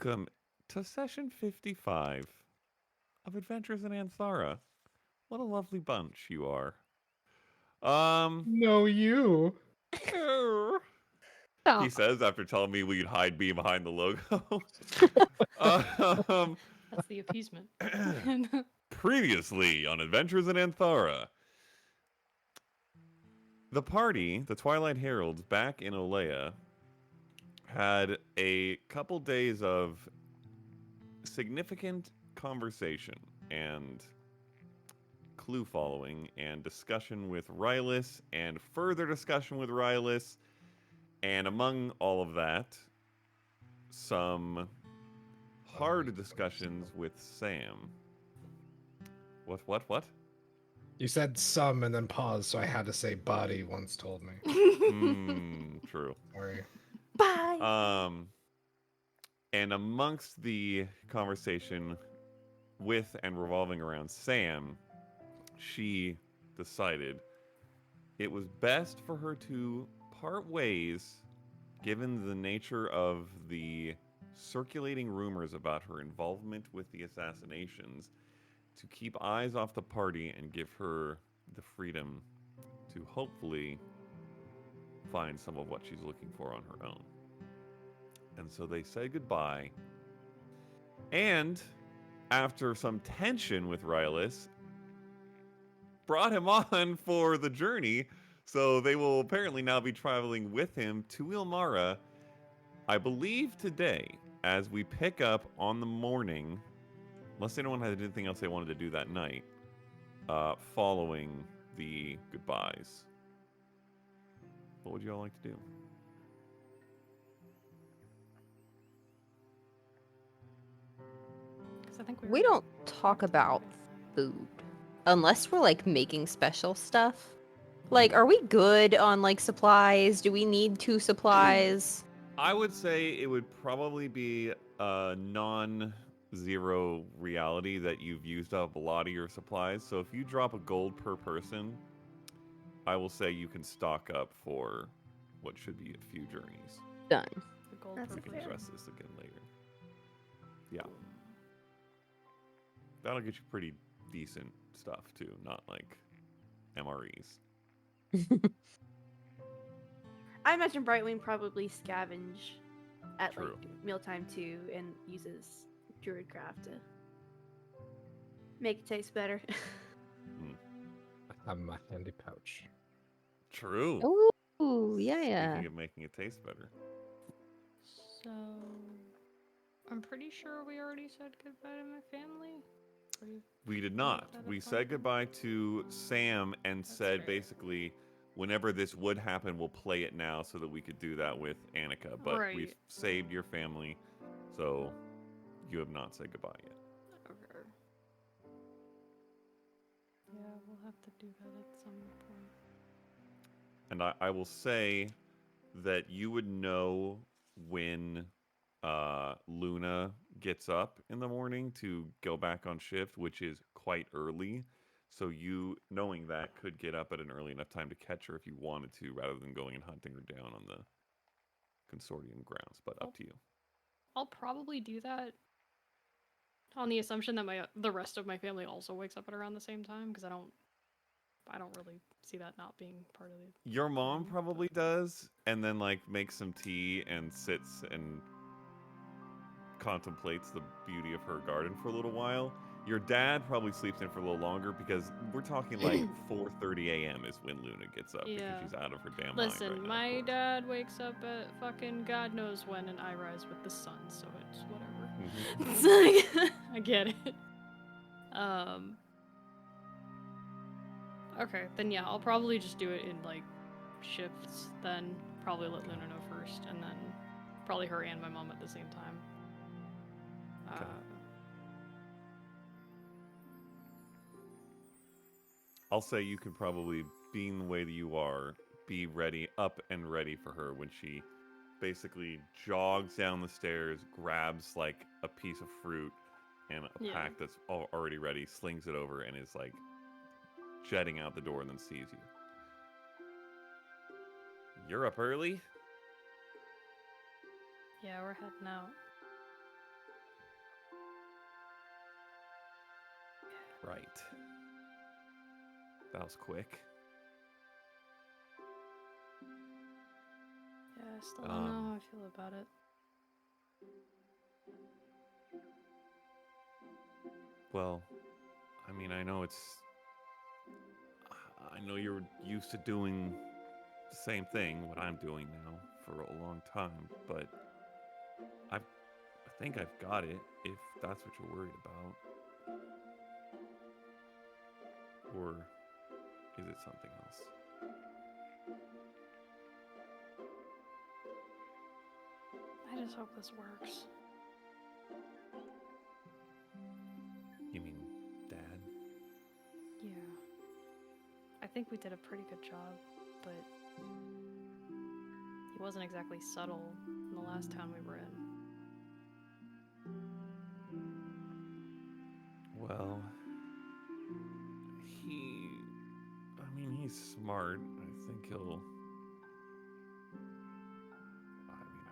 Welcome to session 55 of Adventures in Aanthara. What a lovely bunch you are. Um, No, you. er, he Stop. says after telling me we'd hide B behind the logo. um, That's the appeasement. previously on Adventures in Aanthara. The party, the Twilight Heralds, back in Olea, had a couple days of significant conversation and clue following and discussion with Rylus and further discussion with Rylus, and among all of that, some hard discussions with Sam. What? You said some and then paused, so I had to say body once told me. True. Sorry. Bye. And amongst the conversation with and revolving around Sam, she decided it was best for her to part ways given the nature of the circulating rumors about her involvement with the assassinations, to keep eyes off the party and give her the freedom to hopefully find some of what she's looking for on her own. And so they say goodbye. And after some tension with Rylus, brought him on for the journey. So they will apparently now be traveling with him to Ilmara, I believe today, as we pick up on the morning, unless anyone had anything else they wanted to do that night, following the goodbyes. What would you all like to do? I think We don't talk about food unless we're like making special stuff. Like, are we good on like supplies? Do we need 2 supplies? I would say it would probably be a non-zero reality that you've used up a lot of your supplies. So if you drop a gold per person, I will say you can stock up for what should be a few journeys. Done. The gold That's We per can fair. address this again later. Yeah. That'll get you pretty decent stuff too, not like MREs. I imagine Brightwing probably scavenge at True. like mealtime too, and uses Druidcraft to make it taste better. I have my handy pouch. True. Ooh, yeah. Speaking of making it taste better. So, I'm pretty sure we already said goodbye to my family. Or you- We did not. Is that a We said problem? goodbye to Sam and That's said fair. basically, whenever this would happen, we'll play it now so that we could do that with Anneka. But we've Right. saved your family, so you have not said goodbye yet. Okay. Yeah, we'll have to do that at some point. And I will say that you would know when Luna gets up in the morning to go back on shift, which is quite early. So you, knowing that, could get up at an early enough time to catch her if you wanted to, rather than going and hunting her down on the consortium grounds. But up to you. I'll probably do that on the assumption that the rest of my family also wakes up at around the same time, because I don't really see that not being part of the. Your mom Mhm. probably does, and then like makes some tea and sits and contemplates the beauty of her garden for a little while. Your dad probably sleeps in for a little longer because we're talking like 4:30 a.m. is when Luna gets up because Yeah. she's out of her damn mind Listen, right now. my of course. dad wakes up at fucking God knows when, and I rise with the sun, so it's whatever. Mhm. It's like, I get it. Okay, then yeah, I'll probably just do it in like shifts. Then probably let Luna know first, and then probably her and my mom at the same time. Okay. Uh, I'll say you could probably, being the way that you are, be ready, up and ready for her when she basically jogs down the stairs, grabs like a piece of fruit and a Yeah. pack that's already ready, slings it over, and is like jetting out the door and then sees you. You're up early? yeah, we're heading out. Right. That was quick. Yeah, I still don't know how I feel about it. Well, I mean, I know you're used to doing the same thing, what I'm doing now, for a long time, but I think I've got it, if that's what you're worried about. Or is it something else? I just hope this works. You mean Dad? Yeah. I think we did a pretty good job, but he wasn't exactly subtle in the last town we were in. Well, he's smart. I think I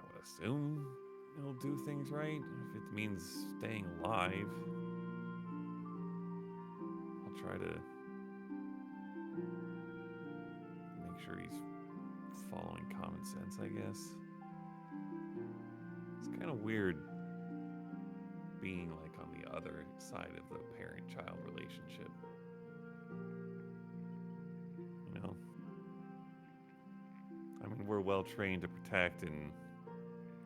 would assume he'll do things right. If it means staying alive, I'll try to make sure he's following common sense, I guess. It's kind of weird being like on the other side of the parent-child relationship. You know? I mean, we're well trained to protect and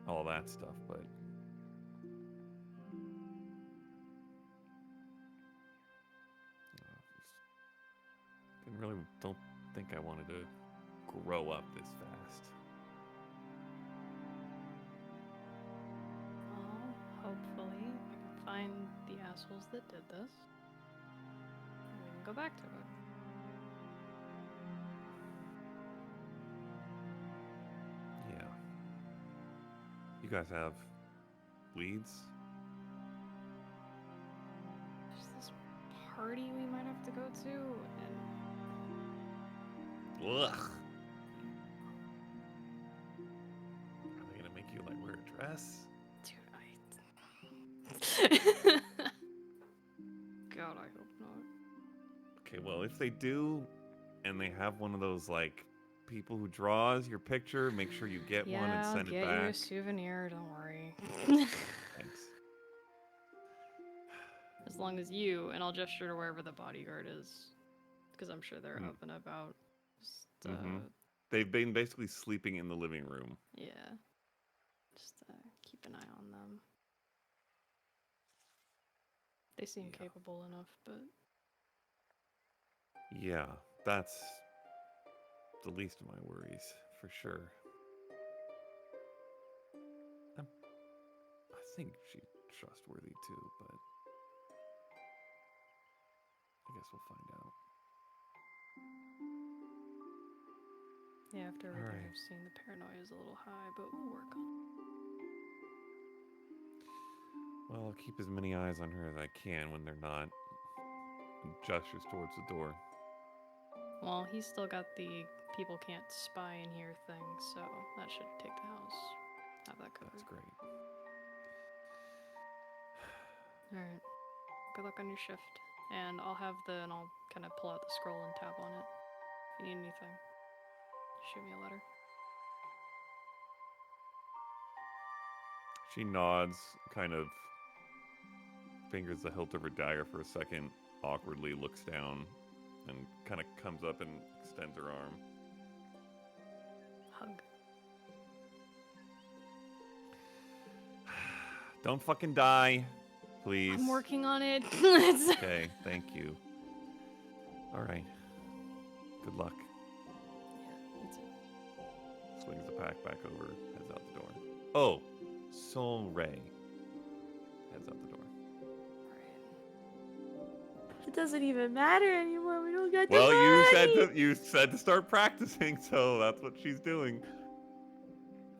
all that stuff, but don't think I wanted to grow up this fast. Well, hopefully I can find the assholes that did this, and we can go back to it. Yeah. You guys have leads? There's this party we might have to go to, and Ugh. Are they gonna make you like wear a dress? dude, God, I hope not. Okay, well, if they do, and they have one of those like people who draws your picture, make sure you get one and send I'll it get you back. a souvenir, don't worry. Thanks. As long as you, and I'll gesture to wherever the bodyguard is, because I'm sure they're up and about. Just, They've been basically sleeping in the living room. yeah. Just keep an eye on them. They seem capable enough, but Yeah, that's the least of my worries, for sure. I think she's trustworthy too, but I guess we'll find out. yeah, after everything Alright. I've seen, the paranoia is a little high, but we'll work on it. Well, I'll keep as many eyes on her as I can when they're not. And gestures towards the door. Well, he's still got the people can't spy in here thing, so that should take the house. Have that covered. That's great. Alright. Good luck on your shift. And I'll kind of pull out the scroll and tap on it. If you need anything, shoot me a letter. She nods, kind of fingers the hilt of her dagger for a second, awkwardly looks down, and kind of comes up and extends her arm. Hug. Don't fucking die, please. I'm working on it. Okay, thank you. Alright. Good luck. Yeah, me too. Swings the pack back over, heads out the door. Oh, Soul Ray. Heads out the door. It doesn't even matter anymore. We don't got Well, the money. you said to start practicing, so that's what she's doing.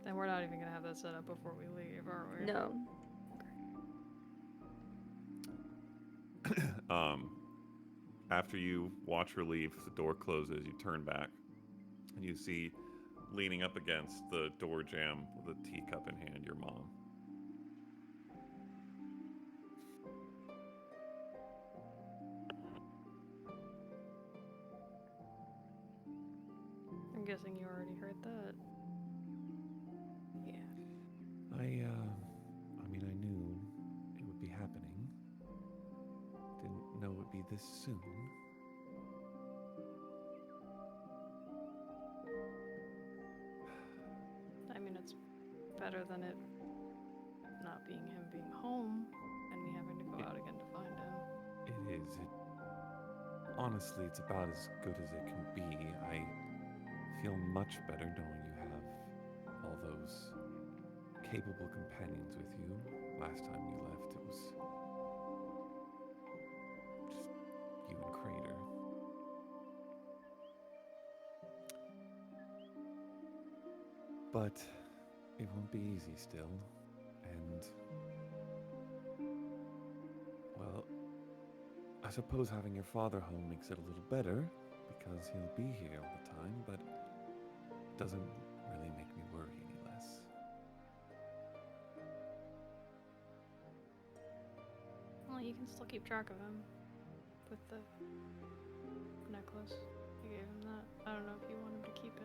Then we're not even gonna have that set up before we leave, are we? No. After you watch her leave, the door closes, you turn back, and you see, leaning up against the door jamb with a teacup in hand, your mom. guessing you already heard that. Yeah. I mean, I knew it would be happening. Didn't know it would be this soon. I mean, it's better than it not being him being home and me having to go out again to find him. It is. Honestly, it's about as good as it can be. I feel much better knowing you have all those capable companions with you. Last time you left, it was just you and Crater. But it won't be easy still. And, well, I suppose having your father home makes it a little better, because he'll be here all the time, but it doesn't really make me worry any less. Well, you can still keep track of him with the necklace. You gave him that. I don't know if you want him to keep it.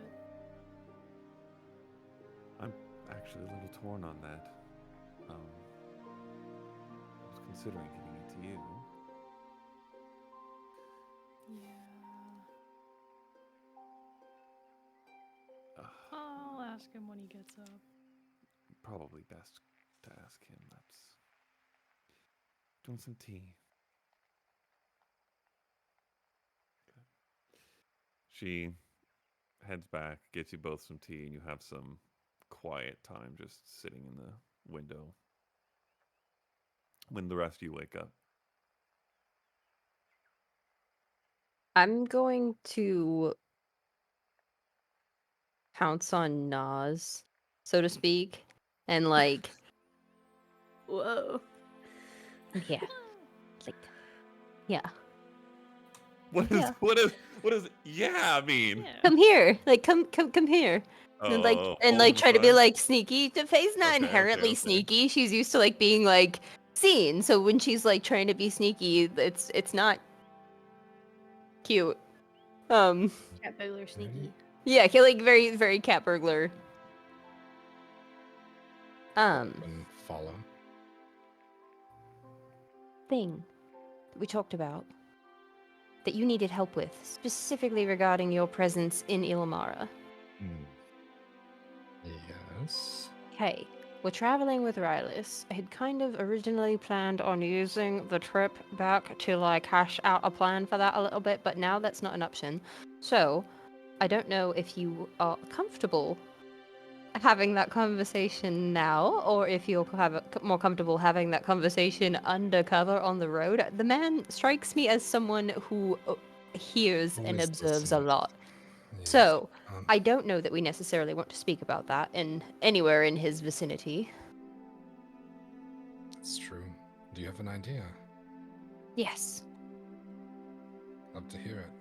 I'm actually a little torn on that. I was considering giving it to you. Yeah. I'll ask him when he gets up. Probably best to ask him. That's doing some tea. Okay. She heads back, gets you both some tea, and you have some quiet time just sitting in the window when the rest of you wake up. I'm going to pounce on Nas, so to speak, and like, Whoa. yeah, like, yeah, What Yeah. does yeah mean? Yeah. come here, like, come here. And like, Oh, and hold like, him try to be aside? like sneaky. Faye's not Okay, inherently okay. sneaky. She's used to like being like seen. So when she's like trying to be sneaky, it's not cute. Cat burglar sneaky. Yeah, like very very cat burglar. And follow. Thing that we talked about that you needed help with, specifically regarding your presence in Ilmara. Yes. Okay, we're traveling with Rylis. I had kind of originally planned on using the trip back to like hash out a plan for that a little bit, but now that's not an option. So, I don't know if you are comfortable having that conversation now, or if you're more comfortable having that conversation undercover on the road. The man strikes me as someone who hears and Always observes a listen. lot. Yes. So, I don't know that we necessarily want to speak about that anywhere in his vicinity. That's true. Do you have an idea? Yes. Love to hear it.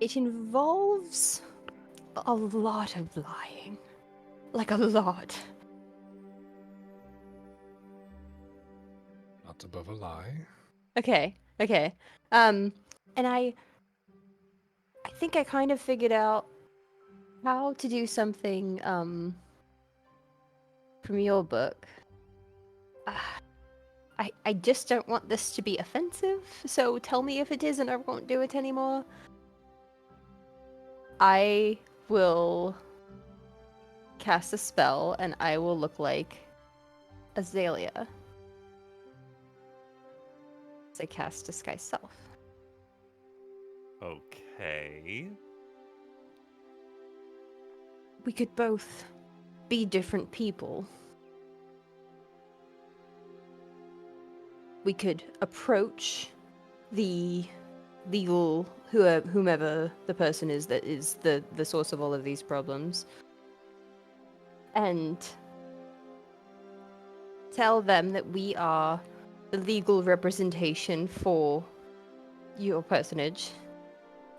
It involves a lot of lying. Like a lot. Not above a lie. Okay. And I think I kind of figured out how to do something from your book. I just don't want this to be offensive, so tell me if it is and I won't do it anymore. I will cast a spell and I will look like Azalea. As I cast Disguise Self. Okay. We could both be different people. We could approach the legal whomever the person is that is the source of all of these problems and tell them that we are the legal representation for your personage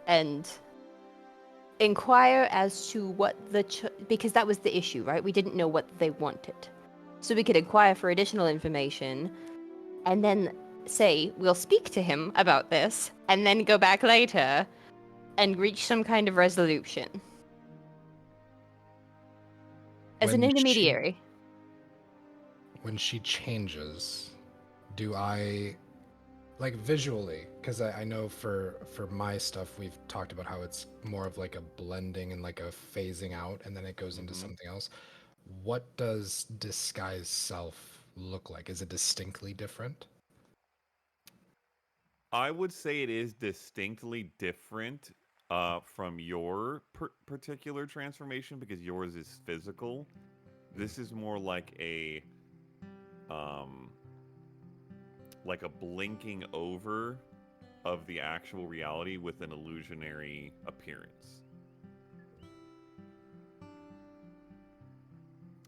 and inquire as to what because that was the issue, right? We didn't know what they wanted. So we could inquire for additional information and then say we'll speak to him about this and then go back later and reach some kind of resolution. As an When intermediary. When she changes, do I, like, visually, because I know for my stuff we've talked about how it's more of like a blending and like a phasing out and then it goes into something else. What does disguise self look like? Is it distinctly different? I would say it is distinctly different from your particular transformation because yours is physical. This is more um, like a blinking over of the actual reality with an illusionary appearance.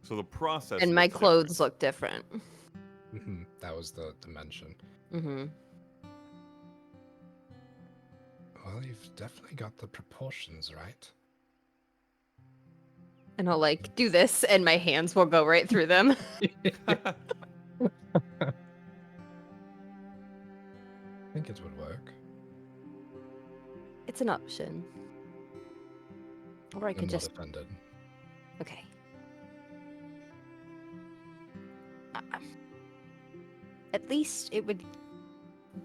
So the process. And my looks clothes different. look different. That was the dimension. Well, you've definitely got the proportions right. And I'll like do this and my hands will go right through them. I think it would work. It's an option. Or I I'm could not just... offended. Okay. At least it would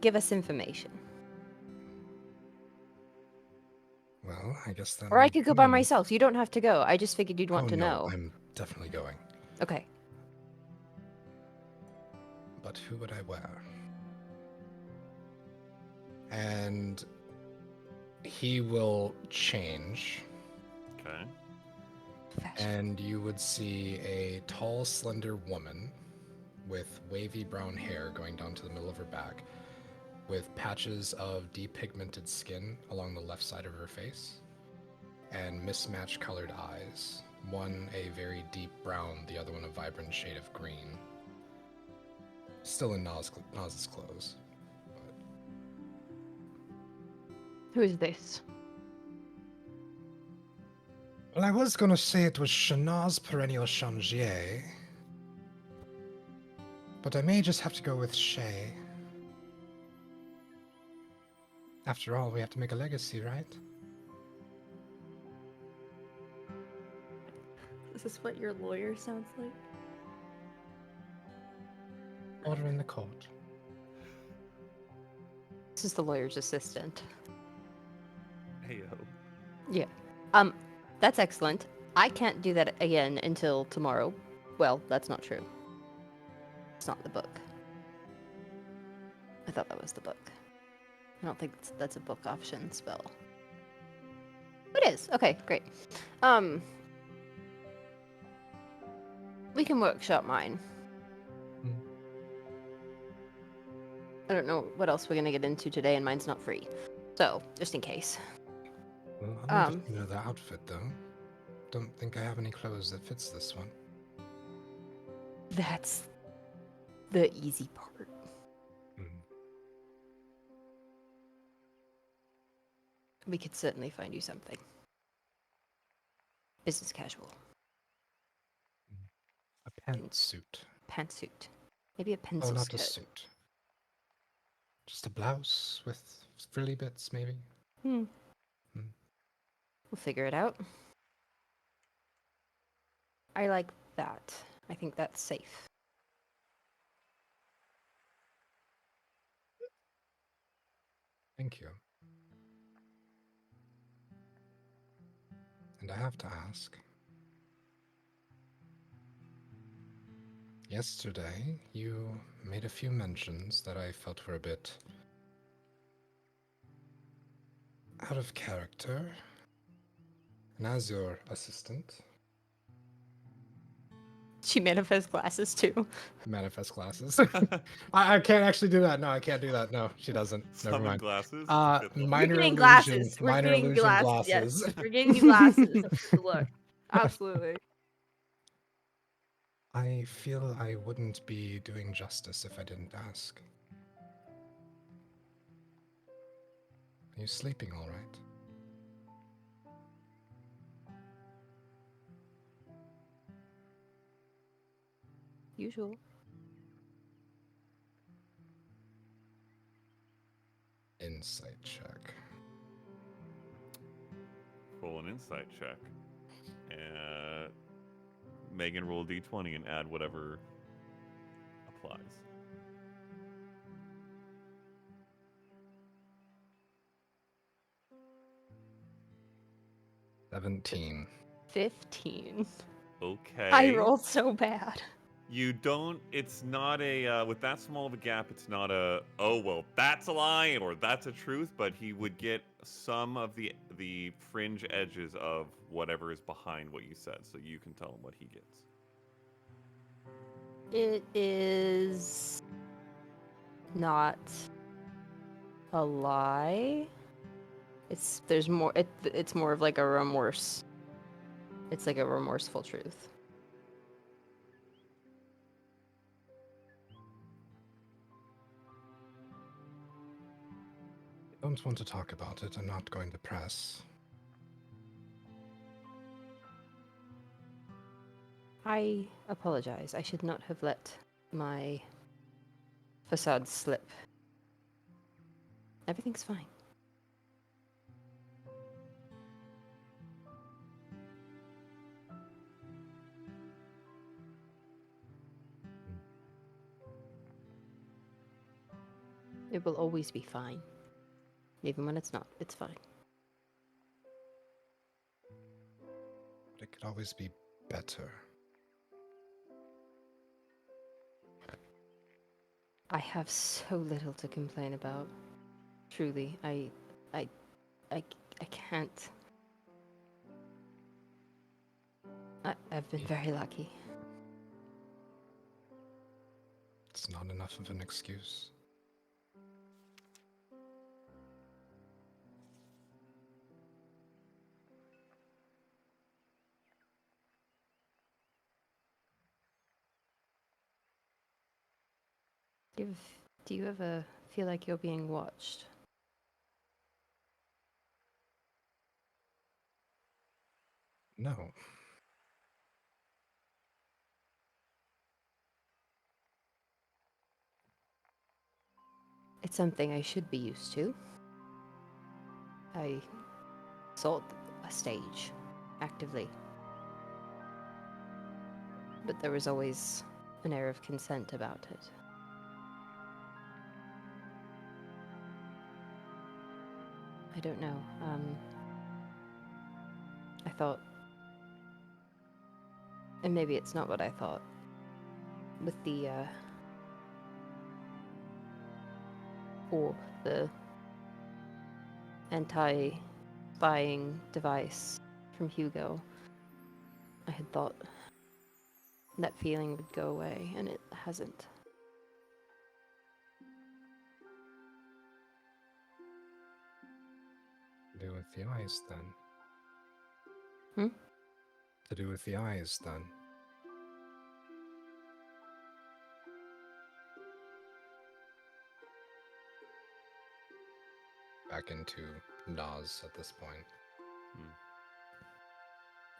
give us information. Well, I guess then. Or I could go by myself. You don't have to go. I just figured you'd want to know. I'm definitely going. Okay. But who would I wear? And he will change. Okay. And you would see a tall, slender woman with wavy brown hair going down to the middle of her back, with patches of depigmented skin along the left side of her face, and mismatched colored eyes. One a very deep brown, the other one a vibrant shade of green. Still in Naz's clothes. Who is this? Well, I was gonna say it was Shanaz Perennial Changier, but I may just have to go with Shay. After all, we have to make a legacy, right? Is this what your lawyer sounds like? Order in the court. This is the lawyer's assistant. Heyo. Yeah. That's excellent. I can't do that again until tomorrow. Well, that's not true. It's not the book. I thought that was the book. I don't think that's a book option spell. It is. Okay, great. We can workshop mine. I don't know what else we're gonna get into today, and mine's not free. So, just in case. Well, I'll need another outfit, though. Don't think I have any clothes that fits this one. That's the easy part. We could certainly find you something. Business casual. A pantsuit. Pantsuit. Maybe a pencil Oh, not skirt. a suit. Just a blouse with frilly bits, maybe. We'll figure it out. I like that. I think that's safe. Thank you. And I have to ask. Yesterday, you made a few mentions that I felt were a bit out of character. And as your assistant, She manifests glasses too. manifest glasses. I can't actually do that. No, I can't do that. No, she doesn't. Never Summon mind. glasses. Minor We're getting illusion. glasses. We're Minor getting illusion glasses. glasses. Yes, we're getting you glasses. Look, absolutely. I feel I wouldn't be doing justice if I didn't ask. Are you sleeping all right? Usual. insight check. Roll an insight check. Megan, roll a d20 and add whatever applies. $17. 15. Okay. I rolled so bad. You don't, it's not with that small of a gap, it's not oh, well, that's a lie or that's a truth, but he would get some of the fringe edges of whatever is behind what you said, so you can tell him what he gets. It is not a lie. It's more of like a remorse. It's like a remorseful truth. I don't want to talk about it. I'm not going to press. I apologize. I should not have let my facade slip. Everything's fine. It will always be fine. Even when it's not, it's fine. But it could always be better. I have so little to complain about. Truly, I can't. I've been very lucky. It's not enough of an excuse. Do you ever feel like you're being watched? No. It's something I should be used to. I sought a stage actively. But there was always an air of consent about it. I don't know. I thought, and maybe it's not what I thought, with the orb, the anti-spying device from Hugo, I had thought that feeling would go away, and it hasn't. To do with the eyes, then. Hmm? To do with the eyes, then. Back into Nas at this point.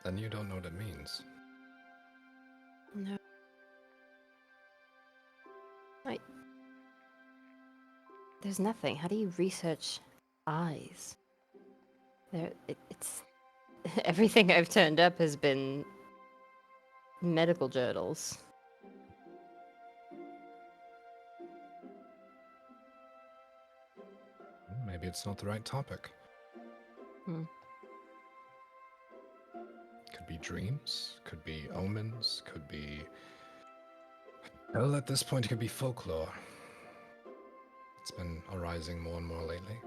Then you don't know what it means. No. There's nothing. How do you research eyes? It's everything I've turned up has been medical journals. Maybe it's not the right topic. Hmm. Could be dreams, could be omens, could be... Well, at this point, it could be folklore. It's been arising more and more lately.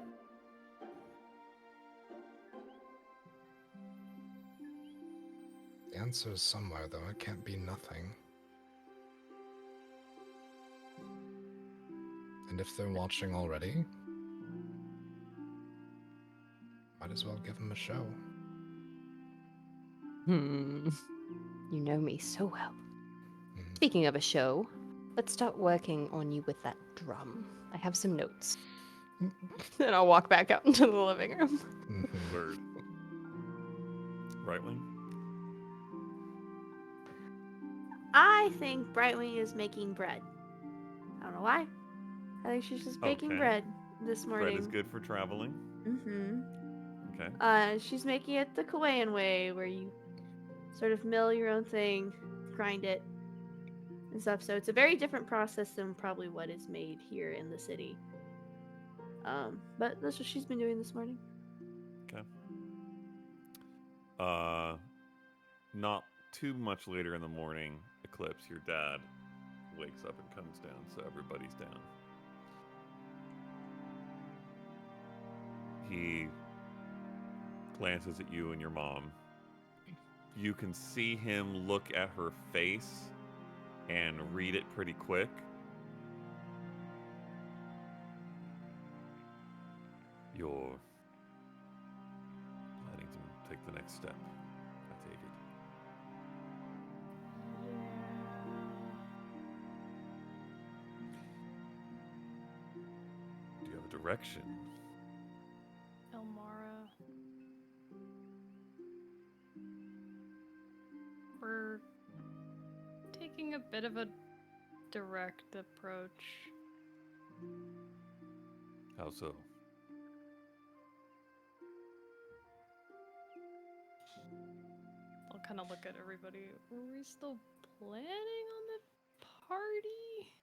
The answer is somewhere, though. It can't be nothing. And if they're watching already, might as well give them a show. You know me so well. Speaking of a show, let's start working on you with that drum. I have some notes. Then I'll walk back out into the living room. Word. Brightwing? I think Brightwing is making bread. I don't know why. I think she's just baking Okay. bread. this morning. Bread is good for traveling. Mm-hmm. Okay. She's making it the Kauaian way, where you sort of mill your own thing, grind it, and stuff. So it's a very different process than probably what is made here in the city. But that's what she's been doing this morning. Okay. Not too much later in the morning, Eclipse, your dad, wakes up and comes down, so everybody's down. He glances at you and your mom. You can see him look at her face and read it pretty quick. You're letting him take the next step, I take it. Do you have a direction? Elmara. We're taking a bit of a direct approach. How so? I'll kind of look at everybody. Were we still planning on the party?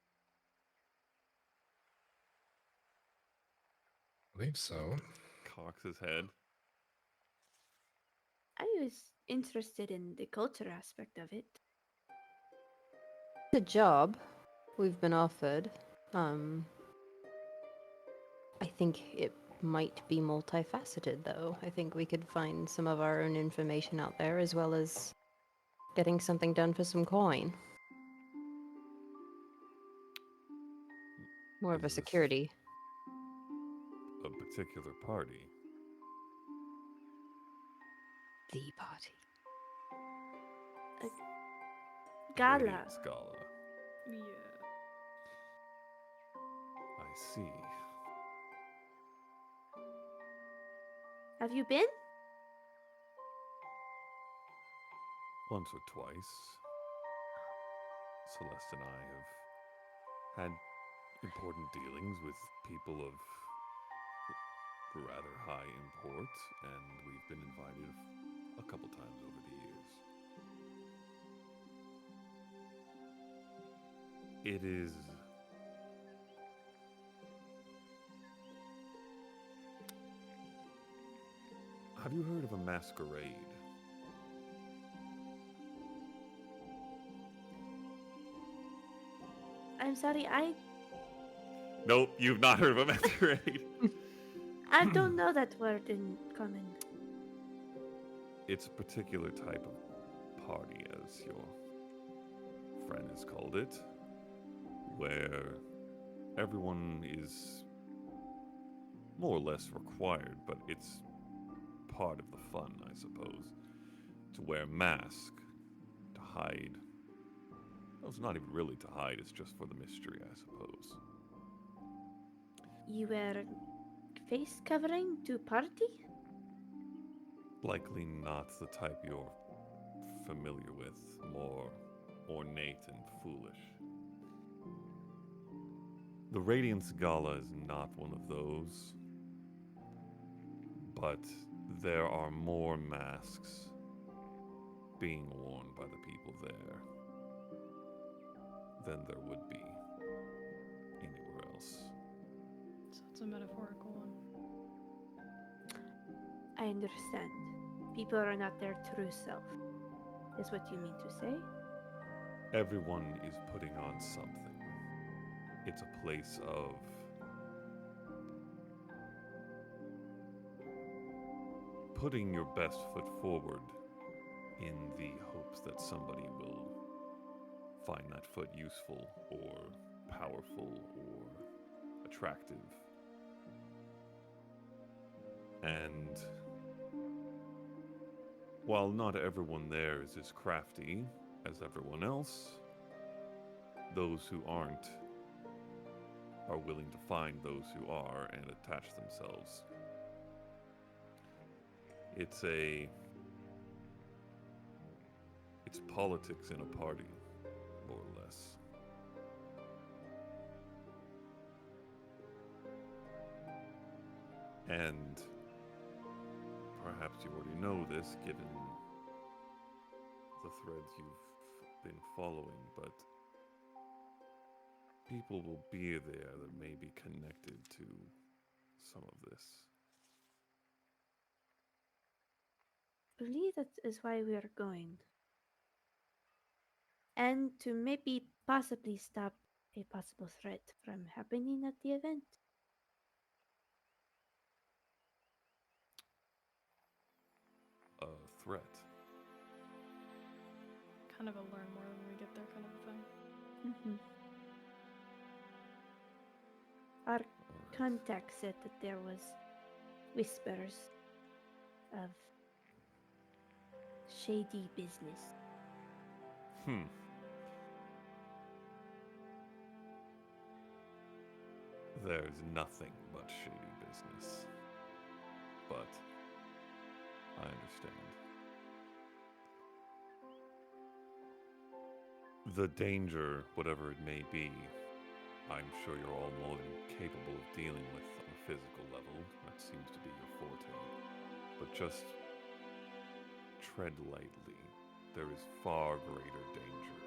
I believe so. Cocks his head. I was interested in the culture aspect of it. The job we've been offered, I think it might be multifaceted, though. I think we could find some of our own information out there, as well as getting something done for some coin. More of a Is this security. a particular party? The party. Gala. Radiance Gala. Yeah. I see. Have you been? Once or twice. Celeste and I have had important dealings with people of rather high import, and we've been invited a couple times over the years. It is Have you heard of a masquerade? I'm sorry, Nope, you've not heard of a masquerade. I don't know that word in common. It's a particular type of party, as your friend has called it, where everyone is more or less required, but it's part of the fun, I suppose, to wear a mask, to hide. Well, it's not even really to hide, it's just for the mystery, I suppose. You wear face covering to party? Likely not the type you're familiar with, more ornate and foolish. The Radiance Gala is not one of those, but there are more masks being worn by the people there than there would be anywhere else. So it's a metaphorical one. I understand. People are not their true self. Is what you mean to say? Everyone is putting on something. It's a place of putting your best foot forward in the hopes that somebody will find that foot useful or powerful or attractive. And while not everyone there is as crafty as everyone else, those who aren't are willing to find those who are and attach themselves. It's politics in a party, more or less. And perhaps you already know this, given the threads you've been following, but people will be there that may be connected to some of this. I believe that is why we are going. And to maybe possibly stop a possible threat from happening at the event. A threat. Kind of a learn more when we get there kind of a thing. Mm-hmm. Our contact said that there was whispers of shady business. There's nothing but shady business. But I understand. The danger, whatever it may be, I'm sure you're all more than capable of dealing with on a physical level. That seems to be your forte. But just tread lightly. There is far greater danger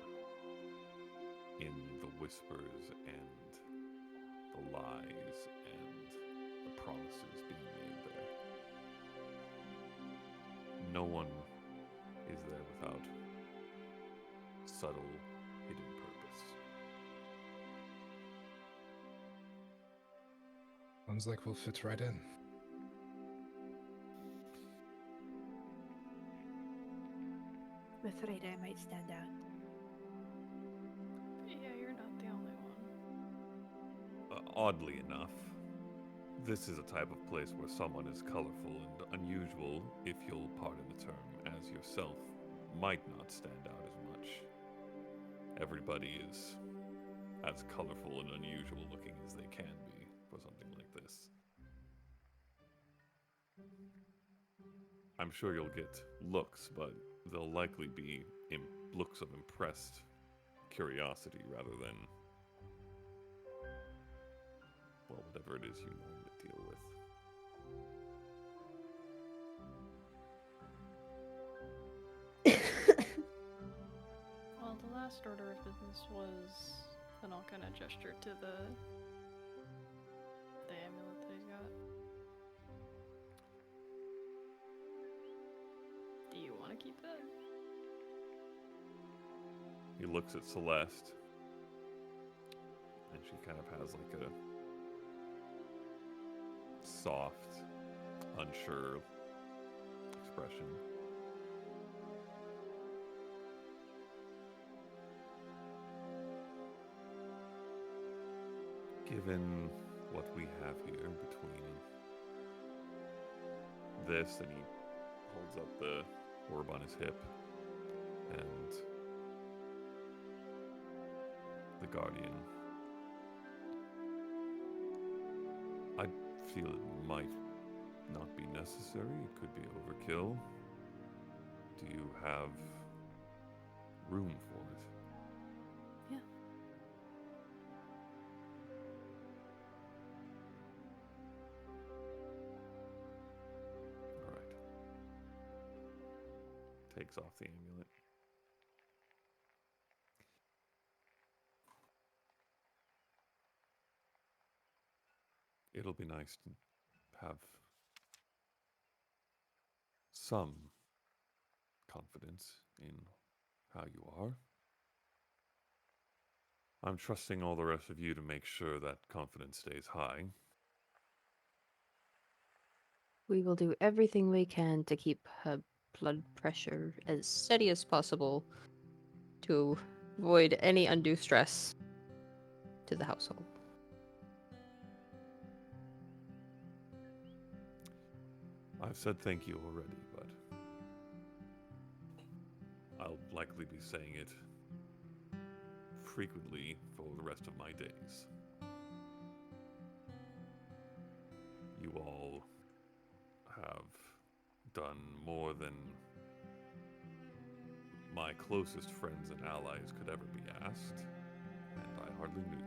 in the whispers and the lies and the promises being made there. No one is there without subtle, hidden purpose. Sounds like we'll fit right in. I'm afraid I might stand out. Yeah, you're not the only one. Oddly enough, this is a type of place where someone as colorful and unusual, if you'll pardon the term, as yourself, might not stand out as much. Everybody is as colorful and unusual looking as they can be for something like this. I'm sure you'll get looks, but they'll likely be looks of impressed curiosity rather than, well, whatever it is you normally deal with. Well, the last order of business was, and I'll kind of gesture to the amulet that he's got. Do you want to keep that? He looks at Celeste, and she kind of has like a soft, unsure expression. Given what we have here between this, and he holds up the orb on his hip, and the Guardian, I feel it might not be necessary. It could be overkill. Do you have room for it? Yeah. All right. Takes off the amulet. It'll be nice to have some confidence in how you are. I'm trusting all the rest of you to make sure that confidence stays high. We will do everything we can to keep her blood pressure as steady as possible to avoid any undue stress to the household. I've said thank you already, but I'll likely be saying it frequently for the rest of my days. You all have done more than my closest friends and allies could ever be asked, and I hardly knew you.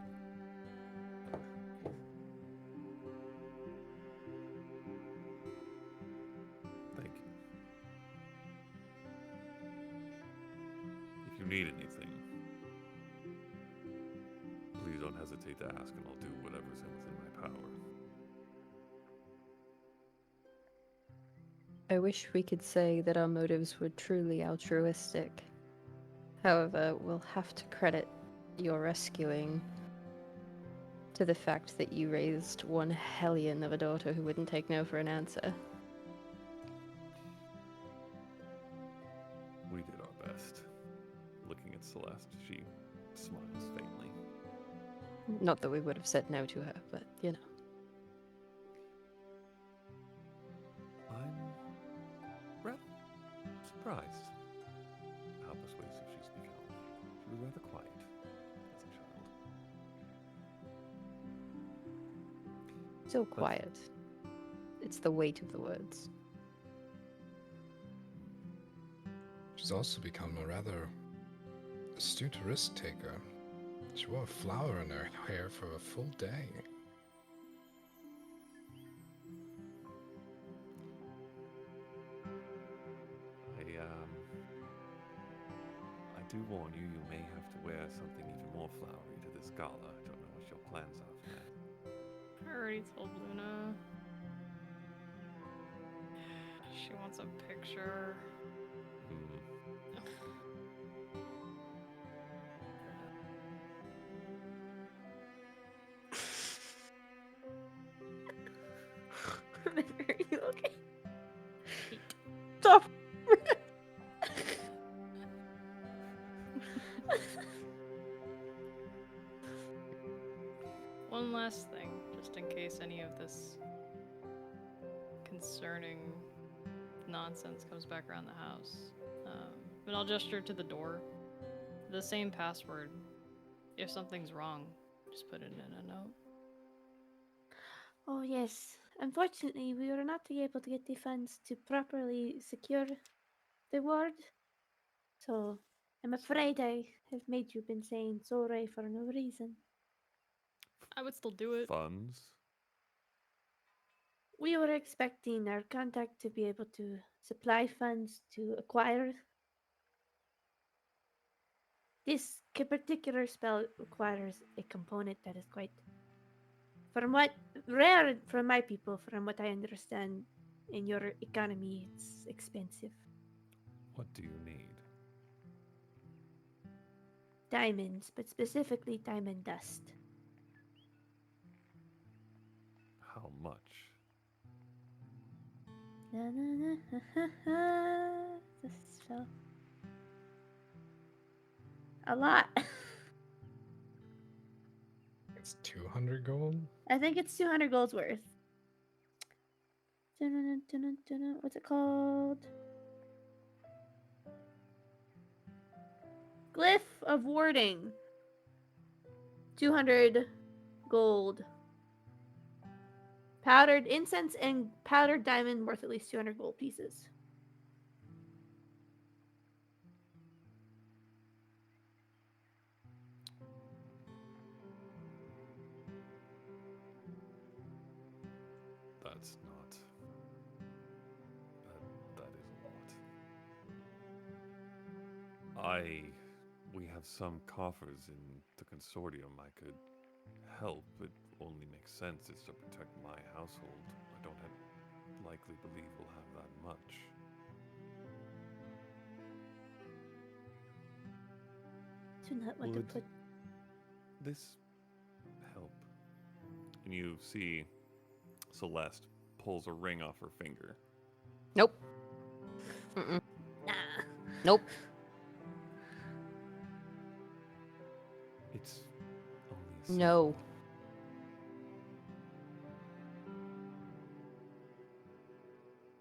need anything, please don't hesitate to ask, and I'll do whatever's within my power. I wish we could say that our motives were truly altruistic. However, we'll have to credit your rescuing to the fact that you raised one hellion of a daughter who wouldn't take no for an answer. We did our best. Looking at Celeste, she smiles faintly. Not that we would have said no to her, but you know. I'm rather surprised how persuasive she's become. She was rather quiet as a child. So quiet. It's the weight of the words. She's also become a rather astute risk taker. She wore a flower in her hair for a full day. I do warn you, you may have to wear something even more flowery to this gala. I don't know what your plans are for that. I already told Luna. She wants a picture. Are you okay? Stop! One last thing, just in case any of this concerning nonsense comes back around the house. But I'll gesture to the door. The same password. If something's wrong, just put it in a note. Oh, yes. Unfortunately, we were not able to get the funds to properly secure the ward. So, I'm afraid I have made you been saying sorry for no reason. I would still do it. Funds? We were expecting our contact to be able to supply funds to acquire. This particular spell requires a component that is quite, from what, rare from my people, from what I understand, in your economy, it's expensive. What do you need? Diamonds, but specifically diamond dust. How much? Na, na, na, ha, ha, ha. This spell. A lot. It's 200 gold? I think it's 200 gold's worth. Dun-dun-dun-dun-dun-dun. What's it called? Glyph of warding. 200 gold. Powdered incense and powdered diamond worth at least 200 gold pieces. That's not. That is a lot. We have some coffers in the consortium I could help. It only makes sense. It's to protect my household. I don't likely believe we'll have that much. Do not want to Would put. this help? And you see Celeste pulls a ring off her finger. Nope. Mm-mm. Nah. Nope. It's only a symbol. No.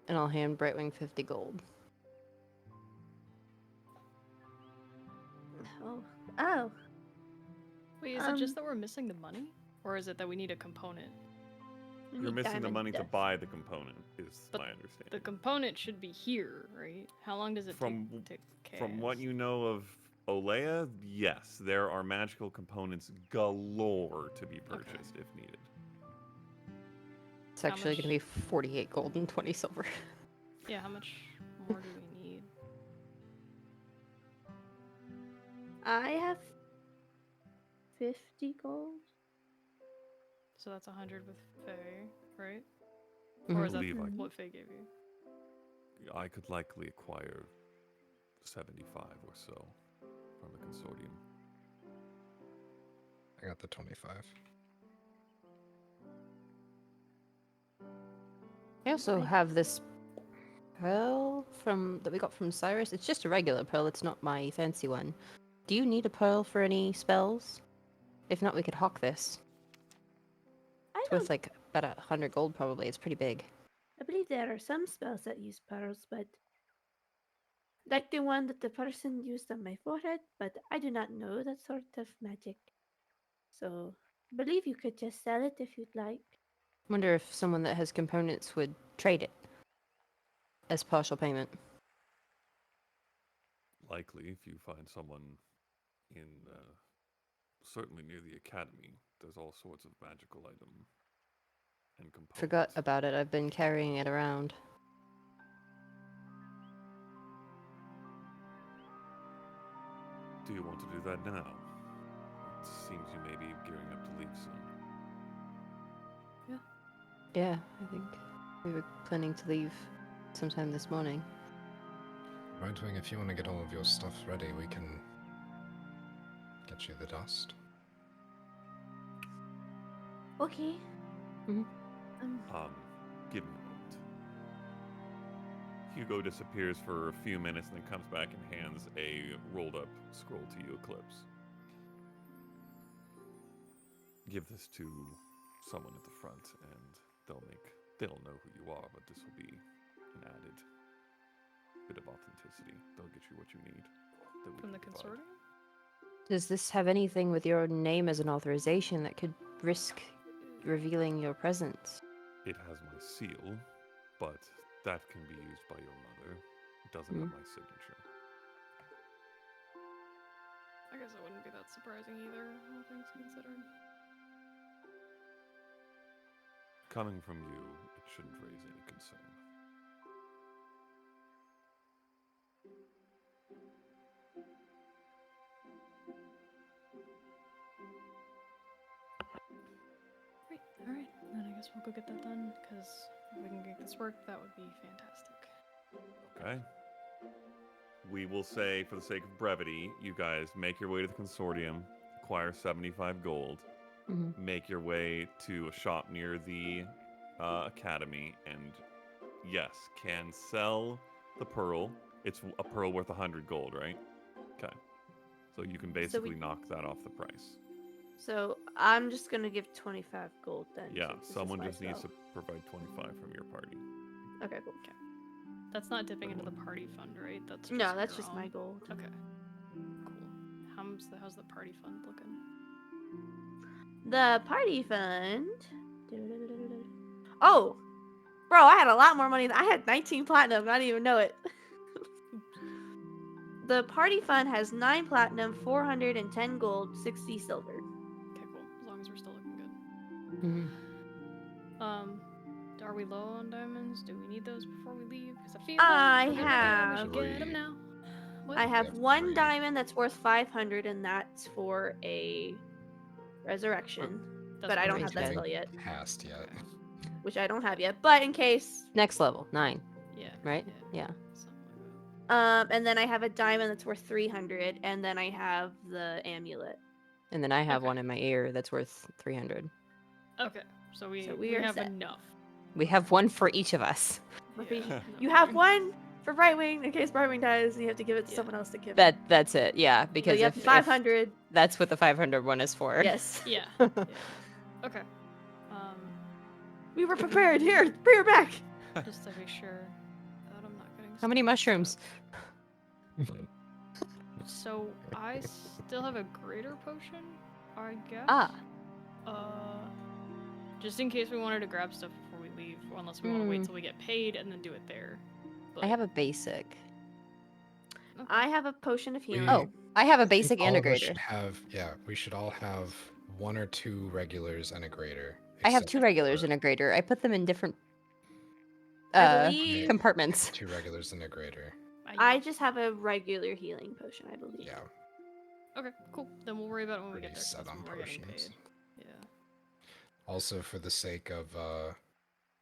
And I'll hand Brightwing 50 gold. Oh. Oh. Wait, is it just that we're missing the money? Or is it that we need a component? We You're need missing the diamond money to dust. buy the component, is But my understanding. The component should be here, right? How long does it From take to From what cast? you know of Olea, yes, there are magical components galore to be purchased if needed. It's actually going to be 48 gold and 20 silver. Yeah, how much more do we need? I have 50 gold. So that's 100 with Faye, right? Mhm. Or is that Believe I- what Faye gave you? I could likely acquire 75 or so from the consortium. I got the 25. I also have this pearl that we got from Cyrus. It's just a regular pearl. It's not my fancy one. Do you need a pearl for any spells? If not, we could hawk this. I It's don't. worth like about 100 gold, probably. It's pretty big. I believe there are some spells that use pearls, but like the one that the person used on my forehead. But I do not know that sort of magic, so I believe you could just sell it if you'd like. Wonder if someone that has components would trade it as partial payment. Likely, if you find someone in, certainly near the academy, there's all sorts of magical item and components. Forgot about it. I've been carrying it around. Do you want to do that now? It seems you may be gearing up to leave soon. Yeah, I think we were planning to leave sometime this morning. Right Wing, if you want to get all of your stuff ready, we can get you the dust. Okay. Mhm. Give me a moment. Hugo disappears for a few minutes and then comes back and hands a rolled up scroll to you, Eclipse. Give this to someone at the front and they'll know who you are, but this will be an added bit of authenticity. They'll get you what you need. That we From the can provide. consortium? Does this have anything with your name as an authorization that could risk revealing your presence? It has my seal, but that can be used by your mother. It doesn't have my signature. I guess it wouldn't be that surprising either, all things considered. Coming from you, it shouldn't raise any concern. Great, alright. Then I guess we'll go get that done, because if we can get this worked, that would be fantastic. Okay? We will say, for the sake of brevity, you guys make your way to the consortium, acquire 75 gold, Mm-hmm. make your way to a shop near the academy, and yes, can sell the pearl. It's a pearl worth 100 gold, right? Okay. So you can basically knock that off the price. So I'm just gonna give 25 gold then. Yeah, since this is someone my just needs spell. to provide 25 from your party. Okay, cool. That's not dipping into the party fund, right? That's just No, that's your just my own? gold. Okay. Cool. How's the party fund looking? The party fund. Oh, bro, I had a lot more money. I had 19 platinum. I didn't even know it. The party fund has 9 platinum, 410 gold, 60 silver. Okay, cool. As long as we're still looking good. Mm-hmm. Are we low on diamonds? Do we need those before we leave? Because I feel I like if we're gonna do it, we should have- get them now. What? I have have 1 3. diamond that's worth 500, and that's for a resurrection. That's But I don't pretty have that good. spell yet, Passed yet. which I don't have yet. But in case, Next level, 9, Yeah. right? Yeah. Something like and then I have a diamond that's worth 300, and then I have the amulet. And then I have Okay. one in my ear that's worth 300. that. Okay. So we we are have set. enough. We have one for each of us. Yeah, You no have worries. one for Brightwing in case Brightwing dies, and you have to give it to Yeah. someone else to kill. That's it. Yeah, So because you have if 500. that's what the 500 one is for. Yes. Yeah. Yeah. Okay. We were prepared. Here, bring her back. Just to be sure that I'm not getting. How many stuck. mushrooms? So I still have a greater potion, I guess. Ah. Just in case we wanted to grab stuff before we leave, or unless we want to wait Hmm. till we get paid and then do it there. But, I have a basic. I have a potion of healing. Oh, I have a I think basic all of us integrator. should have, we should all have 1 or 2 regulars and a greater. I have except 2 regulars for and a grater. I put them in different I believe compartments. 2 regulars and a greater. I just have a regular healing potion, I believe. Yeah. Okay, cool. Then we'll worry about it when we Pretty get there. set 'cause on we're getting potions. paid. Yeah. Also, for the sake of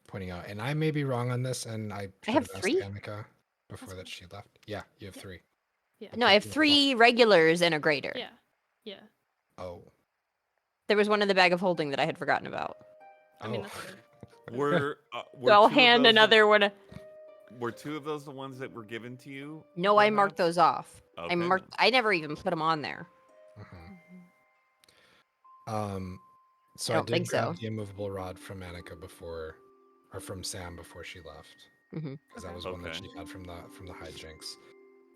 pointing out, and I may be wrong on this, and I should have have asked 3? Anneka before That's that she left. Yeah, you have Yeah. 3. Yeah. No, I have 3 regulars and a greater. Yeah. Yeah. Oh. There was one in the bag of holding that I had forgotten about. I mean, Oh. that's okay. Were So I'll two of hand those another one. Were 2 of those the ones that were given to you? No, I marked perhaps? those off. Okay, I marked. I never even put them on there. So I I don't did think grab so. the immovable rod from Anneka before, or from Sam before she left, Mm-hmm. because that Okay. was one that Okay. she had from the hijinks.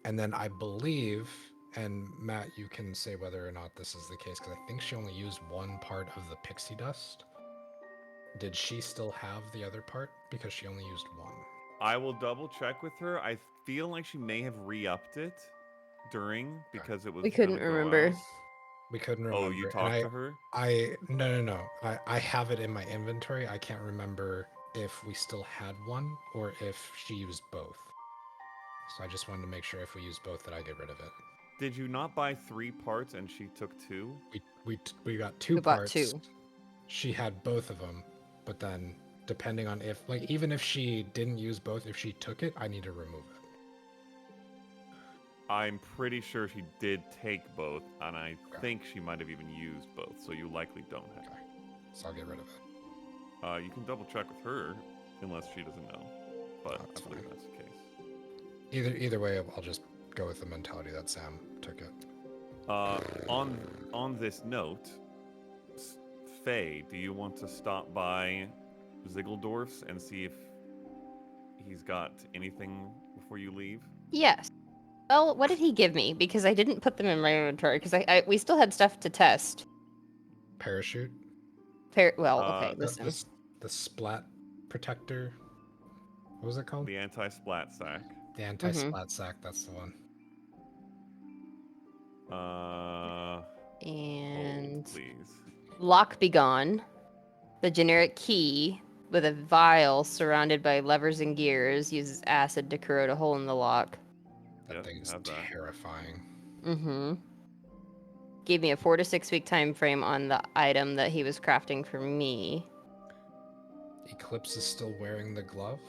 And then I believe, and Matt, you can say whether or not this is the case, because I think she only used one part of the pixie dust. Did she still have the other part? Because she only used one. I will double check with her. I feel like she may have re-upped it during because it was. We couldn't gonna go remember. out. We couldn't remember. Oh, you and talked to her? No. I have it in my inventory. I can't remember if we still had one or if she used both. So I just wanted to make sure if we used both that I get rid of it. Did you not buy 3 parts and she took 2? We got 2 We bought parts. 2. She had both of them, but then depending on if, like, even if she didn't use both, if she took it, I need to remove it. I'm pretty sure she did take both, and I think she might have even used both, so you likely don't have. Okay. So I'll get rid of it. You can double check with her, unless she doesn't know, but That's I believe fine. that's the case. Either way, I'll just go with the mentality that Sam took it. On this note, Faye, do you want to stop by Ziggeldorf's and see if he's got anything before you leave? Yes. Well, what did he give me? Because I didn't put them in my inventory. Because we still had stuff to test. Parachute. Okay, The, listen. the splat protector. What was it called? The anti-splat sack. The anti-splat sack. That's the one. And Hold, please. lock be gone. The generic key with a vial surrounded by levers and gears uses acid to corrode a hole in the lock. That Yep, thing's have that. terrifying. Mm-hmm. Gave me a 4 to 6 week time frame on the item that he was crafting for me. Eclipse is still wearing the glove,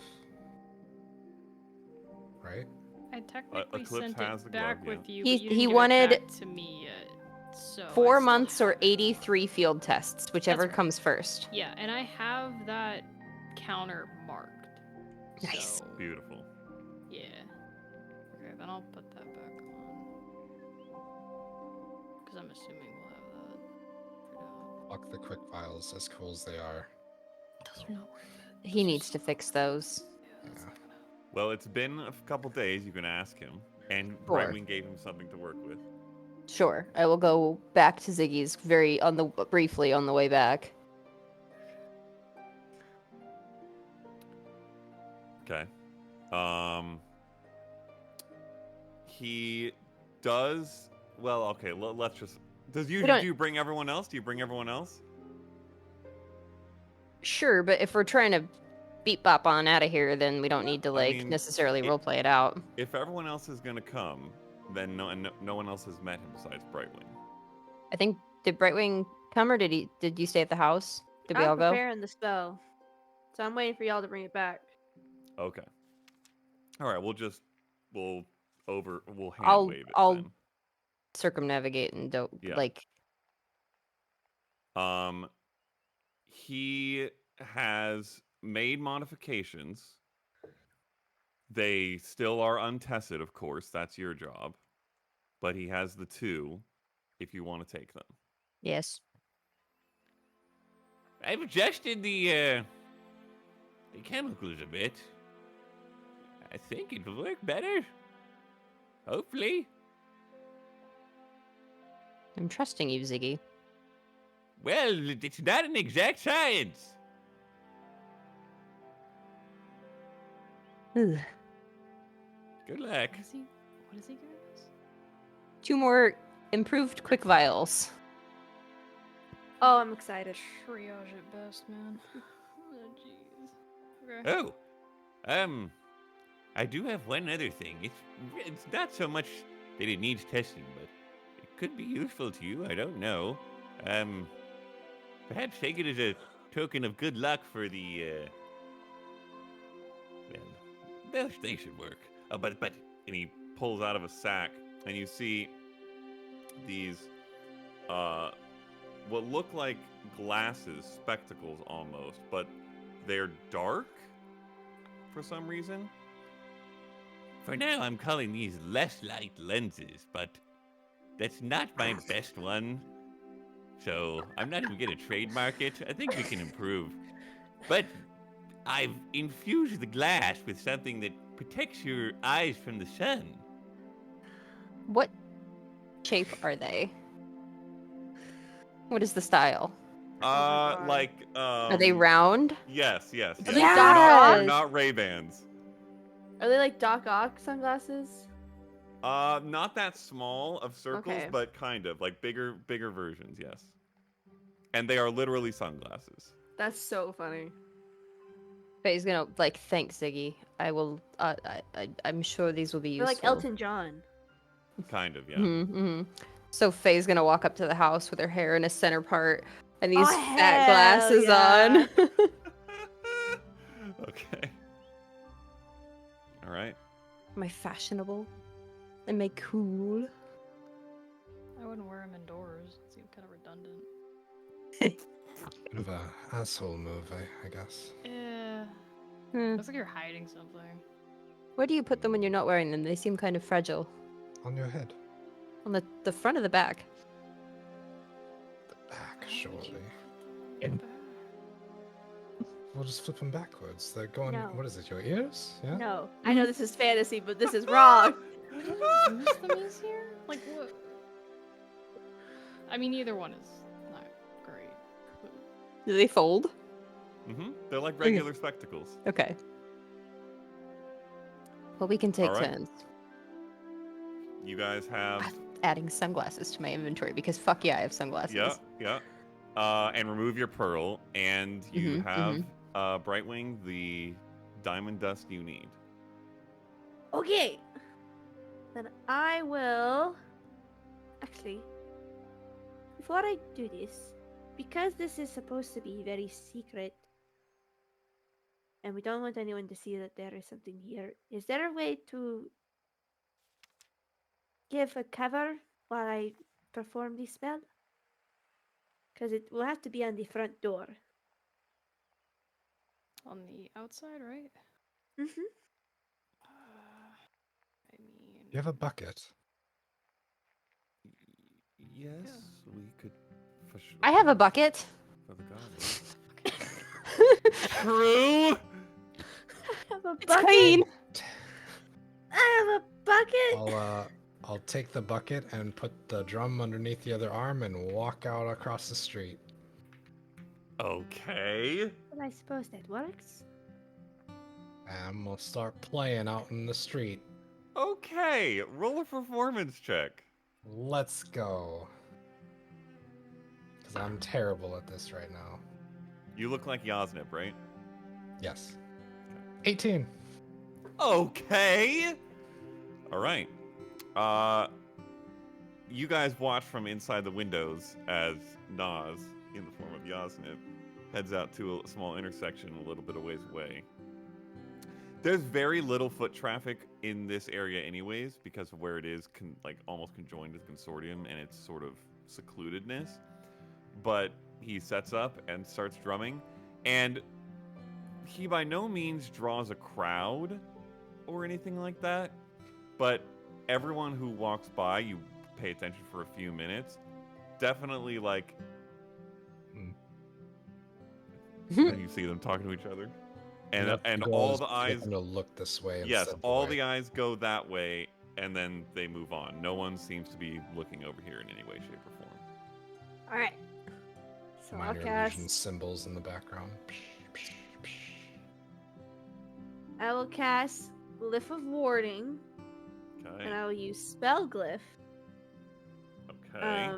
right? I technically Eclipse sent has the it back glove, with you, He- but you didn't he give wanted it back to me yet. So I 4 still months or have it. 83 field tests, whichever right. comes first. Yeah, and I have that counter marked. Nice. So, Beautiful. yeah. Okay, then I'll put that back on. Because I'm assuming we'll have that. For now. Fuck the quick files, as cool as they are. Those are not worth it. He needs to fix those. Yeah, that's not gonna. Well, it's been a couple days. You can ask him. And Sure. Brightwing gave him something to work with. Sure, I will go back to Ziggy's briefly on the way back. Okay. He does. Well, okay. Let's just. Do you bring everyone else? Do you bring everyone else? Sure, but if we're trying to beep bop on out of here, then we don't need to necessarily roleplay it out. If everyone else is gonna come, then no one else has met him besides Brightwing. I think did Brightwing come or did you stay at the house? Did we all I'm go? preparing the spell, so I'm waiting for y'all to bring it back. Okay. All right. We'll hand I'll wave it. I'll then. circumnavigate and don't Yeah. like. He has made modifications. They still are untested, of course. That's your job. But he has the 2 if you want to take them. Yes. I've adjusted the chemicals a bit. I think it'll work better. Hopefully. I'm trusting you, Ziggy. Well, it's not an exact science. Ugh. Good luck. What is he giving us? 2 more improved quick vials. Oh, I'm excited. Triage at best, man. Oh, jeez. Okay. Oh, I do have one other thing. It's not so much that it needs testing, but it could be useful to you. I don't know. Perhaps take it as a token of good luck for the. Well, they should work. But and he pulls out of a sack, and you see these what look like glasses, spectacles almost, but they're dark for some reason. For now, I'm calling these less light lenses, but that's not my best one. So I'm not even going to trademark it. I think we can improve. But I've infused the glass with something that protects your eyes from the sun. What shape are they? What is the style? Are Are they round? Yes. Are they Yes! Doc Not Ray-Bans. Are they like Doc Ock sunglasses? Not that small of circles, Okay. but kind of like bigger versions. Yes, and they are literally sunglasses. That's so funny. But he's gonna like, thanks, Ziggy. I will. I'm sure these will be They're useful. like Elton John. Kind of, yeah. Mm-hmm. So Faye's gonna walk up to the house with her hair in a center part and these Oh, fat hell glasses yeah. on. Okay. All right. Am I fashionable? Am I cool? I wouldn't wear them indoors. It seems kind of redundant. Bit of a asshole move, I guess. Yeah. Hmm. Looks like you're hiding something. Where do you put them when you're not wearing them? They seem kind of fragile. On your head. On the front of the back. The back, Why would surely. you put them back? We'll just flip them backwards. They're going. No. What is it? Your ears? Yeah. No, I know this is fantasy, but this is wrong. I don't know whose them is here? Like, what? I mean, either one is not great. Do they fold? Mm-hmm. They're like regular spectacles. Okay. Well, we can take All right. turns. You guys have Adding sunglasses to my inventory because fuck yeah, I have sunglasses. yeah. And remove your pearl, and you Mhm, have Brightwing, the diamond dust you need. Okay. Then I will. Actually, before I do this, because this is supposed to be very secret, and we don't want anyone to see that there is something here, is there a way to give a cover while I perform this spell? Because it will have to be on the front door. On the outside, right? Mm-hmm. I mean, You have a bucket. Yes, we could. For sure. I have a bucket. For the goblin. True. I have a It's bucket. clean. I have a bucket. I'll take the bucket and put the drum underneath the other arm and walk out across the street. Okay. Well, I suppose that works. And we'll start playing out in the street. Okay. Roll a performance check. Let's go. Because I'm terrible at this right now. You look like Yasnip, right? Yes. 18. Okay. All right. You guys watch from inside the windows as Nas, in the form of Yasnip, heads out to a small intersection a little bit of ways away. There's very little foot traffic in this area anyways because of where it is like almost conjoined with Consortium and its sort of secludedness. But he sets up and starts drumming, and he by no means draws a crowd or anything like that, but everyone who walks by, you pay attention for a few minutes, definitely like and you see them talking to each other. And Enough and goes all the to get eyes, them to look this way. yes, instead of all away. the eyes go that way, and then they move on. No one seems to be looking over here in any way, shape, or form. All right. So I'll Minor cast. illusion symbols in the background. I will cast Glyph of Warding, Okay. and I will use Spell Glyph. Okay.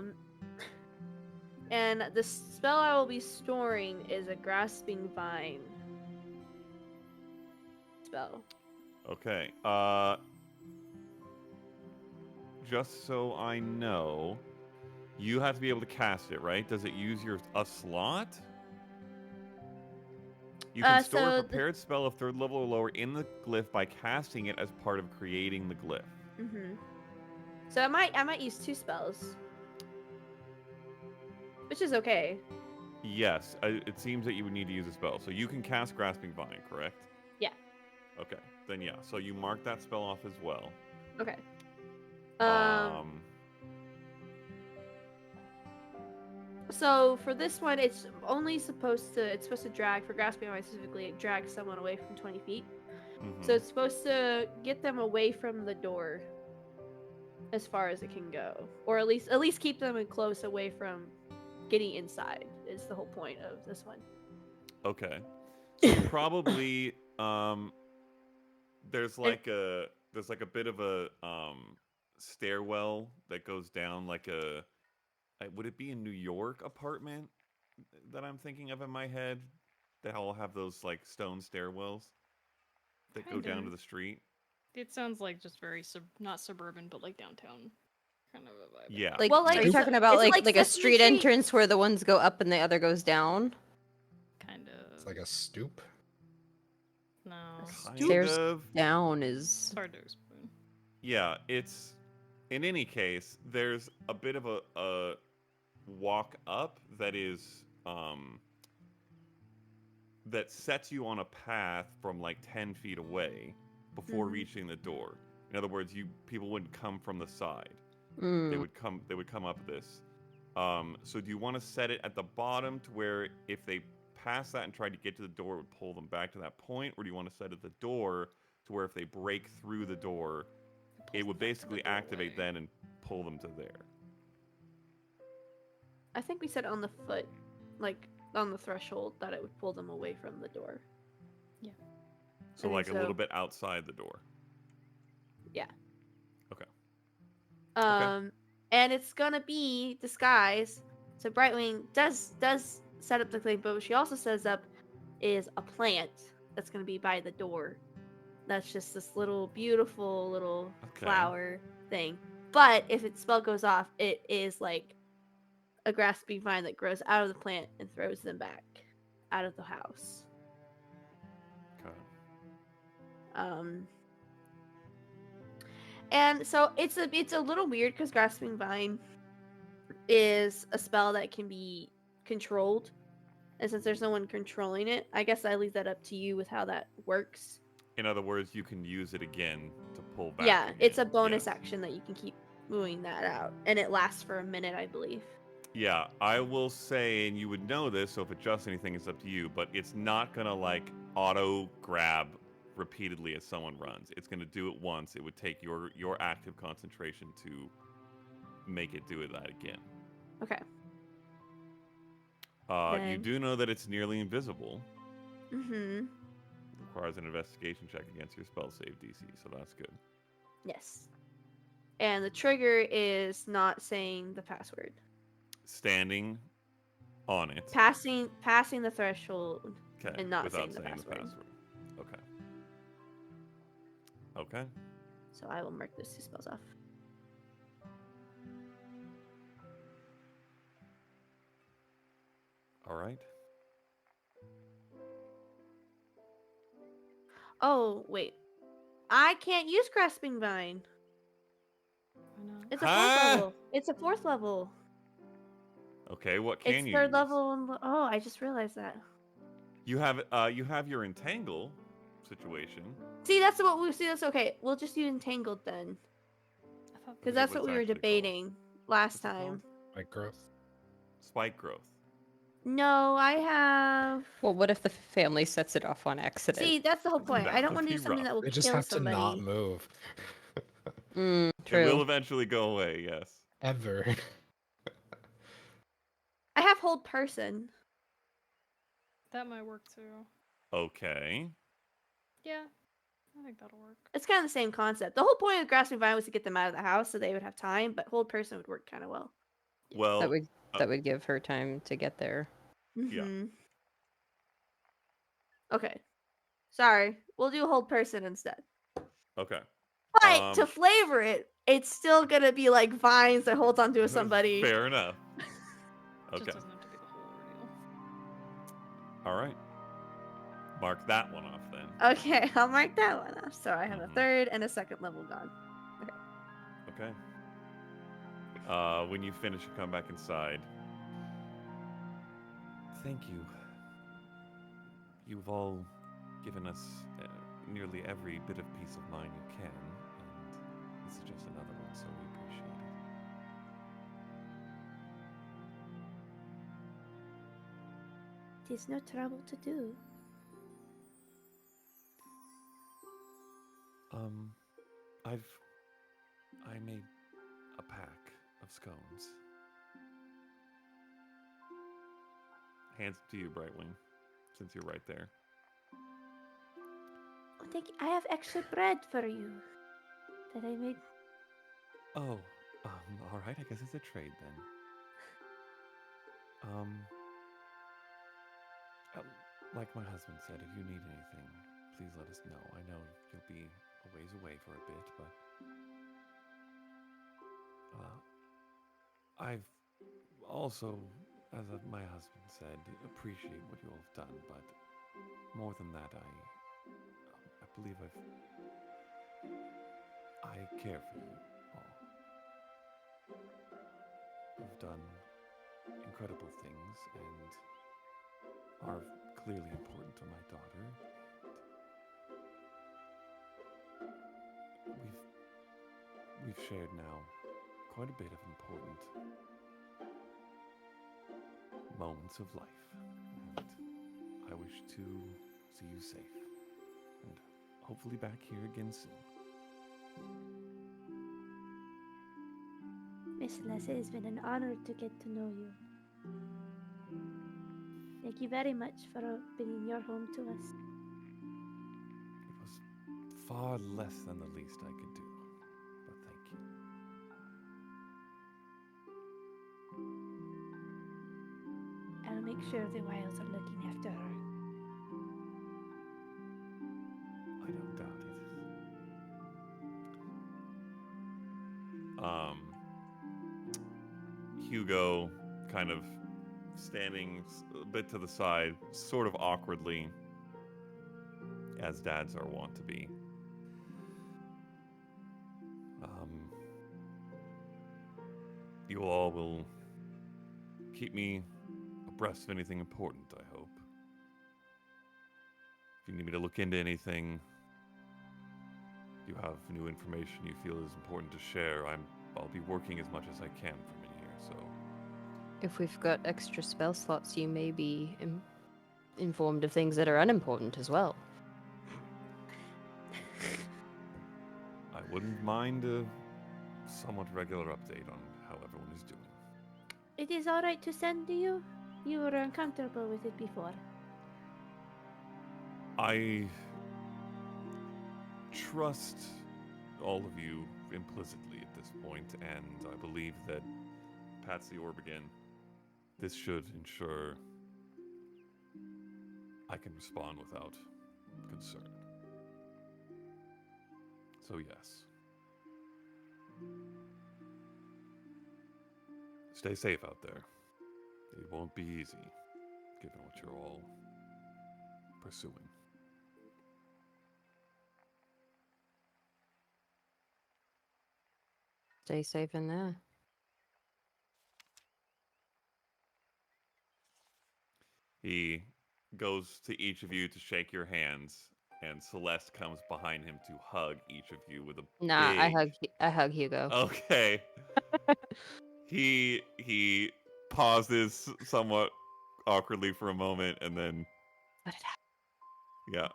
And the spell I will be storing is a Grasping Vine spell. Okay. just so I know, you have to be able to cast it, right? Does it use a slot? You can store a So prepared spell of 3rd level or lower in the glyph by casting it as part of creating the glyph. So I might use 2 spells, which is okay. Yes, it seems that you would need to use a spell. So you can cast Grasping Vine, correct? Yeah. Okay, then yeah. So you mark that spell off as well. Okay. So for this one, it's supposed to drag, for Grasping Vine specifically, it drags someone away from 20 feet. So it's supposed to get them away from the door as far as it can go, or at least keep them close away from getting inside. Is the whole point of this one. Okay. So probably there's like a bit of a stairwell that goes down like would it be a New York apartment that I'm thinking of in my head? They all have those like stone stairwells that go down to the street. It sounds like just very not suburban, but like downtown kind of a vibe. Yeah. Like, Well, like, are you is talking it- about is it like like a Sesame street Street? entrance where the ones go up and the other goes down? Kind of. It's like a stoop. No. Kind Stairs of. down is It's hard to explain. Yeah, it's in any case, there's a bit of a walk up that is that sets you on a path from like 10 feet away before reaching the door. In other words, people wouldn't come from the side. They would come up this. So do you want to set it at the bottom to where if they pass that and tried to get to the door, it would pull them back to that point? Or do you want to set it at the door to where if they break through the door, it would basically activate then and pull them to there? I think we said on the foot, like on the threshold, that it would pull them away from the door. Yeah. So like a little bit outside the door. Yeah. Okay. And it's gonna be disguise. So Brightwing does set up the thing, but what she also sets up is a plant that's gonna be by the door. That's just this little beautiful little flower thing. But if its spell goes off, it is like a grasping vine that grows out of the plant and throws them back out of the house. Okay. And so it's a little weird because Grasping Vine is a spell that can be controlled, and since there's no one controlling it, I guess I leave that up to you with how that works. In other words, you can use it again to pull back. Yeah, again. it's a bonus Yes. action that you can keep moving that out, and it lasts for a minute, I believe. Yeah, I will say, and you would know this, so if it adjusts anything, it's up to you, but it's not going to, like, auto-grab repeatedly as someone runs. It's going to do it once. It would take your active concentration to make it do that again. Okay. You Then- do know that it's nearly invisible. Mm-hmm. Requires an investigation check against your spell save DC, so that's good. Yes. And the trigger is not saying the password. Standing on it. Passing the threshold. Okay. and not without saying the password. Okay. Okay. So I will mark those 2 spells off. All right. Oh, wait. I can't use Grasping Vine. Why not? It's a 4th Huh? level. It's a 4th level. Okay, what can It's you 3rd use? level. Oh, I just realized that. You have your entangle situation. See, that's what we see. That's okay. We'll just use Entangled then, I thought because Is that's what's what we were actually called. debating last What's it called? time. Like growth. Spike growth. No, I have. well. What if the family sets it off on accident? See, that's the whole point. That I don't would want to be do something rough. that will They just kill have to somebody. not move. It will True. eventually go away, yes. Ever. I have Hold Person. that might work too. Okay. Yeah, I think that'll work. It's kind of the same concept. The whole point of Grasping Vine was to get them out of the house so they would have time, but Hold Person would work kind of well. Well, That would give her time to get there. Yeah. Mhm. Okay. Sorry. We'll do Hold Person instead. okay. But to flavor it, it's still gonna be like vines that holds onto somebody. Fair enough. Just Okay. doesn't have to be the whole ordeal. All right. Mark that one off then. Okay, I'll mark that one off. So I have a 3rd and a 2nd level gone. Okay. When you finish, you come back inside. Thank you. You've all given us nearly every bit of peace of mind you can, and this is just another one, so we appreciate it. It is no trouble to do. I made a pack of scones. Hands to you, Brightwing, since you're right there. Oh, thank you. I have extra bread for you that I made. Oh, all right. I guess it's a trade then. Like my husband said, if you need anything, please let us know. I know you'll be a ways away for a bit, but I've also, as my husband said, appreciate what you all have done, but more than that, I believe I care for you all. You've done incredible things and are clearly important to my daughter. We've shared now quite a bit of important moments of life, and I wish to see you safe and hopefully back here again soon. Miss Leslie, it has been an honor to get to know you. Thank you very much for opening your home to us. It was far less than the least I could do, but thank you. I'll make sure the Wilds are looking after her. I don't doubt it. Hugo kind of standing a bit to the side, sort of awkwardly, as dads are wont to be. You all will keep me abreast of anything important, I hope. If you need me to look into anything, you have new information you feel is important to share, I'll be working as much as I can from in here, so... If we've got extra spell slots, you may be informed of things that are unimportant as well. I wouldn't mind a somewhat regular update on how everyone is doing. It is alright to send to you? You were uncomfortable with it before. I trust all of you implicitly at this point, and I believe that Patsy Orbigan, this should ensure I can respond without concern. So yes. Stay safe out there. It won't be easy, given what you're all pursuing. Stay safe in there. He goes to each of you to shake your hands, and Celeste comes behind him to hug each of you with a Nah, big... I hug Hugo. Okay. He pauses somewhat awkwardly for a moment, and then Let it happen. yeah,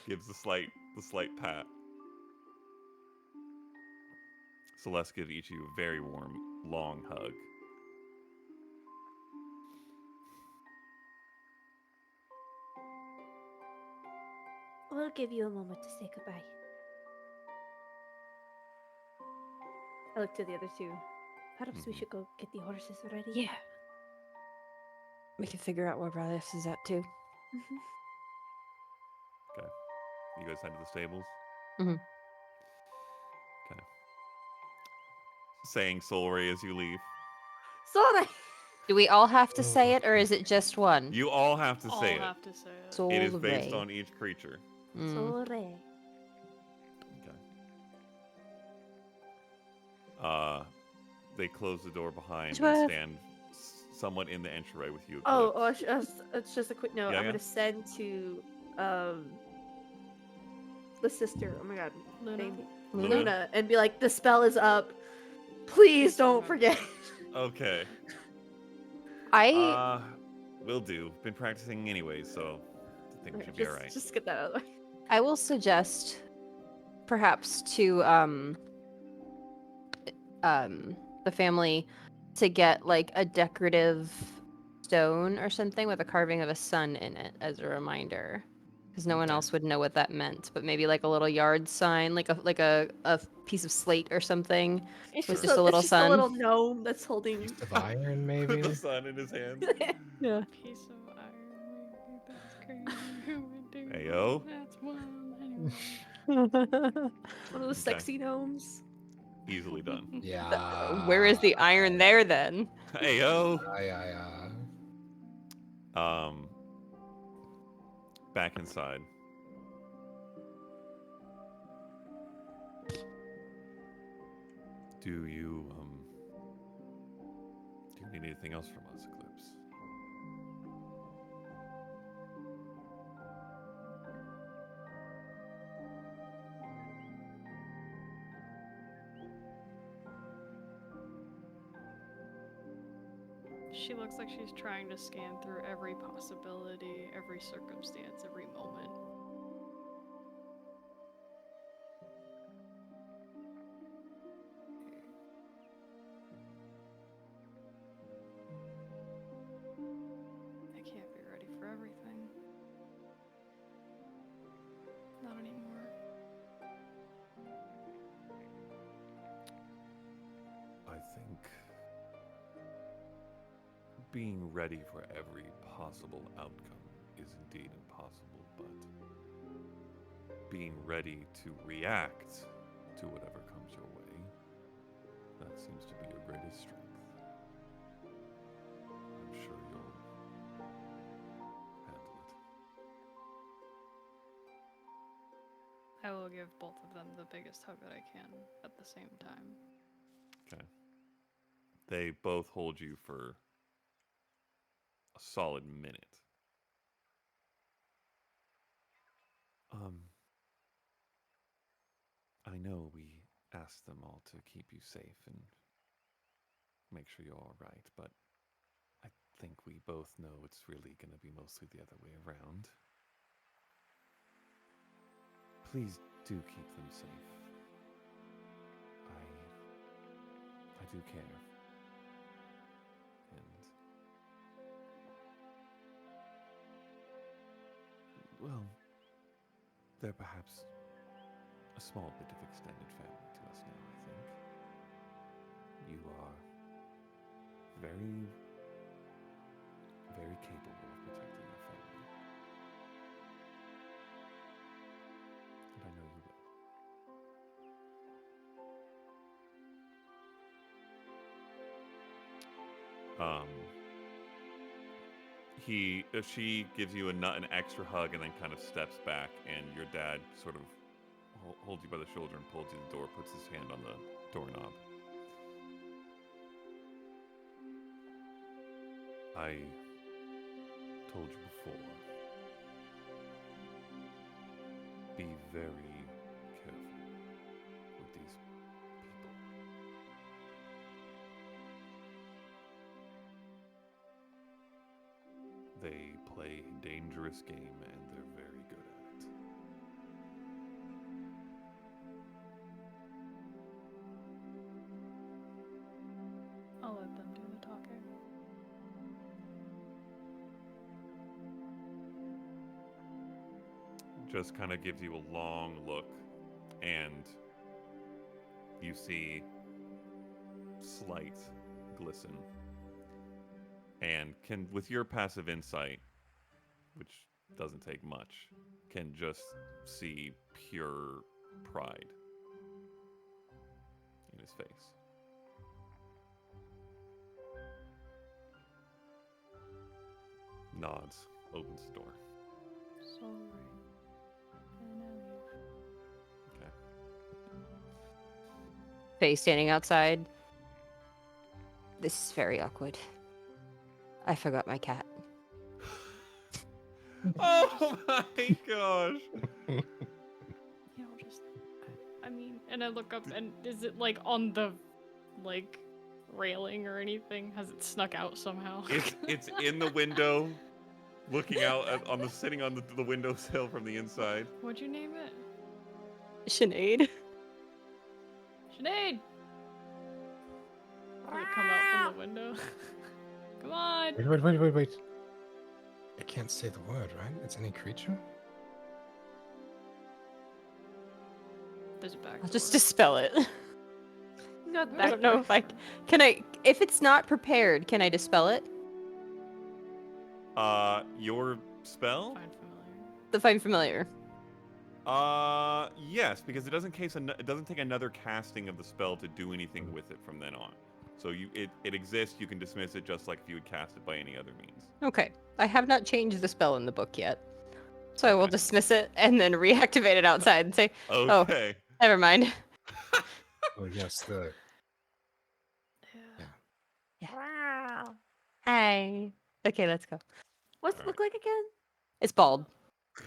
gives the slight pat. Celeste gives each of you a very warm, long hug. We'll give you a moment to say goodbye. I look to the other two. Perhaps we should go get the horses ready. Yeah. We can figure out where Ralius is at too. Okay. You guys head to the stables? Mhm. Okay. saying Soul Ray as you leave. Sorry. Do we all have to say it, or is it just one? You all have to All say it. have to say it. Soul It is based Ray. on each creature. Sorry. Okay. They close the door behind and Twelve. stand somewhat in the entryway with you. Oh, Eclipse. it's just a quick note. Yeah, I'm yeah. gonna send to the sister. Oh my god, Luna. name Luna? Luna, and be like, the spell is up. Please don't forget. Okay. I Will do. Been practicing anyway, so I think we should be just, alright. just get that out of the way. I will suggest perhaps to the family to get like a decorative stone or something with a carving of a sun in it as a reminder, because no one Okay. else would know what that meant. But maybe like a little yard sign, like a piece of slate or something. It's With just, just a little it's just a sun. little gnome that's holding. Piece of iron, maybe. With the sun in his hand. Yeah. Piece of iron. That's crazy. Who would do Ayo. that? That's wild. Anyway. One of those Okay. sexy gnomes. Easily done. Yeah. Where is the iron there then? Ayo. Yeah. Back inside. Do you need anything else from us, Eclipse? She looks like she's trying to scan through every possibility, every circumstance, every moment. I can't be ready for everything. Not anymore. I think being ready for every possible outcome is indeed impossible, but being ready to react to whatever comes your way, that seems to be your greatest strength. I'm sure you'll handle it. I will give both of them the biggest hug that I can at the same time. Okay. They both hold you for a solid minute. I know we asked them all to keep you safe and make sure you're all right, but I think we both know it's really going to be mostly the other way around. Please do keep them safe. I do care. And well, they're perhaps a small bit of extended family to us now, I think. You are very, very capable of protecting your family. And I know you will. She gives you an extra hug and then kind of steps back, and your dad sort of holds you by the shoulder and pulls you to the door, puts his hand on the doorknob. I told you before, be very careful with these people. They play a dangerous game and they're very good at it. I'll let them do the talking. Just kind of gives you a long look, and you see slight glisten. And can, with your passive insight, which doesn't take much, can just see pure pride in his face. Nods. Opens the door. Sorry. I know you. Okay. Faye standing outside. This is very awkward. I forgot my cat. Oh my gosh! Yeah, I'll just. I mean, and I look up, and is it like on the, like, railing or anything? Has it snuck out somehow? It's in the window, looking out on the sitting on the windowsill from the inside. What'd you name it? Sinead. Sinead! Does it come out from the window? Come on! Wait. I can't say the word, right? It's any creature? There's a back I'll just door. dispel it. Go I back don't know door. if I can. If it's not prepared, can I dispel it? Your spell? Find familiar. The find familiar. Yes, because it doesn't take another casting of the spell to do anything with it from then on. So it exists. You can dismiss it just like if you would cast it by any other means. Okay. I have not changed the spell in the book yet, so I will Okay. dismiss it and then reactivate it outside and say, Okay. "Never mind." Oh yes, the Yeah. Wow. Hey. Okay, let's go. What's it look like again? It's bald.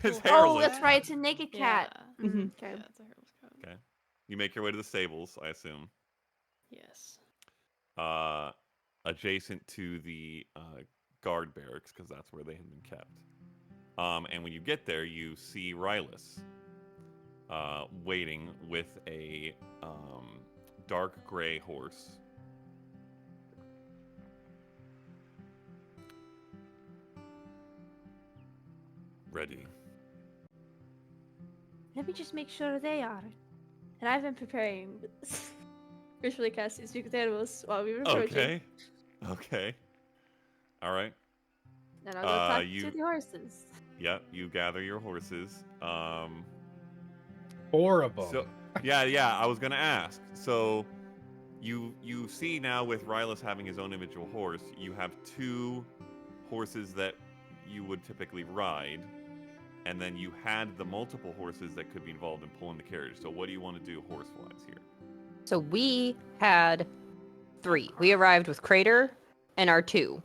It's Oh, hairless. Oh, that's right. It's a naked cat. Yeah. Mhm. Okay. Yeah, it's a hairless cat. Okay. You make your way to the stables, I assume. Yes. Adjacent to the guard barracks, because that's where they had been kept. And when you get there, you see Rylus waiting with a dark gray horse. Ready. Let me just make sure they are. And I've been preparing ritually casting speak with animals while we were approaching. Okay. All right. And I'll go talk you- to the horses. Yep. You gather your horses. 4 of them. So yeah. I was gonna ask. So you see now with Rylus having his own individual horse, you have 2 horses that you would typically ride, and then you had the multiple horses that could be involved in pulling the carriage. So what do you want to do horse-wise here? So we had 3. We arrived with Crater and our 2.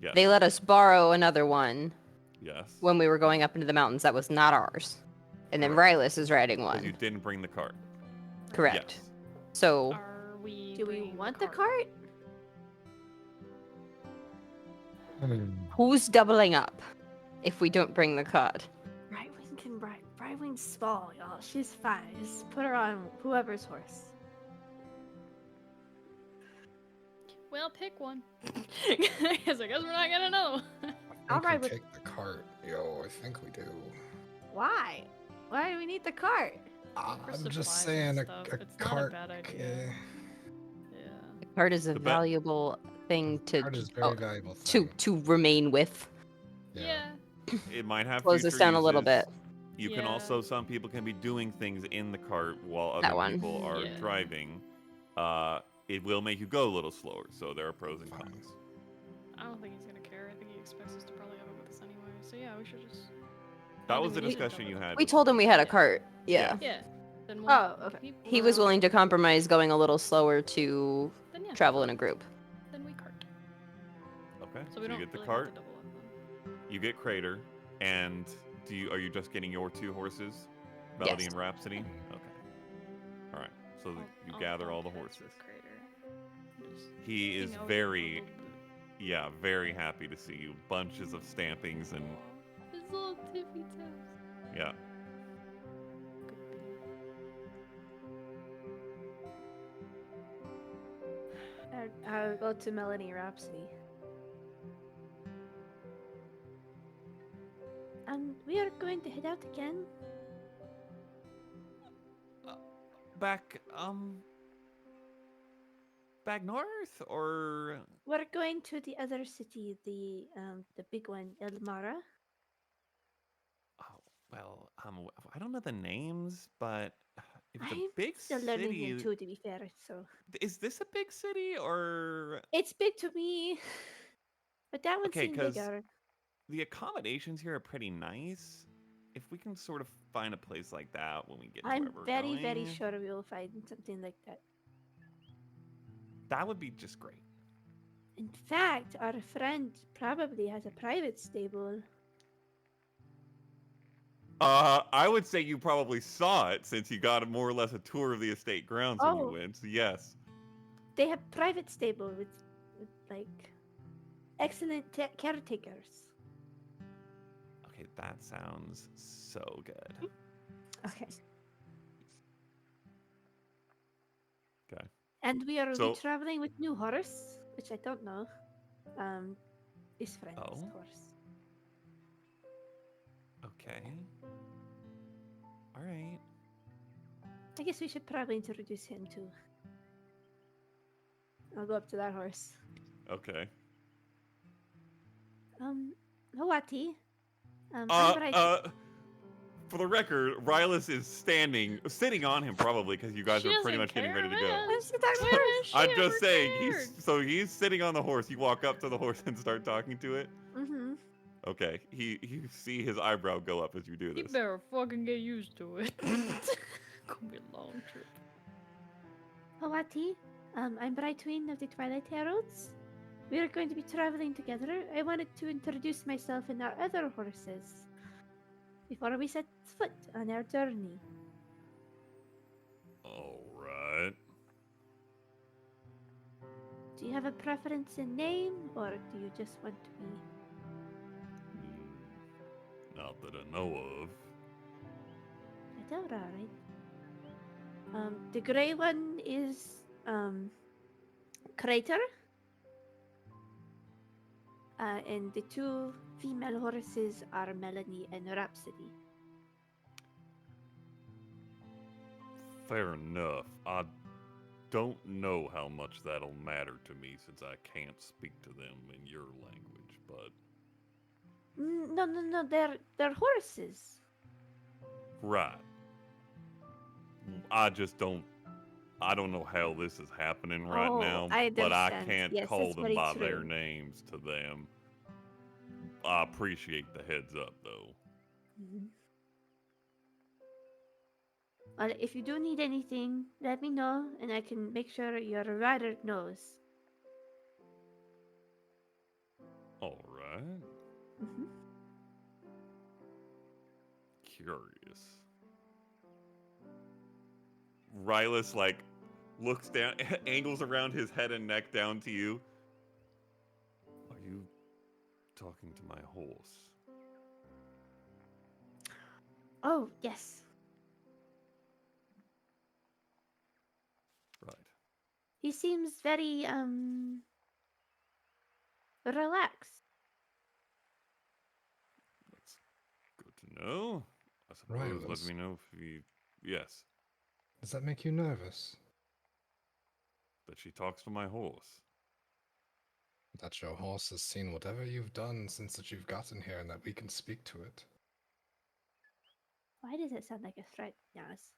Yes. They let us borrow another one Yes. when we were going up into the mountains. That was not ours. And then Correct. Rylus is riding Because you one. didn't bring the cart. Correct. Yes. So Are we? Do we bringing want the cart? who's doubling up if we don't bring the cart? Brightwing can ride. Brightwing's small, y'all. She's fine. Just put her on whoever's horse. Well, pick one. Because I guess we're not getting another one. I'll I ride think with- we take the cart. Yo, I think we do. Why? Why do we need the cart? For I'm just supplies saying and a stuff, it's not a cart. bad idea. Yeah. The cart is a The be- valuable thing to Cart is very valuable to thing. to remain with. Yeah. It might have Close this future down a little uses. bit. You can Yeah. also, some people can be doing things in the cart while That other one. people are Yeah. driving. It will make you go a little slower, so there are pros and cons. I don't think he's gonna care. I think he expects us to probably have it with us anyway. So yeah, we should just. That I was the think we should discussion double you it. had. We with- told him we had a Yeah. cart. Yeah. Yeah. Then we'll Oh, okay. keep- He was willing to compromise going a little slower to Then yeah. travel in a group. Then we cart. Okay, So we you don't get the really cart, have to double up then. you get Crater, and are you just getting your 2 horses? Melody Yes. and Rhapsody? Okay. Alright, so you gather all the catch horses. with Crater. Just He is hang out very, with him yeah, very happy to see you. Bunches of stampings a and, little bit. His little tippy toes. yeah. Good baby. I'll go to Melanie Rhapsody. And we are going to head out again. Back north, or? We're going to the other city, the big one, Elmara. Oh, well, I don't know the names, but if it's a I'm big still learning city, them too, to be fair. So is this a big city, or? it's big to me, but that one Okay, seemed 'cause bigger. the accommodations here are pretty nice. If we can sort of find a place like that when we get to I'm where we're very, very going, sure we'll find something like that. that would be just great. In fact, our friend probably has a private stable. I would say you probably saw it since you got more or less a tour of the estate grounds when you Oh. went. So yes. They have private stable with like excellent caretakers. Okay, that sounds so good. Okay. Okay. And we are So- traveling with new horse, which I don't know. His friend's Oh. horse. Okay. All right. I guess we should probably introduce him too. I'll go up to that horse. Okay. Hawati. For the record, Rylus is sitting on him probably because you guys She are pretty doesn't much getting care, ready to go. man. I'm She just ever saying, cared. he's sitting on the horse. You walk up to the horse and start talking to it. Mm-hmm. Okay, you see his eyebrow go up as you do You this. better fucking get used to it. Gonna be a long trip. Hawati, I'm Brightwing of the Twilight Heralds. We are going to be traveling together. I wanted to introduce myself and our other horses before we set foot on our journey. All right. Do you have a preference in name, or do you just want to be? Not that I know of. That's all right. The gray one is Crater. And the two female horses are Melanie and Rhapsody. Fair enough. I don't know how much that'll matter to me since I can't speak to them in your language, but No, they're horses. right. I don't know how this is happening right Oh, now, I but I understand. can't Yes, call that's them very by their true. names to them. I appreciate the heads up, though. Mhm. Well, if you do need anything, let me know, and I can make sure your rider knows. All right. Mhm. Curious. Rylus, looks down, angles around his head and neck down to you. Are you talking to my horse? Oh, yes. Right. He seems very, relaxed. That's good to know. I suppose let Rylus. me know if he... Yes, Does that make you nervous? that she talks to my horse. That your horse has seen whatever you've done since that you've gotten here and that we can speak to it? Why does it sound like a threat, Yas?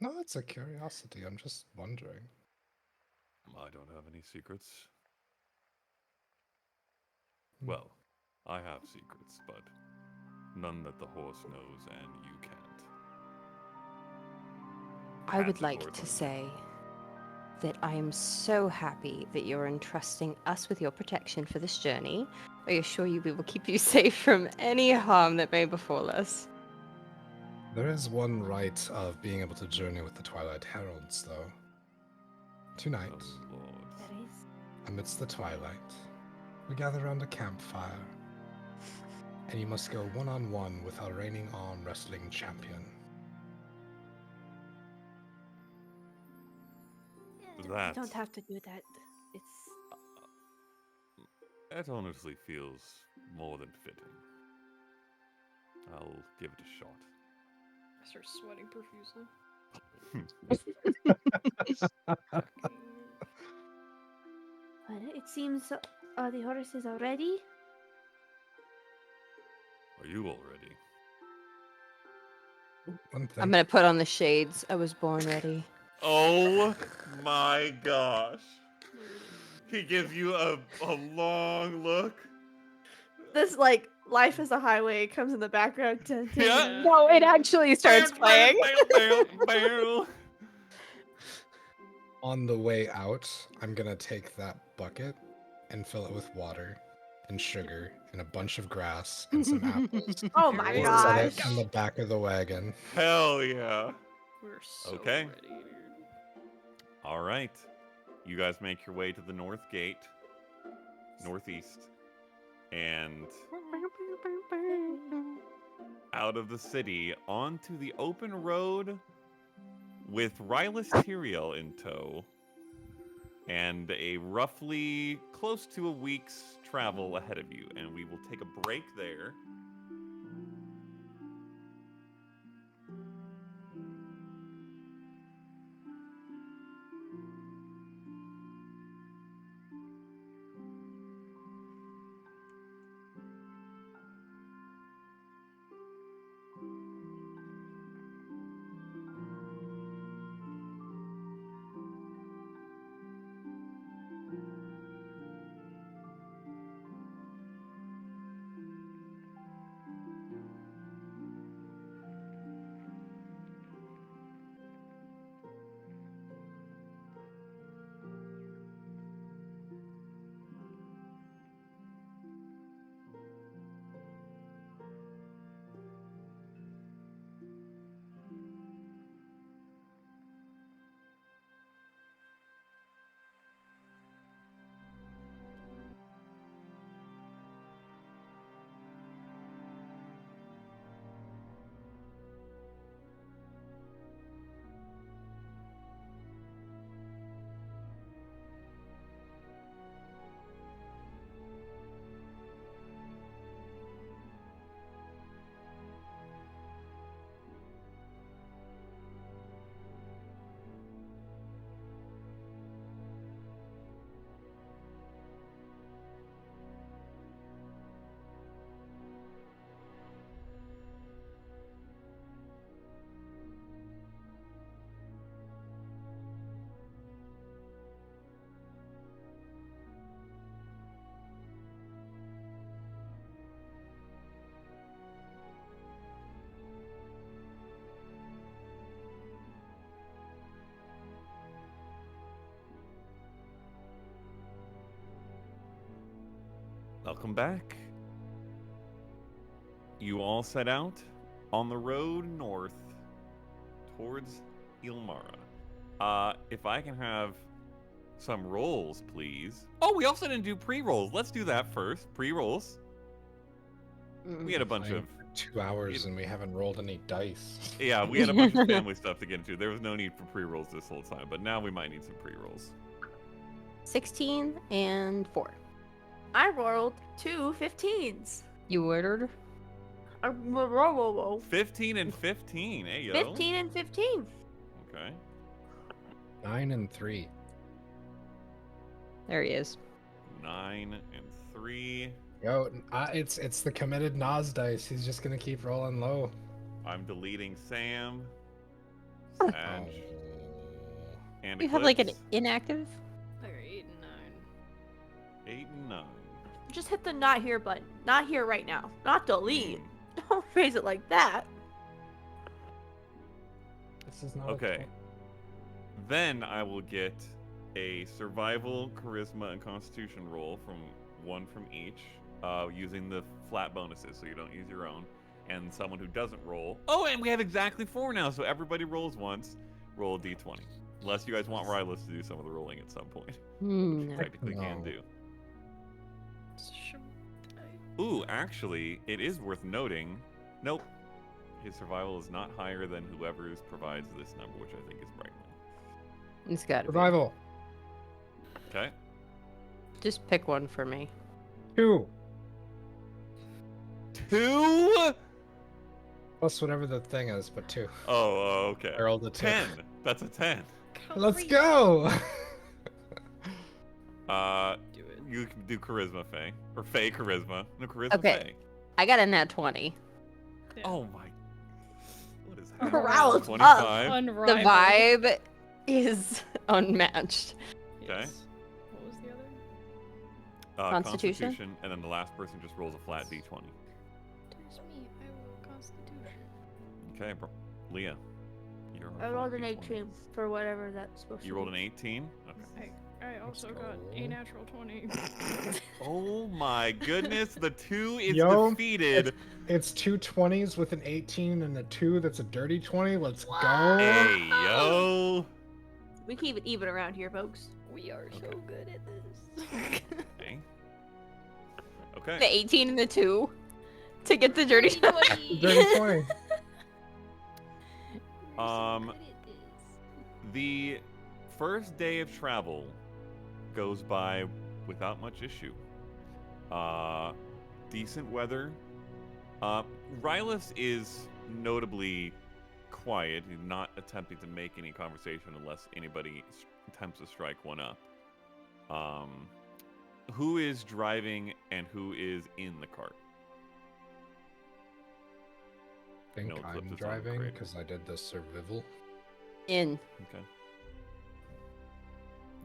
No, it's a curiosity. I'm just wondering. I don't have any secrets. Hmm. Well, I have secrets, but none that the horse knows and you can't. I would Pats the like horse to on the say that I am so happy that you're entrusting us with your protection for this journey. I assure you we will keep you safe from any harm that may befall us. There is one right of being able to journey with the Twilight Heralds, though. Tonight, Oh, Lord. There is. amidst the twilight, we gather around a campfire, and you must go one-on-one with our reigning arm wrestling champion. You That- don't have to do that. It's. That honestly feels more than fitting. I'll give it a shot. I start sweating profusely. Well, it seems all the horses are ready. Are you all ready? One thing. I'm gonna put on the shades. I was born ready. Oh my gosh. He gives you a long look. this like Life is a Highway comes in the background. Dun, dun, Yeah. dun. No, it actually starts playing. On the way out, I'm gonna take that bucket and fill it with water and sugar and a bunch of grass and some apples. Oh my Here it We'll set gosh. it in the back of the wagon. Hell yeah. We're so Okay. ready, dude. All right. You guys make your way to the north gate, northeast, and out of the city onto the open road with Rylus Tyrael in tow and a roughly close to a week's travel ahead of you. And we will take a break there. Welcome back. You all set out on the road north towards Ilmara. If I can have some rolls, please. Oh, we also didn't do pre-rolls. Let's do that first. Pre-rolls. We had a bunch Playing of... for 2 hours and we haven't rolled any dice. Yeah, we had a bunch of family stuff to get into. There was no need for pre-rolls this whole time, but now we might need some pre-rolls. 16 and 4. I rolled 2 15s. You ordered? Whoa. 15 and 15. Hey, yo. 15 and 15. Okay. 9 and 3. There he is. 9 and 3. Yo, it's the committed Nas dice. He's just gonna keep rolling low. I'm deleting Sam. Oh. Sag. And You have like an Eclipse. inactive? There, 8 and 9. 8 and 9. Just hit the not here button. Not here right now. Not delete. Don't phrase it like that. This is not Okay. Then I will get a survival, charisma, and constitution roll from one from each, using the flat bonuses, so you don't use your own. And someone who doesn't roll. Oh, and we have exactly 4 now, so everybody rolls once. Roll a d20. Unless you guys want Rylus to do some of the rolling at some point. No. Technically can No. do. Ooh, actually, it is worth noting. Nope. His survival is not higher than whoever's provides this number, which I think is Brightman. It's got to be. Survival. Okay. Just pick one for me. 2. 2? Plus whatever the thing is, but 2. Oh, okay. I rolled a 2. 10. That's a 10. Let's go! Do it. You can do charisma, Faye. Or Faye charisma. No, charisma, Okay. Faye. I got a nat 20. Yeah. Oh my. What is happening? Morale is up. 25. The Unrivaled. vibe is unmatched. Okay. Yes. What was the other? Constitution? and then the last person just rolls a flat d20. There's me. I will Constitution. Okay, bro. Leah. You're I rolled an D20. 18 for whatever that's supposed to be. You rolled an 18? Okay. I also Let's got a go. natural 20. Oh my goodness, the 2 is Yo, defeated. It's 2 20s with an 18 and a 2 that's a dirty 20. Let's go. Hey, yo. We keep it even around here, folks. We are so Okay. good at this. Okay. The Okay. 18 and the 2 to get the dirty 20. Dirty 20. The first day of travel goes by without much issue. Decent weather. Rylus is notably quiet. He's not attempting to make any conversation unless anybody attempts to strike one up. Who is driving and who is in the cart? I think No, Eclipse I'm is on driving grid. because I did the survival. In. Okay.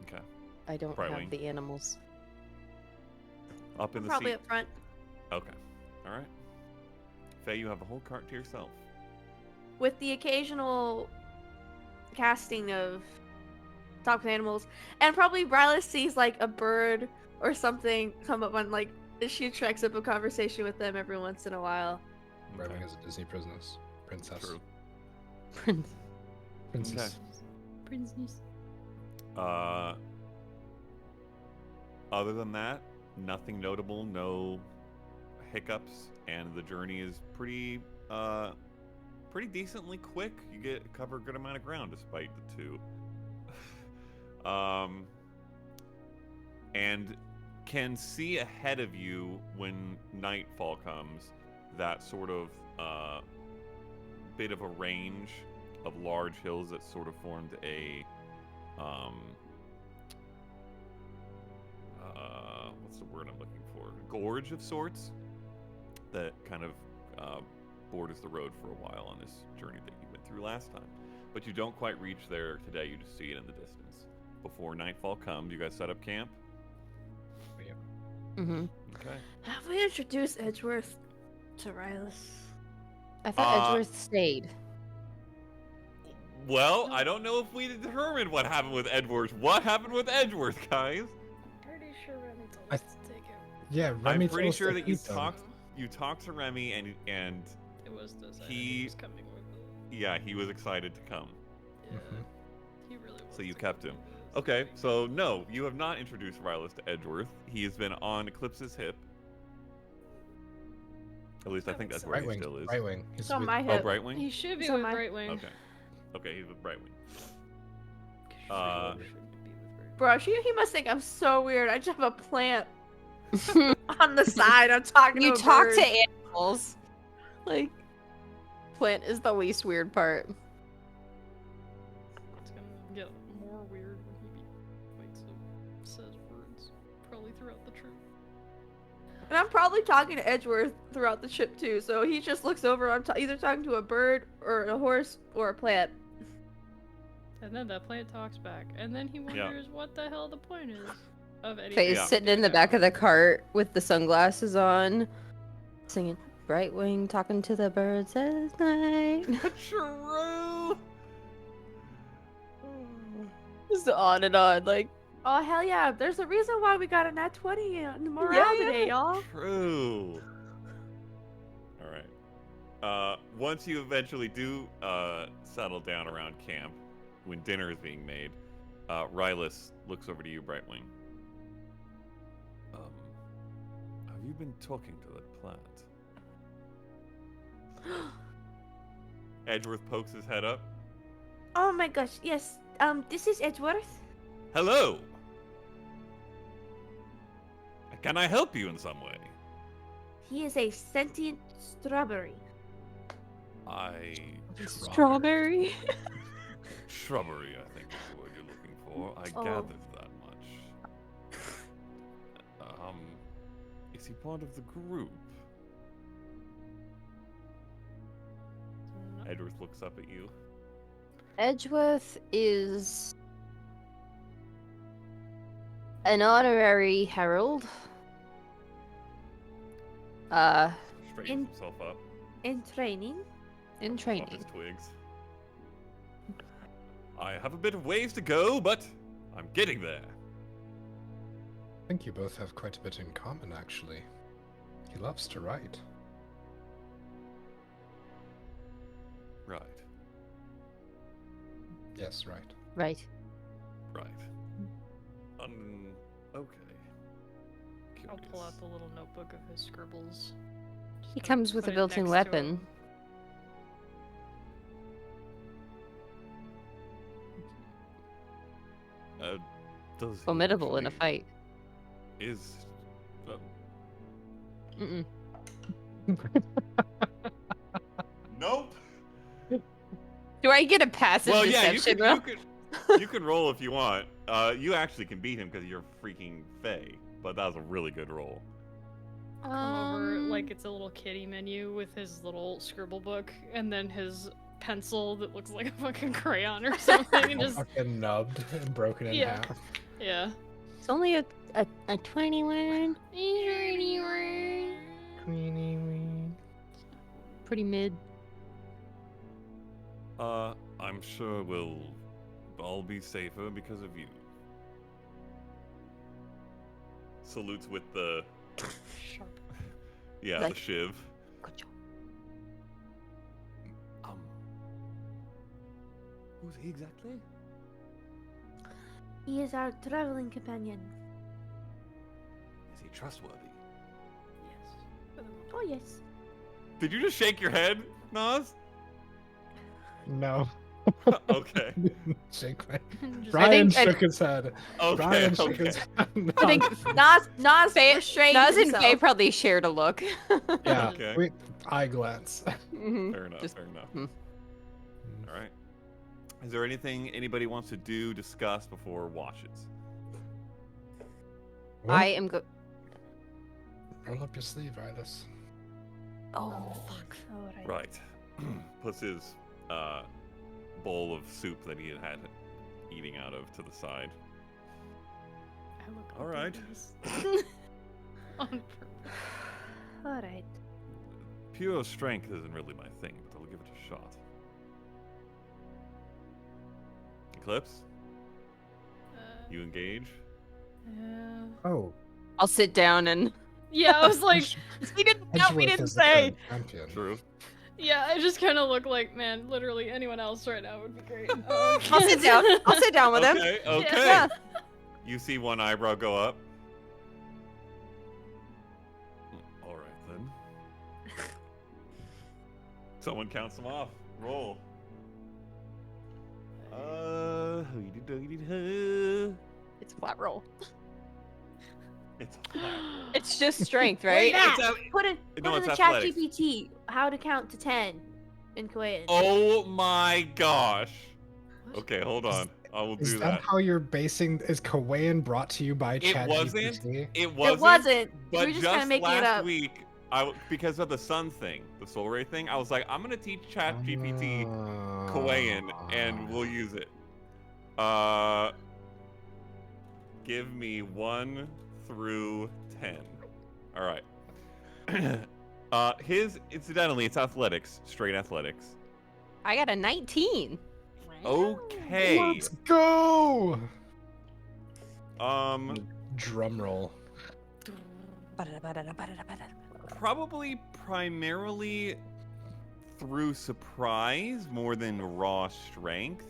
Okay. I don't Brightwing. have the animals. Up in the Probably seat. up front. Okay. All right. Faye, you have the whole cart to yourself. With the occasional casting of talk with animals, and probably Bryla sees like a bird or something come up on like she strikes up a conversation with them every once in a while. Driving as a Disney princess. True. Prince. Princess. Princess. Other than that, nothing notable, no hiccups, and the journey is pretty decently quick. You cover a good amount of ground despite the 2. And can see ahead of you when nightfall comes that sort of bit of a range of large hills that sort of formed a what's the word I'm looking for? Gorge of sorts that kind of borders the road for a while on this journey that you went through last time. But you don't quite reach there today, you just see it in the distance. Before nightfall comes, you guys set up camp? Mm-hmm. Okay. Have we introduced Edgeworth to Rylus? I thought Edgeworth stayed. Well, I don't know if we determined what happened with Edgeworth. What happened with Edgeworth, guys? Pretty sure Remy told I us to take it. Yeah, Remy I'm pretty told us sure to that you keep them. talked to Remy and It was decided He- was coming with it. yeah, he was excited to come. Yeah. Mhm. He really was. So you kept him. Okay, so no, you have not introduced Rylus to Edgeworth. He has been on Eclipse's hip. At least I think that's where he Right still wing. is. Right wing. He's It's on with- my Oh, hip. Brightwing? He should be So with my- Brightwing. Okay. Okay, he's with Brightwing. Should be with Brightwing. Bro, he must think I'm so weird. I just have a plant on the side. I'm talking You to a talk bird. to animals. Like, plant is the least weird part. It's gonna get more weird when he wakes up, says words, probably throughout the trip. And I'm probably talking to Edgeworth throughout the trip too. So he just looks over. I'm either talking to a bird or a horse or a plant. And then that plant talks back, and then he wonders what the hell the point is of anything. Faye's Yeah. sitting in the back of the cart with the sunglasses on, singing Brightwing, talking to the birds at night. True. Just on and on, like, Oh hell yeah! There's a reason why we got a nat 20 in the morale Yeah, yeah. today, y'all. True. All right. Once you eventually do settle down around camp, when dinner is being made, Rylus looks over to you, Brightwing. Have you been talking to that plant? Edgeworth pokes his head up. Oh my gosh, yes. This is Edgeworth. Hello. Can I help you in some way? He is a sentient strawberry. strawberry. Shrubbery, I think is the word you're looking for. I Oh. gathered that much. Is he part of the group? Edgeworth looks up at you. Edgeworth is an honorary herald Straightens himself up. In training? In Off training. his twigs. I have a bit of ways to go, but I'm getting there. I think you both have quite a bit in common, actually. He loves to write. Right. Yes, right. Right. Right. Okay. I'll pull out the little notebook of his scribbles. Just He kinda comes with put a it built-in next to weapon. him. Does he Formidable in a actually- fight. Is Mm-mm. nope. Do I get a passive Well, yeah, deception roll? you can roll if you want. You actually can beat him because you're freaking Fae, but that was a really good roll. Come over like it's a little kitty menu with his little scribble book and then his pencil that looks like a fucking crayon or something and just Fucking nubbed and broken in Yeah. half. yeah. It's only a 21. Queenie ween. Pretty mid. I'm sure we'll all be safer because of you. Salutes with the Sharp. yeah, Like- the shiv. Good job. Who's he exactly? He is our traveling companion. Is he trustworthy? Yes. For the moment. Oh, yes. Did you just shake your head, Nas? No. Okay. Shake my... Just- Brian think- shook his head. Okay. Brian shook Okay. his head. I think Nas Faye- restrained Naz and himself. Faye probably shared a look. Yeah, Okay. we, eye glance. Mhm. Fair enough. Just- Fair enough. hmm. All right. Is there anything anybody wants to do, discuss before watches? I am go. Roll up your sleeve, Rylas. Oh fuck. Right. Puts his bowl of soup that he had eating out of to the side. I look All up right. at this. On purpose. All right. Pure strength isn't really my thing, but I'll give it a shot. Eclipse, you engage. Yeah. Oh. I'll sit down and. Yeah, I was like, We didn't. Edgeworth is the current champion. True. yeah, I just kind of look like, man, literally anyone else right now would be great. I'll sit down. I'll sit down with him. Okay. Okay. Yeah. You see one eyebrow go up. All right then. Someone counts them off. Roll. It's flat roll. It's a flat roll. It's just strength, right? Matt, It's put in no, the it's chat athletics. GPT how to count to 10 in Korean. Oh my gosh. Okay, hold on. I will Is do that that. how you're basing? Is Kawain brought to you by It ChatGPT? wasn't. It it wasn't. But we were just kind just of making last it up. week, because of the sun thing, the soul ray thing, I was like, I'm gonna teach ChatGPT Kawain, and we'll use it. Give me 1 through 10. All right. Incidentally, it's athletics, straight athletics. I got a 19. Okay. Let's go! Drum roll. Probably primarily through surprise more than raw strength.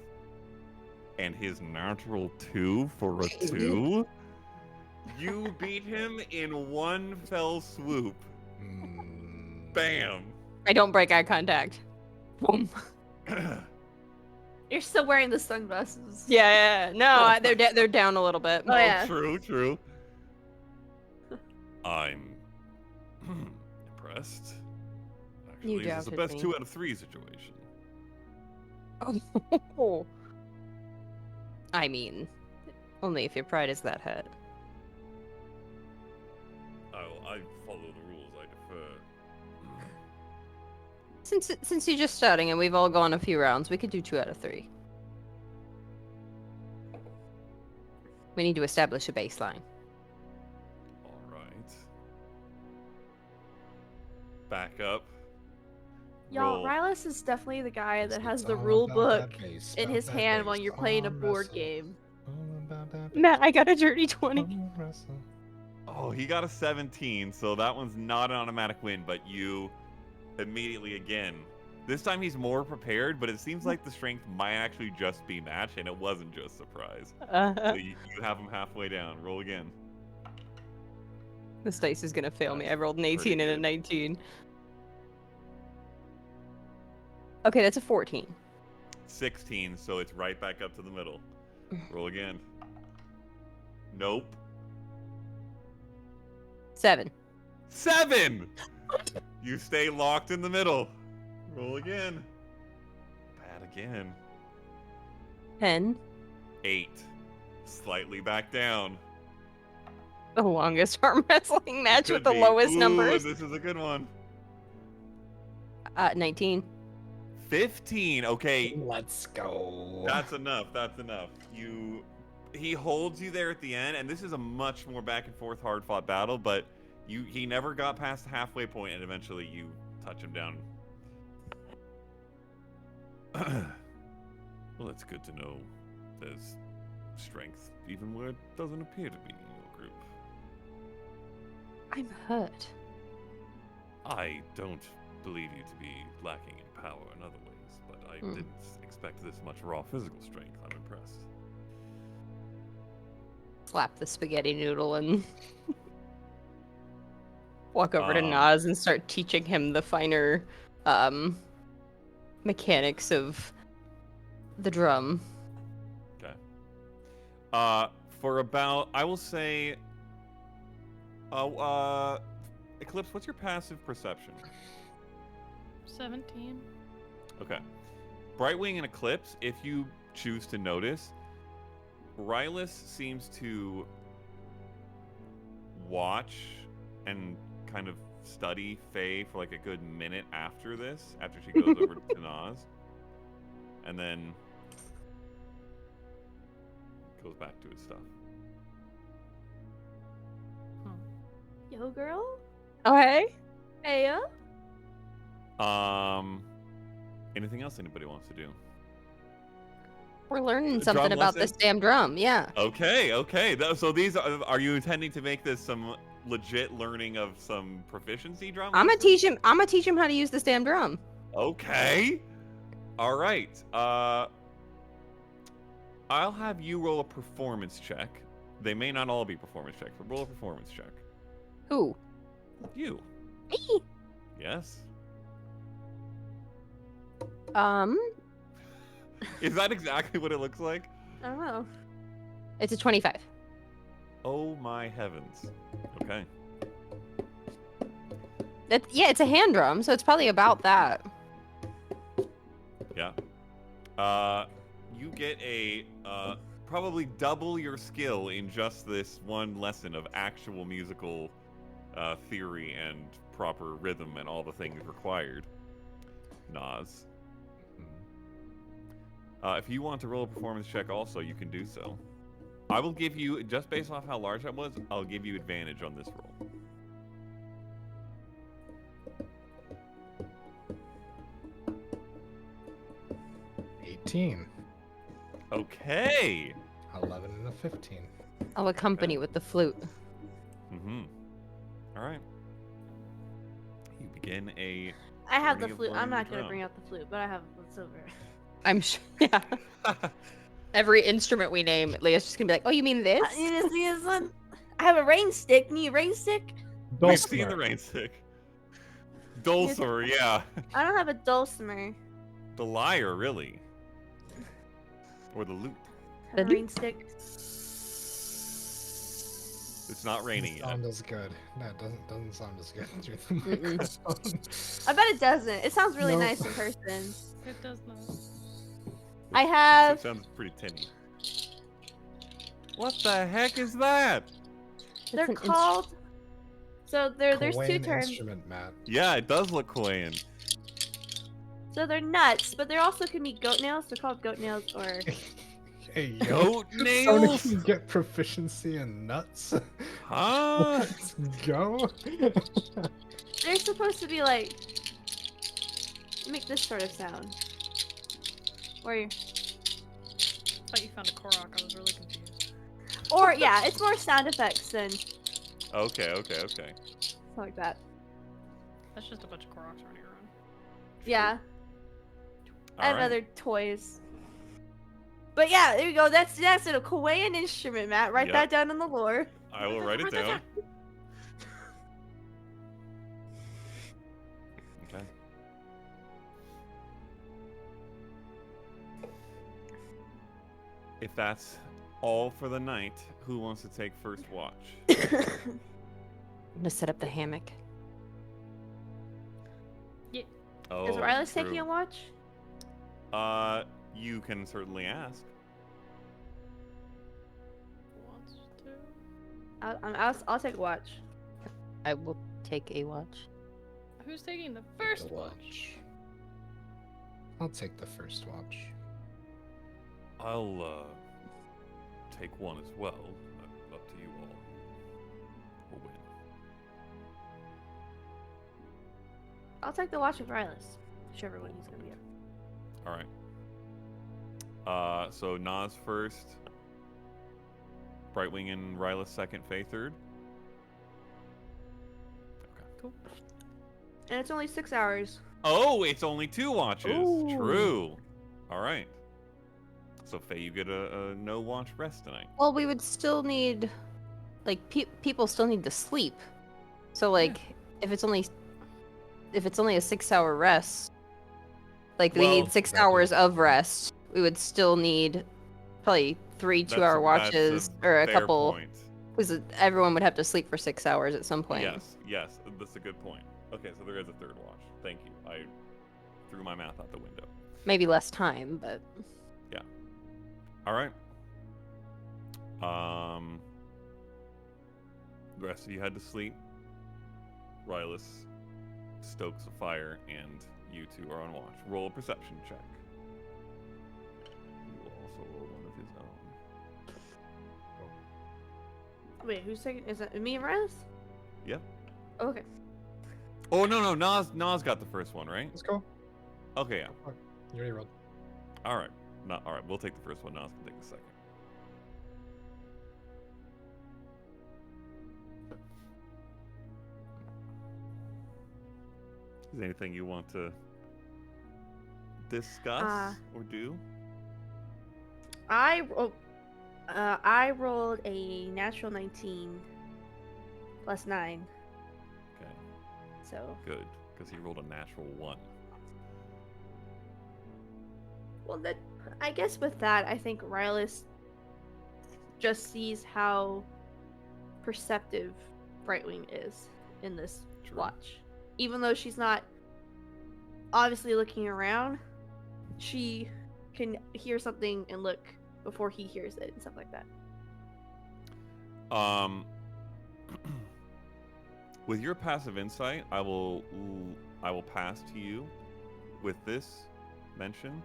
And his natural 2 for a 2. You beat him in one fell swoop. Bam. I don't break eye contact. Boom. You're still wearing the sunglasses. Yeah. No, they're down a little bit. Oh, yeah. True. I'm impressed. Actually, this is the doubted best me. 2 out of 3 situation. Oh. I mean, only if your pride is that hurt. I follow the rules. I defer. Since you're just starting and we've all gone a few rounds, we could do 2 out of 3. We need to establish a baseline. All right. back up. Y'all, Roll. Rylas is definitely the guy that has It's the all rule about book that bass, in about his that hand bass, while you're playing a arm board wrestle, game. all about that Matt, bass, I got a dirty 20. arm wrestle. Oh, he got a 17, so that one's not an automatic win, but you immediately again. This time he's more prepared, but it seems like the strength might actually just be matched, and it wasn't just surprise. So you have him halfway down. Roll again. This dice is gonna fail me. I That's rolled an pretty 18 and a good. 19. Okay, that's a 14. 16, so it's right back up to the middle. Roll again. Nope. 7. 7! You stay locked in the middle. Roll again. Bad again. 10. 8. Slightly back down. The longest arm wrestling match Could with the be. lowest Ooh, numbers. This is a good one. 19. 15. Okay, Let's go. that's enough. That's enough. He holds you there at the end, and this is a much more back and forth, hard fought battle. But he never got past the halfway point, and eventually you touch him down. Well, it's good to know there's strength even where it doesn't appear to be in your group. I'm hurt. I don't believe you to be lacking in power in other ways, but I didn't expect this much raw physical strength. I'm impressed. Slap the spaghetti noodle and walk over to Nas and start teaching him the finer mechanics of the drum. Okay. For about, I will say, Eclipse, what's your passive perception? 17. Okay. Brightwing and Eclipse, if you choose to notice, Rylas seems to watch and kind of study Faye for like a good minute after this, after she goes over to Nas. And then goes back to his stuff. Yo, girl. Oh, hey? Hey, Anything else anybody wants to do? We're learning Drum something about this lesson? damn drum, yeah. Okay. So these are you intending to make this some legit learning of some proficiency drum? I'm gonna lessons? teach him how to use this damn drum. Okay. All right. I'll have you roll a performance check. They may not all be performance checks, but roll a performance check. Who? You. Me? Yes. Is that exactly what it looks like? I don't know. It's a 25. Oh my heavens. Okay. Yeah, it's a hand drum, so it's probably about that. Yeah. You get a probably double your skill in just this one lesson of actual musical theory and proper rhythm and all the things required. Nas. If you want to roll a performance check also, you can do so. I will give you, just based off how large that was, I'll give you advantage on this roll. Okay. 11 and a 15. I'll accompany with the flute. Mm-hmm. All right. You begin a... I have the Learning of flute. I'm learning the not gonna drum. bring out the flute, but I have what's over. I'm sure, yeah. Every instrument we name, Leah's just gonna be like, oh, you mean this? I have a rain stick. Need a rain stick? We've seen the rain stick. Dulcimer, yeah. I don't have a dulcimer. The lyre, really. Or the lute. Have a The rain stick. It's not raining yet. Sound as good. No, it doesn't sound as good through the microphone. I bet it doesn't. It sounds really Nope. nice in person. It does not. I It have. sounds pretty tinny. What the heck is that? They're an called. So there's two Hawaiian terms. instrument, Matt. Yeah, it does look Hawaiian. So they're nuts, but they also can be goat nails. They're called goat nails, or Hey, yo. Goat Sonic nails? can get proficiency in nuts. Huh? Let's go. they're supposed to be like make this sort of sound. Or I thought you found a Korok. I was really confused. or yeah, it's more sound effects than Okay. something like that. That's just a bunch of Koroks running around. Yeah. I have Alright. other toys. But yeah, there you go. That's a Khaing instrument, Matt. Write Yep. that down in the lore. I will write it down. Okay. If that's all for the night, who wants to take first watch? I'm gonna set up the hammock. Oh, Is Rylas true. taking a watch? You can certainly ask. Wants to. I'll take a watch. I will take a watch. Who's taking the first The watch? I'll take the first watch. I'll take one as well. Up to you all. Or when. I'll take the watch with Rylas. Whichever one he's gonna be at. All right. So Nas first, Brightwing and Ryla second, Faye third. Okay. Cool. And it's only 6 hours. Oh, it's only 2 watches. Ooh. True. All right. So Faye, you get a no watch rest tonight. Well, we would still need, like, people still need to sleep. So, like, if it's only a 6-hour rest, like we Well, need 6 exactly. hours of rest. We would still need probably 3 That's 2-hour that's watches or a fair couple, point. because everyone would have to sleep for 6 hours at some point. Yes, that's a good point. Okay, so there is a third watch. Thank you. I threw my math out the window. Maybe less time, but All right. The rest of you had to sleep. Rylus stokes a fire, and you two are on watch. Roll a perception check. He will also roll one of his own. Wait, who's taking? Is that me and Rylas? Yep. Okay. Oh no, Nas got the first one, right? Let's go. Okay, yeah. You already rolled. All right. All right. We'll take the first one. Nas can take the second. Is there anything you want to discuss or do? I rolled a natural 19 plus 9. Okay, So, good, because he rolled a natural 1. well, then I guess with that, I think Rylas just sees how perceptive Brightwing is in this True. watch. Even though she's not obviously looking around, she can hear something and look before he hears it and stuff like that. With your passive insight, I will pass to you with this mention.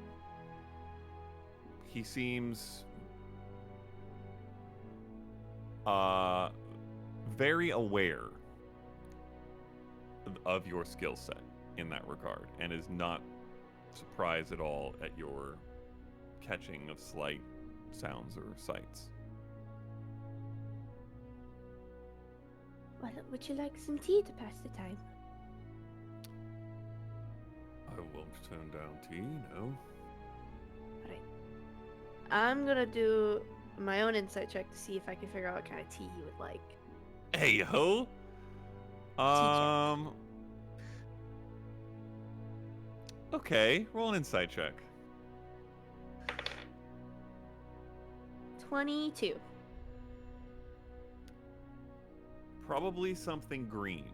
He seems very aware of your skill set in that regard, and is not surprised at all at your catching of slight sounds or sights. Well, would you like some tea to pass the time? I won't turn down tea, no. I'm gonna do my own insight check to see if I can figure out what kind of tea you would like. Hey ho. Okay, roll an insight check. 22. Probably something green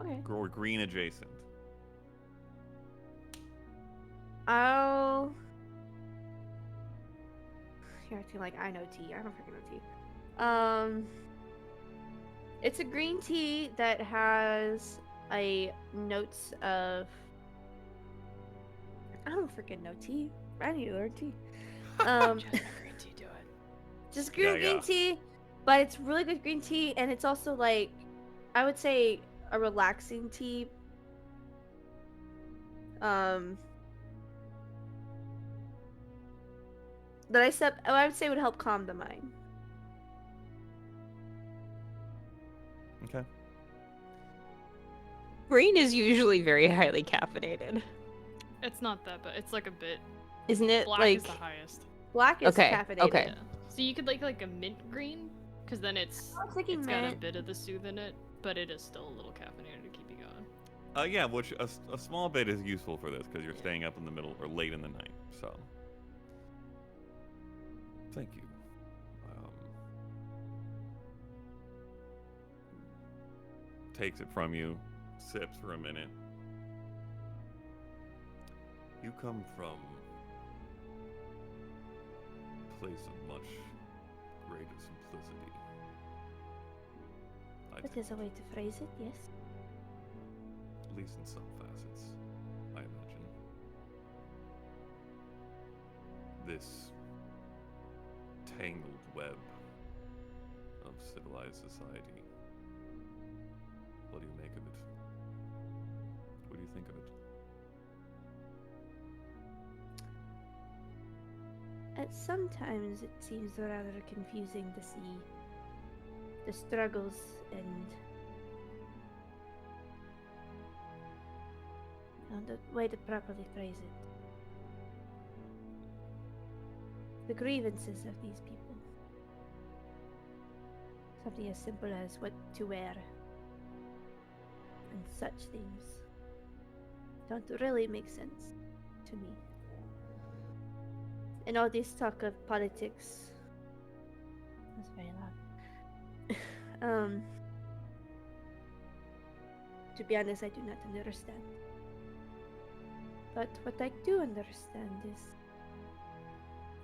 Okay. or green adjacent. I'll. You're acting like I know tea. I don't freaking know tea. It's a green tea that has a notes of. I don't freaking know tea. I need to learn tea. Just green tea, do it. Just green Yeah. tea, but it's really good green tea, and it's also like, I would say, a relaxing tea. That I would say would help calm the mind. Okay. Green is usually very highly caffeinated, It's not that, but it's like a bit. isn't it? Black like is the highest. Black is Okay, caffeinated. okay. Yeah. So you could like a mint green, because then it's I was thinking got a mint. bit of the soothe in it, but it is still a little caffeinated to keep you going. Yeah, which a small bit is useful for this because you're Yeah. staying up in the middle or late in the night. So, thank you. Takes it from you, sips for a minute. You come from a place of much greater simplicity. That is a way to phrase it, yes. At least in some facets, I imagine. This tangled web of civilized society. What do you make of it? What do you think of it? Sometimes it seems rather confusing to see the struggles and the way to properly phrase it. The grievances of these people. Something as simple as what to wear and such things don't really make sense to me. And all this talk of politics. That's very loud. To be honest, I do not understand. But what I do understand is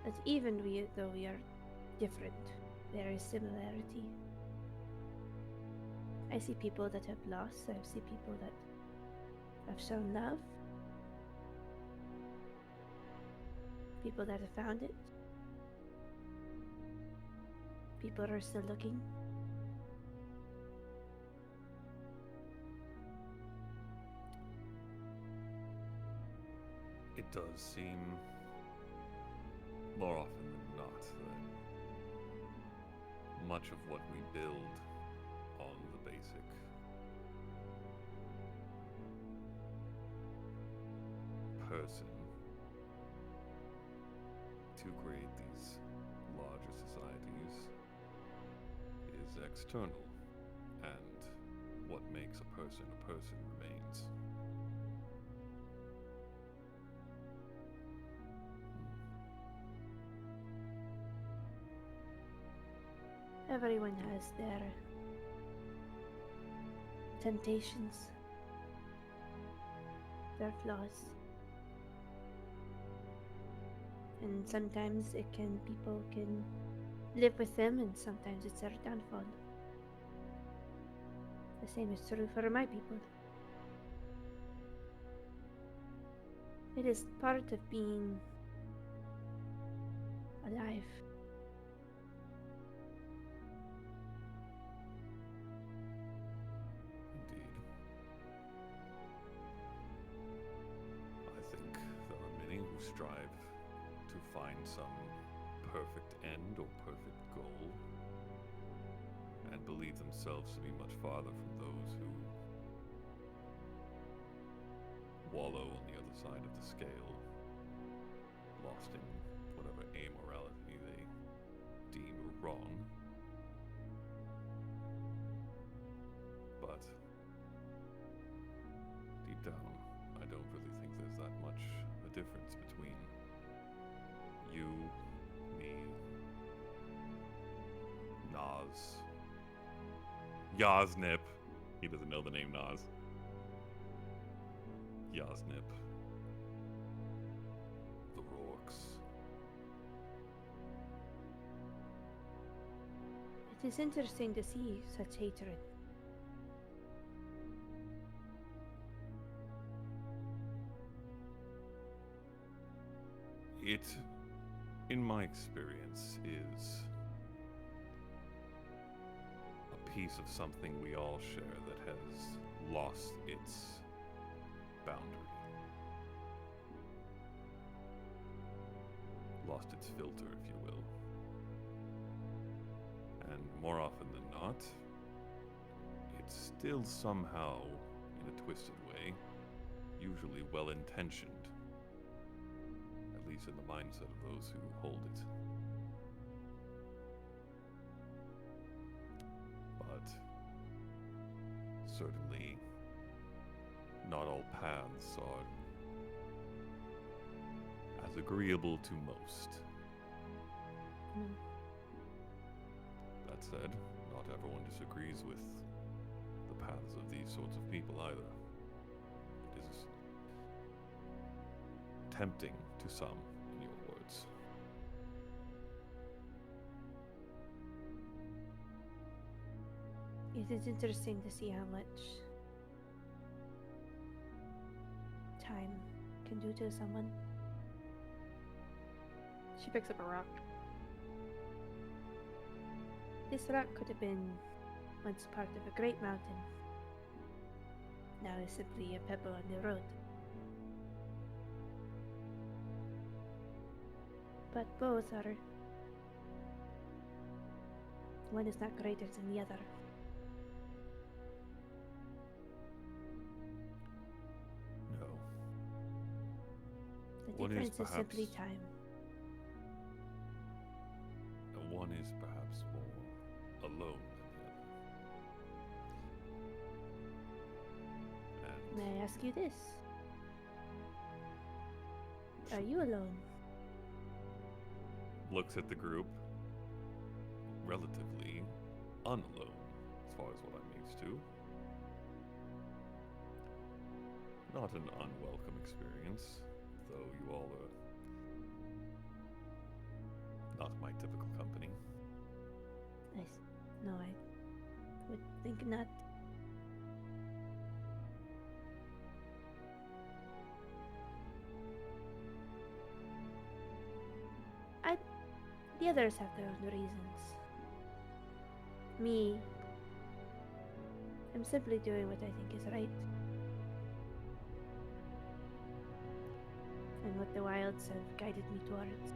that even though we are different, there is similarity. I see people that have lost, I see people that have shown love, people that have found it, people are still looking. It does seem more often than not that much of what we build on the basic person to create these larger societies is external, and what makes a person remains. Everyone has their temptations, their flaws. And sometimes people can live with them, and sometimes it's their downfall. The same is true for my people. It is part of being alive. Indeed. I think there are many who strive to find some perfect end or perfect goal, and believe themselves to be much farther from those who wallow on the other side of the scale, lost in whatever amorality they deem wrong. But deep down, I don't really think there's that much a difference between you, me, Nas, Yaznip. He doesn't know the name Nas. Yaznip. The Rorks. It is interesting to see such hatred. It, in my experience, is a piece of something we all share that has lost its boundary. Lost its filter, if you will. And more often than not, it's still somehow, in a twisted way, usually well-intentioned. At least in the mindset of those who hold it. But certainly not all paths are as agreeable to most. That said, not everyone disagrees with the paths of these sorts of people either. It is tempting to some, in your words. It is interesting to see how much time can do to someone. She picks up a rock. This rock could have been once part of a great mountain. Now is simply a pebble on the road. But both are... one is not greater than the other. No. The One is difference is simply perhaps- time. And one is perhaps more alone than the other. May I ask you this? Are you alone? Looks at the group, relatively unalone, as far as what I'm used to. Not an unwelcome experience, though you all are not my typical company. No, I would think not. The others have their own reasons. Me, I'm simply doing what I think is right. And what the wilds have guided me towards.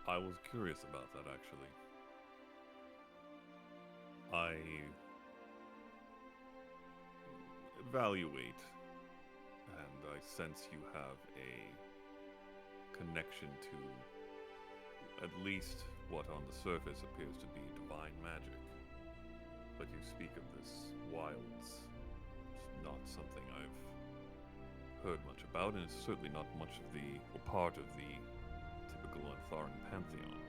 I was curious about that, actually. I evaluate, and I sense you have a connection to at least what on the surface appears to be divine magic. But you speak of this wilds. It's not something I've heard much about, and it's certainly not much of the, or part of the typical Aantharan pantheon.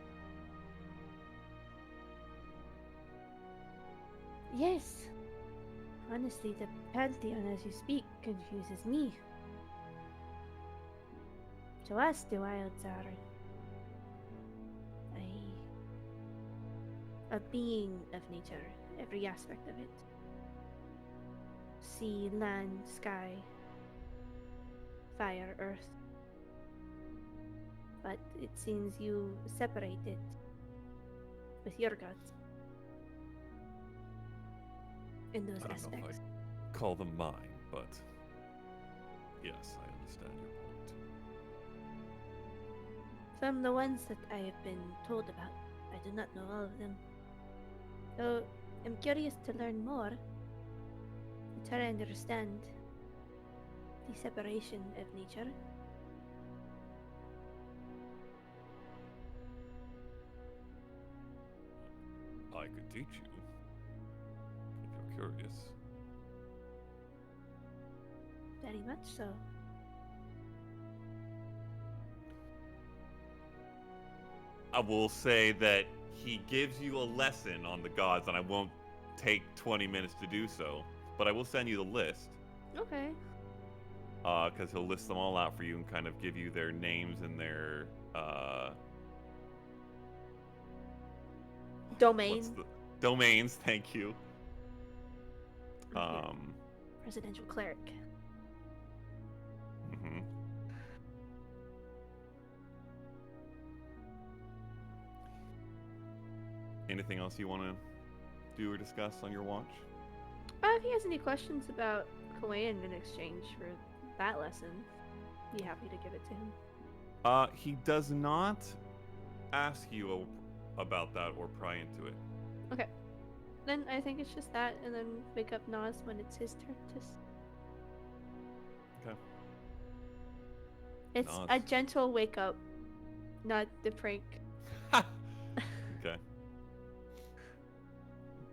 Yes. Honestly, the pantheon as you speak confuses me. To us, the wilds are a being of nature, every aspect of it. Sea, land, sky, fire, earth. But it seems you separate it with your gods in those I don't know if aspects. I call them mine, but yes, I understand your point. From the ones that I have been told about, I do not know all of them. Though I'm curious to learn more, to try and understand the separation of nature. I could teach you, if you're curious. Very much so. I will say that he gives you a lesson on the gods, and I won't take 20 minutes to do so, but I will send you the list, Okay. because he'll list them all out for you and kind of give you their names and their, Domain. what's the domains, thank you. Yeah. Residential cleric. Mhm. Anything else you want to do or discuss on your watch? If he has any questions about Khaing in exchange for that lesson, be happy to give it to him. He does not ask you about that or pry into it. Okay. Then I think it's just that, and then wake up Nas when it's his turn to. Okay. It's Nas. a gentle wake up, not the prank. Okay.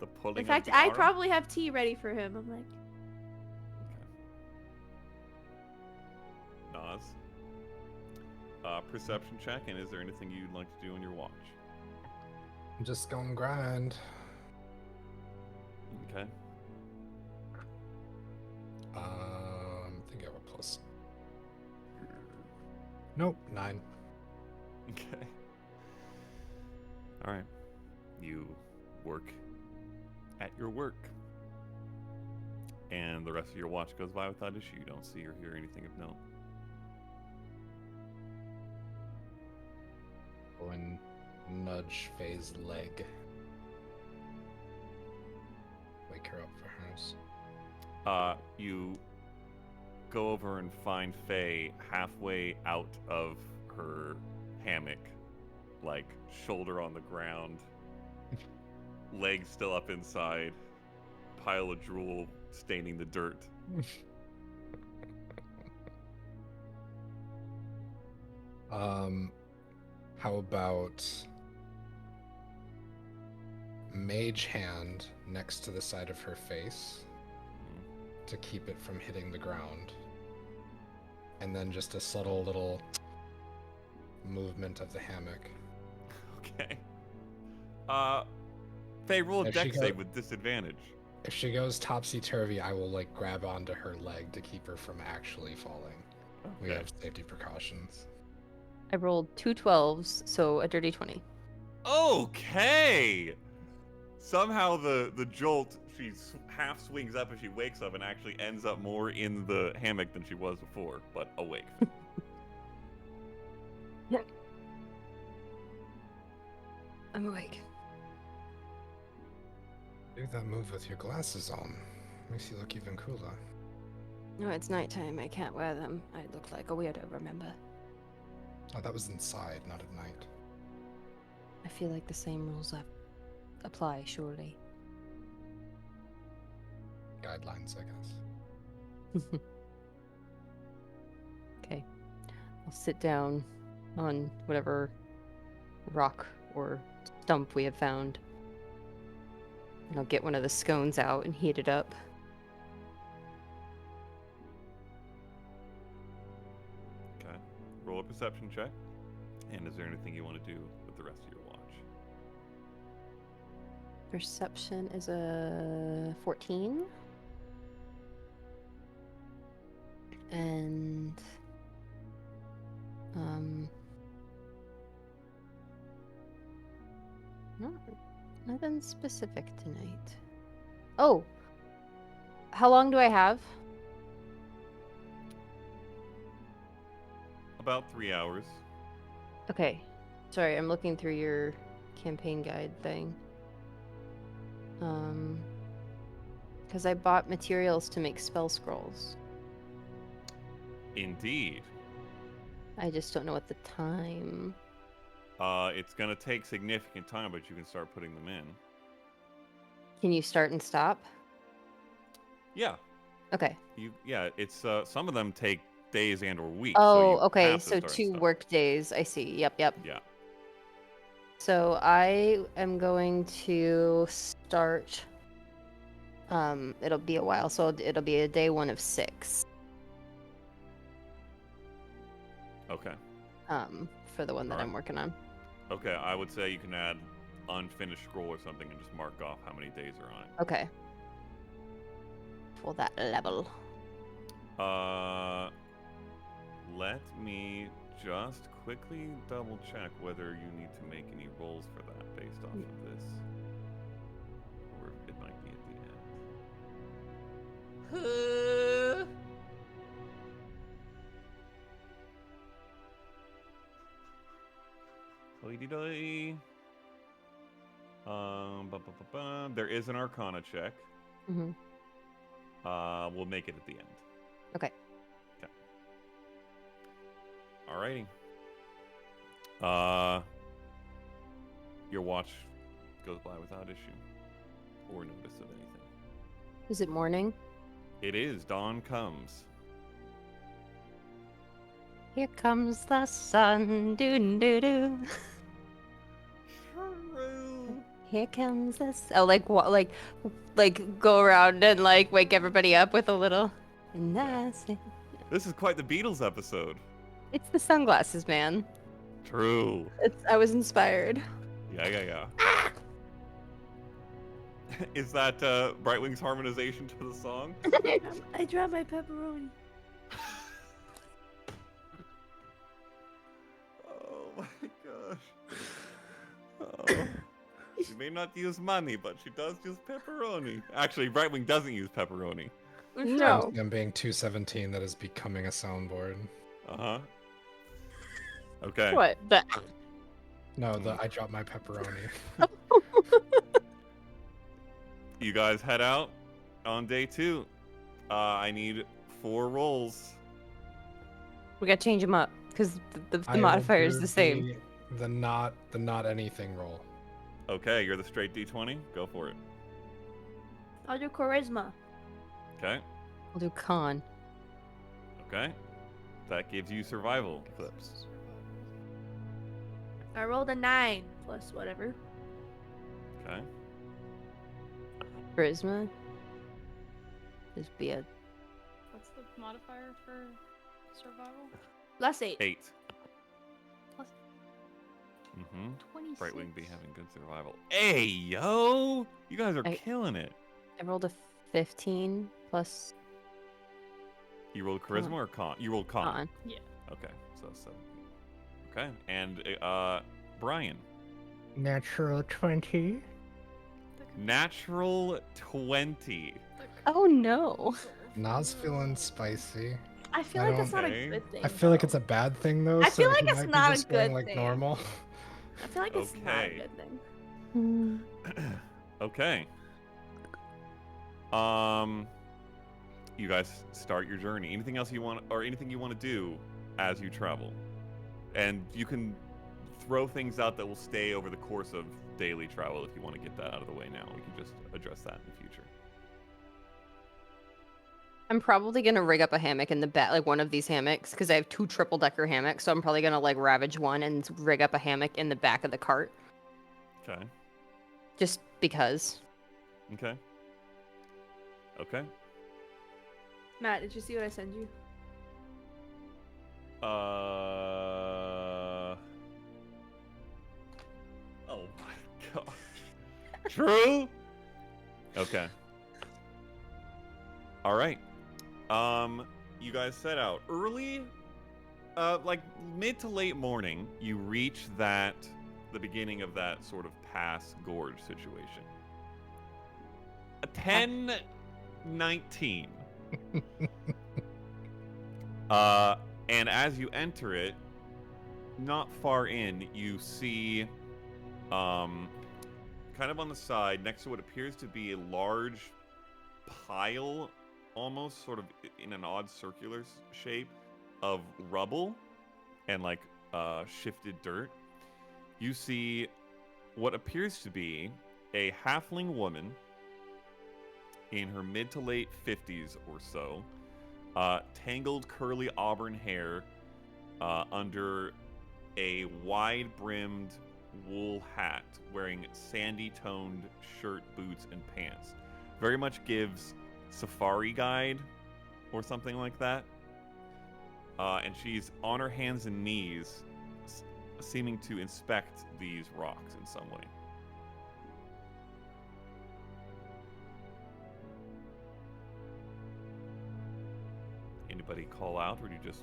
The pulling. In fact, of the I arm? probably have tea ready for him. I'm like, Okay. Nas. Perception check, and is there anything you'd like to do on your watch? I'm just going grind. Okay. I think I have a plus. Nope, 9. Okay. All right. You work at your work. And the rest of your watch goes by without issue. You don't see or hear anything of note. Go and nudge Faye's leg. Wake her up for hers. You go over and find Faye halfway out of her hammock, like shoulder on the ground, legs still up inside, pile of drool staining the dirt. How about mage hand next to the side of her face to keep it from hitting the ground, and then just a subtle little movement of the hammock. Okay. Faye, roll a If she dex save with disadvantage. If she goes topsy-turvy, I will like grab onto her leg to keep her from actually falling. We Okay. have safety precautions. I rolled 2 12s, so a dirty 20. Okay. Somehow the jolt, she half swings up and she wakes up and actually ends up more in the hammock than she was before, but awake. I'm awake. Do that move with your glasses on. Makes you look even cooler. No, it's nighttime. I can't wear them. I look like a weirdo, remember? Oh, that was inside, not at night. I feel like the same rules apply, surely. Guidelines, I guess. Okay. I'll sit down on whatever rock or stump we have found. And I'll get one of the scones out and heat it up. Okay. Roll a perception check. And is there anything you want to do with the rest of your watch? Perception is a 14. And nothing specific tonight. Oh, how long do I have? About 3 hours. Okay, sorry, I'm looking through your campaign guide thing. Because I bought materials to make spell scrolls. Indeed. I just don't know what the time. It's gonna take significant time, but you can start putting them in. Can you start and stop? Yeah. Okay. It's some of them take days and or weeks. Oh, so okay. have to So start and 2 stop. work days. I see. Yep. Yeah. So I am going to start. It'll be a while, so it'll be a day 1 of 6. Okay. For the one that Alright. I'm working on. Okay, I would say you can add unfinished scroll or something and just mark off how many days are on it. Okay. For that level. Let me just quickly double check whether you need to make any rolls for that based off of this. Or it might be at the end. Hoity-doity. There is an Arcana check. Mm-hmm. We'll make it at the end. Okay. Alrighty. Your watch goes by without issue or notice of anything. Is it morning? It is. Dawn comes. Here comes the sun. Doo doo doo. Here comes the sun. Oh, like what? Like go around and like wake everybody up with a little. Nice. This is quite the Beatles episode. It's the sunglasses, man. True. I was inspired. Yeah. Is that Brightwing's harmonization to the song? I dropped my pepperoni. Oh my gosh. Oh. She may not use money, but she does use pepperoni. Actually, Brightwing doesn't use pepperoni. No. I'm being 217. That is becoming a soundboard. Uh-huh. Okay. What? The... No, I dropped my pepperoni. You guys head out on day 2. I need 4 rolls. We gotta change them up because the I will modifier is do the same. The not anything roll. Okay, you're the straight D20. Go for it. I'll do charisma. Okay. We'll do con. Okay. That gives you survival flips. I rolled a 9 plus whatever. Okay. Charisma. Just be a. What's the modifier for survival? Plus 8. 8. Plus Mm-hmm. 26. Brightwing be having good survival. Hey, yo! You guys are killing it. I rolled a 15 plus You rolled charisma or con? You rolled con. con. Yeah. Okay, so 7. Okay, and Brian. Natural 20. Natural 20. Oh no. Nas feeling spicy. I feel I like that's not don't- a good thing. I feel like though. it's a bad thing though. I feel so like he it's might be not a just going, good like thing. normal. I feel like it's not a Okay. good thing. Hmm. Okay. You guys start your journey. Anything else you want, or anything you want to do as you travel? And you can throw things out that will stay over the course of daily travel if you want to get that out of the way now. We can just address that in the future. I'm probably gonna rig up a hammock in the back, like one of these hammocks, because I have 2 triple-decker hammocks. So I'm probably gonna like ravage one and rig up a hammock in the back of the cart, Okay. just because. Okay. Okay. Matt, did you see what I sent you? Oh my god. True? Okay. All right. You guys set out early, like mid to late morning. You reach the beginning of that sort of pass gorge situation. A 10:19. And as you enter it, not far in, you see, kind of on the side, next to what appears to be a large pile, almost sort of in an odd circular shape, of rubble and like shifted dirt. You see what appears to be a halfling woman in her mid to late 50s or so, tangled curly auburn hair under a wide-brimmed wool hat, wearing sandy-toned shirt, boots, and pants. Very much gives Safari Guide or something like that. And she's on her hands and knees, seeming to inspect these rocks in some way. Anybody call out, or do you just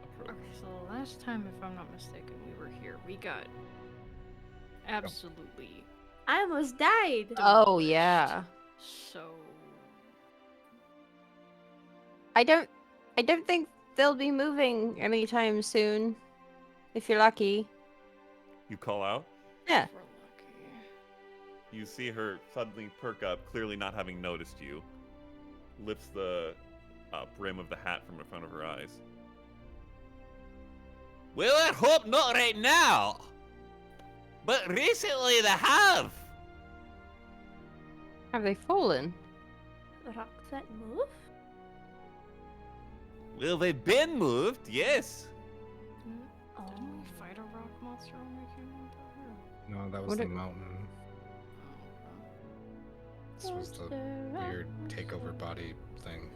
approach? Okay, so the last time, if I'm not mistaken, we were here. We got absolutely. I almost died. Oh yeah. So I don't think they'll be moving anytime soon. If you're lucky. You call out? Yeah. we're lucky. You see her suddenly perk up, clearly not having noticed you. Lifts the brim of the hat from in front of her eyes. Well, I hope not right now. But recently they have. Have they fallen? Rocks that move? Well, they've been moved, yes. Oh. Didn't we fight a rock monster when we came out there? No, that was What the it- mountain. This was the weird takeover body thing.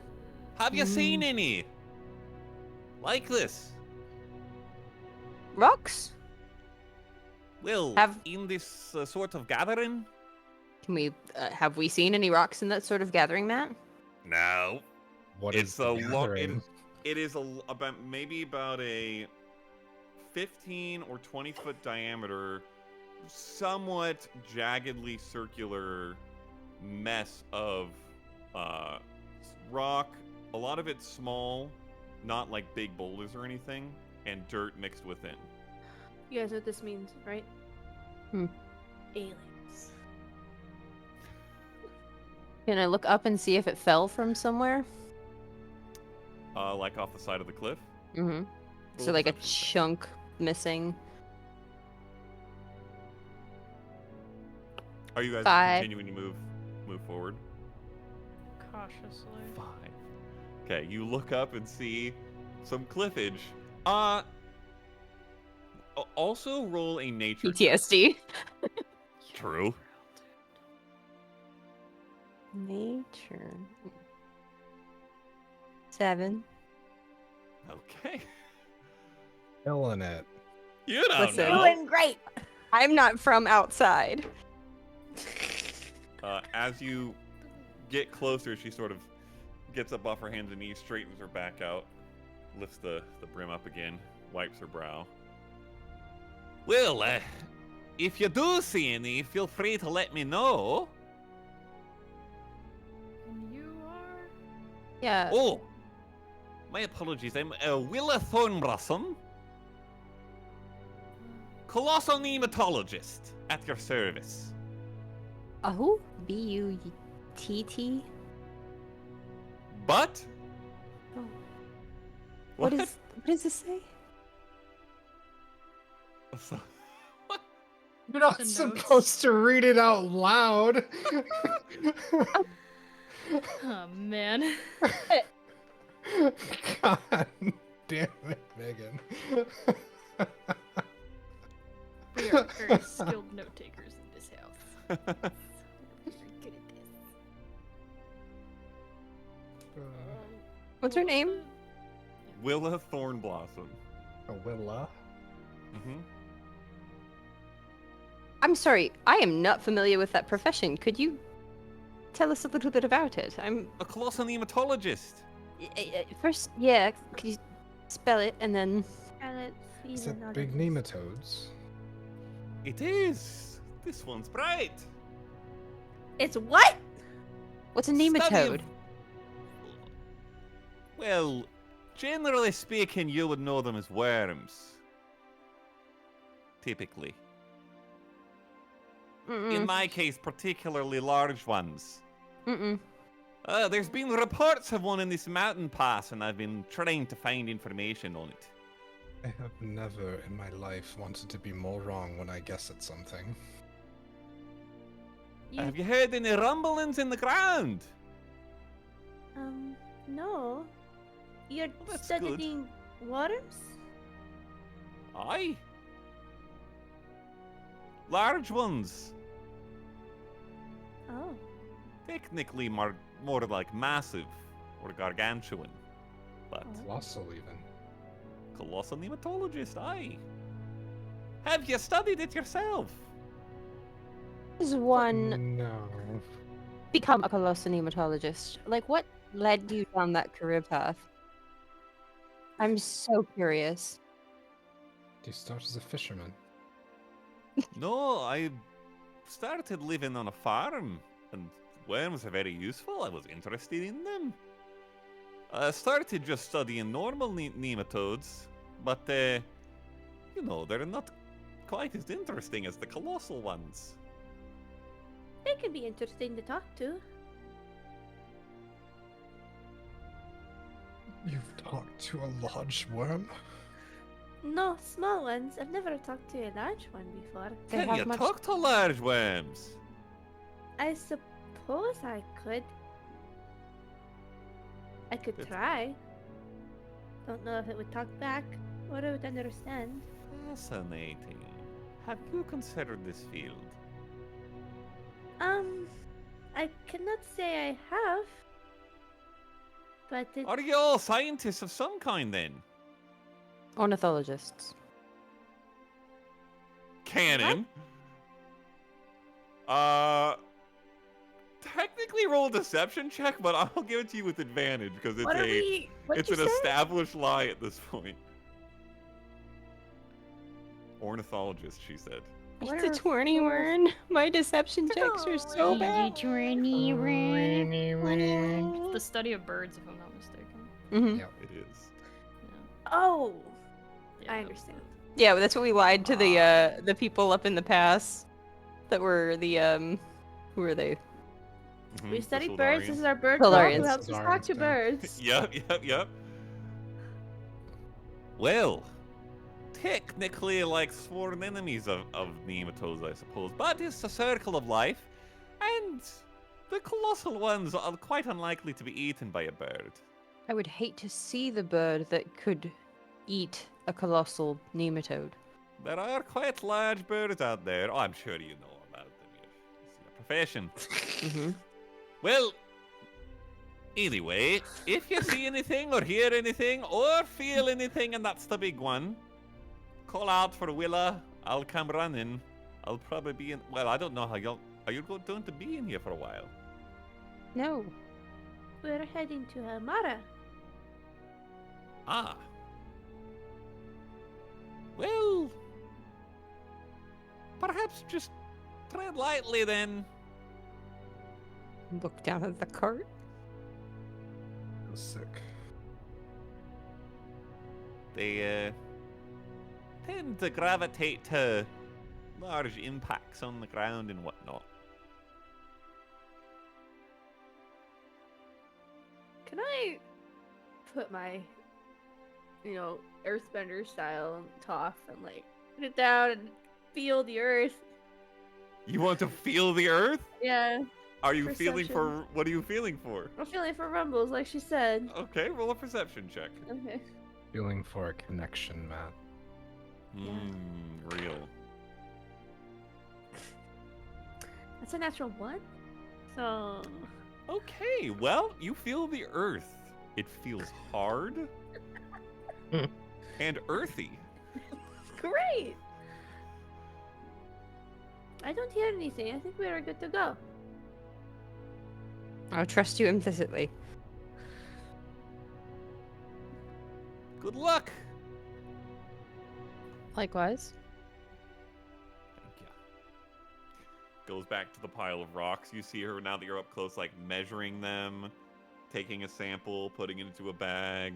Have you seen any? Like this? Rocks? Well, Have- in this sort of gathering? Can we? Have we seen any rocks in that sort of gathering, Matt? No. What It's is the a long. gathering? It is about a 15 or 20-foot diameter, somewhat jaggedly circular mess of rock. A lot of it small, not like big boulders or anything, and dirt mixed within. You guys know what this means, right? Hmm. Aliens. Can I look up and see if it fell from somewhere? Like off the side of the cliff. Mm-hmm. So Roll like a perception. chunk missing. Are you guys 5. continuing to move forward? Cautiously. 5. Okay, you look up and see some cliffage. Also roll a nature. check. PTSD. True. Nature. 7. Okay. Killing it. You don't Listen. know. Doing great. I'm not from outside. As you get closer, she sort of gets up off her hands and knees, straightens her back out, lifts the brim up again, wipes her brow. Well, if you do see any, feel free to let me know. And you are? Yeah. Oh, my apologies. I'm Willa Thornblossom, colossal nematologist, at your service. A who? B-U-T-T? But Oh. What does this say? You're not The notes. supposed to read it out loud. Oh man. God damn it, Megan. We are very skilled note takers in this house. We're very good at this. What's her name? Willa Thornblossom. Willa. Mm-hmm. I'm sorry, I am not familiar with that profession. Could you tell us a little bit about it? A colossal nematologist. First, yeah, could you spell it and then... Let's see Is the it big notice. nematodes? It is. This one's bright. It's what? What's a Study nematode? of- Well, generally speaking, you would know them as worms. Typically. In my case, particularly large ones. Mm-mm. There's been reports of one in this mountain pass, and I've been trying to find information on it. I have never in my life wanted to be more wrong when I guess at something. Have you heard any rumblings in the ground? No. You're that's good. studying worms? Aye. Large ones. Oh. Technically more like massive or gargantuan. But Colossal, even. colossal nematologist, aye. Have you studied it yourself? Does one No. become a colossal nematologist? Like, what led you down that career path? I'm so curious. Do you start as a fisherman? No, I started living on a farm, and worms are very useful. I was interested in them. I started just studying normal nematodes, but, you know, they're not quite as interesting as the colossal ones. They can be interesting to talk to. You've talked to a lodge worm? No, small ones. I've never talked to a large one before. They Can have you much- talk to large worms? I suppose I could. I could It's- try. Don't know if it would talk back or it would understand. Fascinating. Have you considered this field? I cannot say I have. But it, Are you all scientists of some kind then? Ornithologists. Cannon. Technically roll a deception check, but I'll give it to you with advantage because it's what are we? What'd it's you an say? established lie at this point. Ornithologist, she said. What It's a are 21. My deception checks are so bad. It's the study of birds, if I'm not mistaken. Mhm. Yep. It is. Oh, Yeah, I that was understand. Yeah, but that's what we lied to the people up in the pass that were the who were they? Mhm, We the studied birds. This is our bird Solarians. who helps us talk to Solarians, birds. Yep. Well, technically like sworn enemies of nematodes, I suppose, but it's a circle of life, and the colossal ones are quite unlikely to be eaten by a bird. I would hate to see the bird that could eat a colossal nematode. There are quite large birds out there. Oh, I'm sure you know about them. It's your profession. Mm-hmm. Well, anyway, if you see anything or hear anything or feel anything, and that's the big one, call out for Willa. I'll come running. I'll probably be in. Well, I don't know how you'll. Are you going to be in here for a while? No. We're heading to Amara. Ah. Well, perhaps just tread lightly then. Look down at the cart. I was sick. They tend to gravitate to large impacts on the ground and whatnot. Can I put my, earthbender style toff and put it down and feel the earth? You want to feel the earth? Yeah, Are you feeling Perception. for what are you feeling for? I'm feeling for rumbles, like she said. Okay, roll a perception check. Okay. Feeling for a connection, Matt. Real. That's a natural one. So Okay, well, you feel the earth. It feels hard and earthy. great. I don't hear anything. I think we are good to go. I'll trust you implicitly. Good luck. Likewise. Thank you. Goes back to the pile of rocks. You see her now that you're up close, like measuring them, taking a sample, putting it into a bag.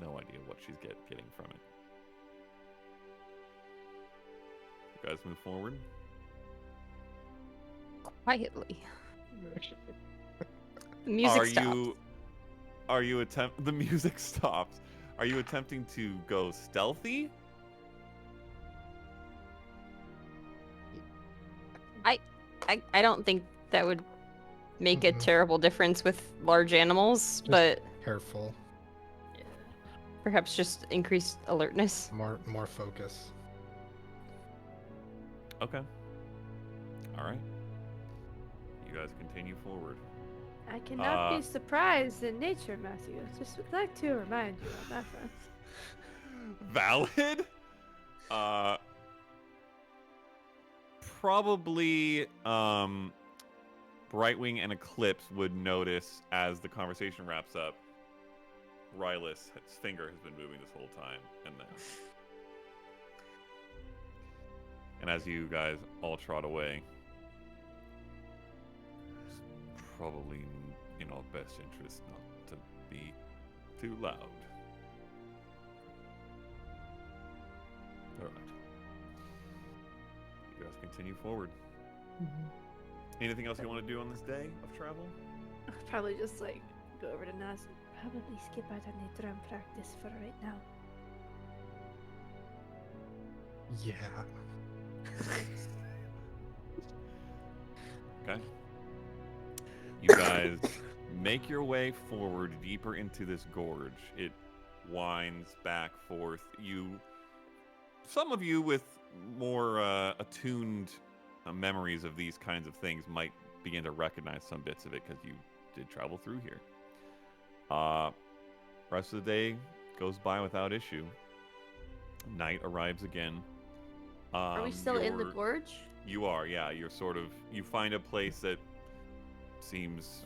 No idea what she's getting from it. You guys move forward. Quietly. The music stops. The music stops. Are you attempting to go stealthy? I don't think that would make a Mhm. terrible difference with large animals, but Careful. perhaps just increased alertness. More focus. Okay. All right. You guys continue forward. I cannot Uh, be surprised in nature, Matthew. Just would like to remind you of that, friend. Valid. Probably Brightwing and Eclipse would notice as the conversation wraps up. Rylus, his finger has been moving this whole time, and as you guys all trot away, it's probably in our best interest not to be too loud. All right. You guys continue forward. Anything else you want to do on this day of travel? Probably just like go over to Nas. Probably skip out on the drum practice for right now. Yeah. Okay. You guys make your way forward deeper into this gorge. It winds back forth. Some of you with more attuned memories of these kinds of things might begin to recognize some bits of it because you did travel through here. Rest of the day goes by without issue. Night arrives again. Are we still in the gorge? You are, yeah. You're you find a place that seems,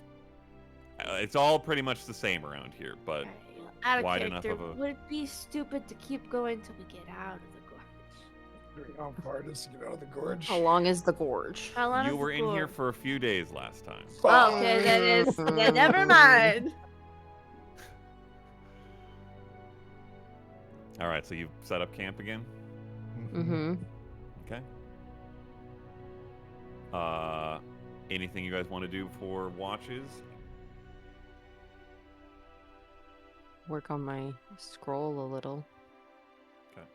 it's all pretty much the same around here, but Out of wide character, enough of a... would it be stupid to keep going till we get out of the gorge? How far does it get out of the gorge? How long is the gorge? How long You is were the in here gorge? for a few days last time. Oh, okay, that is. Yeah, never mind. All right, so you've set up camp again? Mm-hmm. Okay. Anything you guys want to do for watches? Work on my scroll a little. Okay.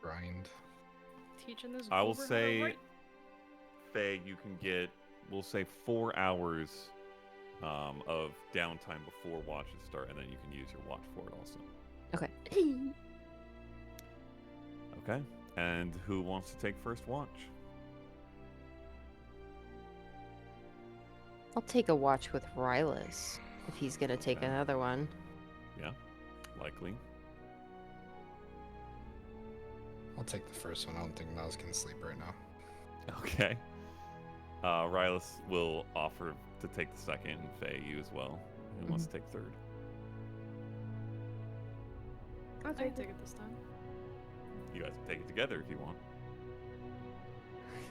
Grind. Teaching this. I will Wilbur how to say, write. Faye, you can get, we'll say 4 hours of downtime before watches start, and then you can use your watch for it also. Okay. Okay. And who wants to take first watch? I'll take a watch with Rylus if he's gonna take Okay. another one. Yeah, likely. I'll take the first one. I don't think Nas can sleep right now. Okay. Rylus will offer to take the second, and Faye, you as well. Who wants to take third? I can take it this time. You guys can take it together if you want.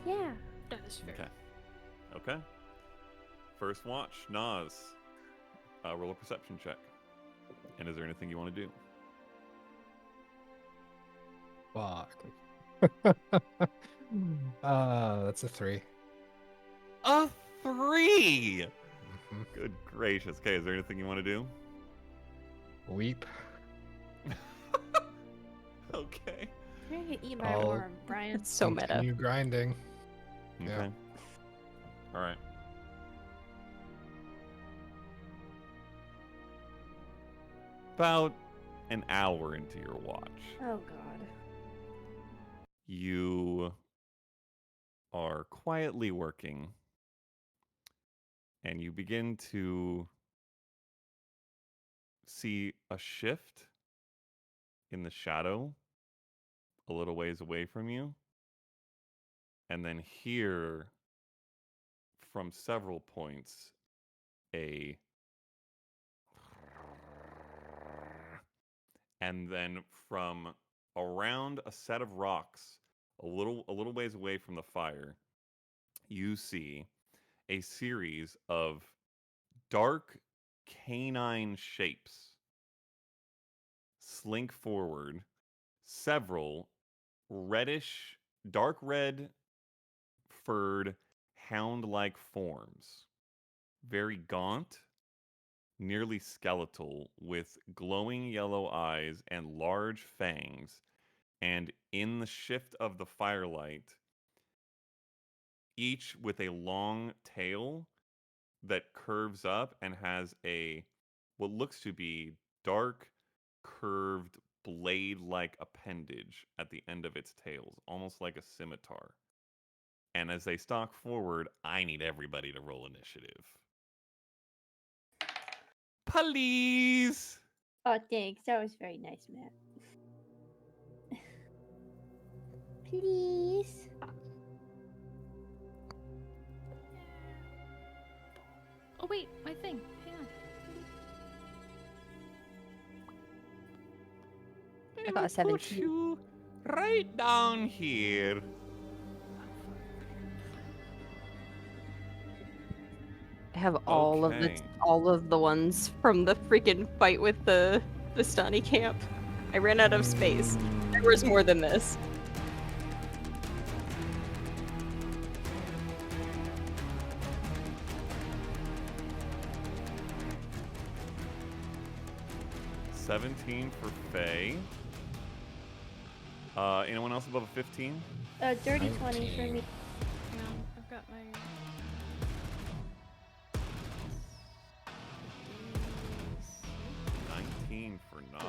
Yeah. That is fair. Okay. Okay. First watch, Nas. Roll a perception check. And is there anything you want to do? Fuck. That's a 3. A 3! Mhm. Good gracious. Okay, is there anything you want to do? Weep. You're Okay. gonna get eaten by a I'll- worm, Brian. It's so meta. Continue grinding. Okay. Yeah. All right. About an hour into your watch, Oh god. you are quietly working and you begin to see a shift in the shadow a little ways away from you, and then hear from several points and then from around a set of rocks a little ways away from the fire, you see a series of dark canine shapes slink forward, several reddish, dark red furred hound-like forms, very gaunt, nearly skeletal, with glowing yellow eyes and large fangs, and in the shift of the firelight, each with a long tail that curves up and has what looks to be dark, curved, blade-like appendage at the end of its tails, almost like a scimitar. And as they stalk forward, I need everybody to roll initiative. Please! Oh, thanks. That was very nice, Matt. Please. Oh wait, my thing. Hang on. I got a Put 17. you right down here. I have all Okay. all of the ones from the freaking fight with the Vistani camp. I ran out of space. There was more than this. 17 for Faye. Anyone else above a 15? Dirty 20 for 19. me. Hang on, I've got my. 19 for Nas.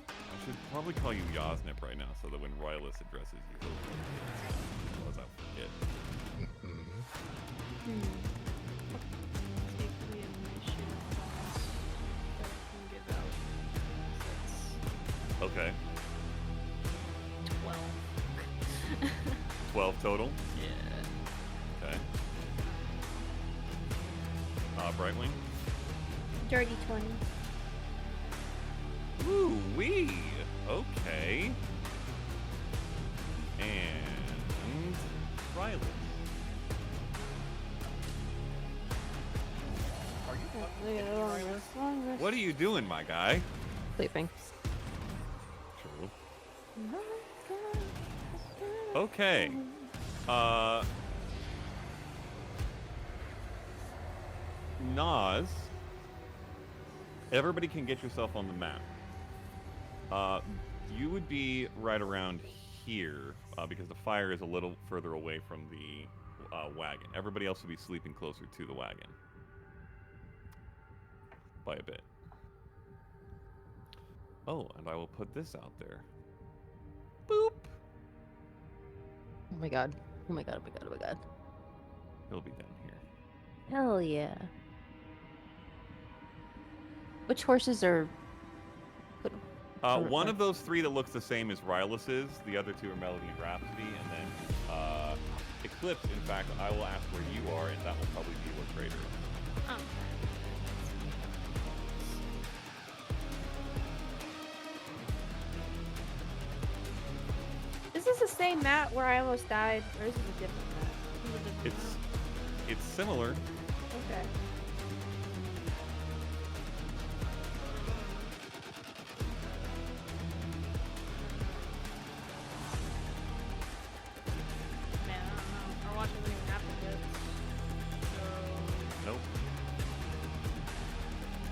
I should probably call you Yasnip right now so that when Rylus addresses you, he'll otherwise I'll forget. Mhm. Take the initiative class that I can give out. So Okay. it's 12. 12 total? Yeah. Okay. Brightwing? Dirty 20. Ooh wee! Okay. And Rylus. What are you doing, my guy? Sleeping. True. Okay. Nas. Everybody can get yourself on the map. You would be right around here because the fire is a little further away from the wagon. Everybody else would be sleeping closer to the wagon. By a bit. Oh, and I will put this out there. Boop! Oh my god. Oh my god, oh my god, oh my god. He'll be down here. Hell yeah. Which horses are... One of those three that looks the same as Rylus's. The other two are Melody and Rhapsody. And then Eclipse, in fact, I will ask where you are, and that will probably be where Trader is. Oh. Is this the same map where I almost died, or is this a different map? It's similar. Okay. Man, I don't know. Our watch hasn't even happened yet. So. Nope.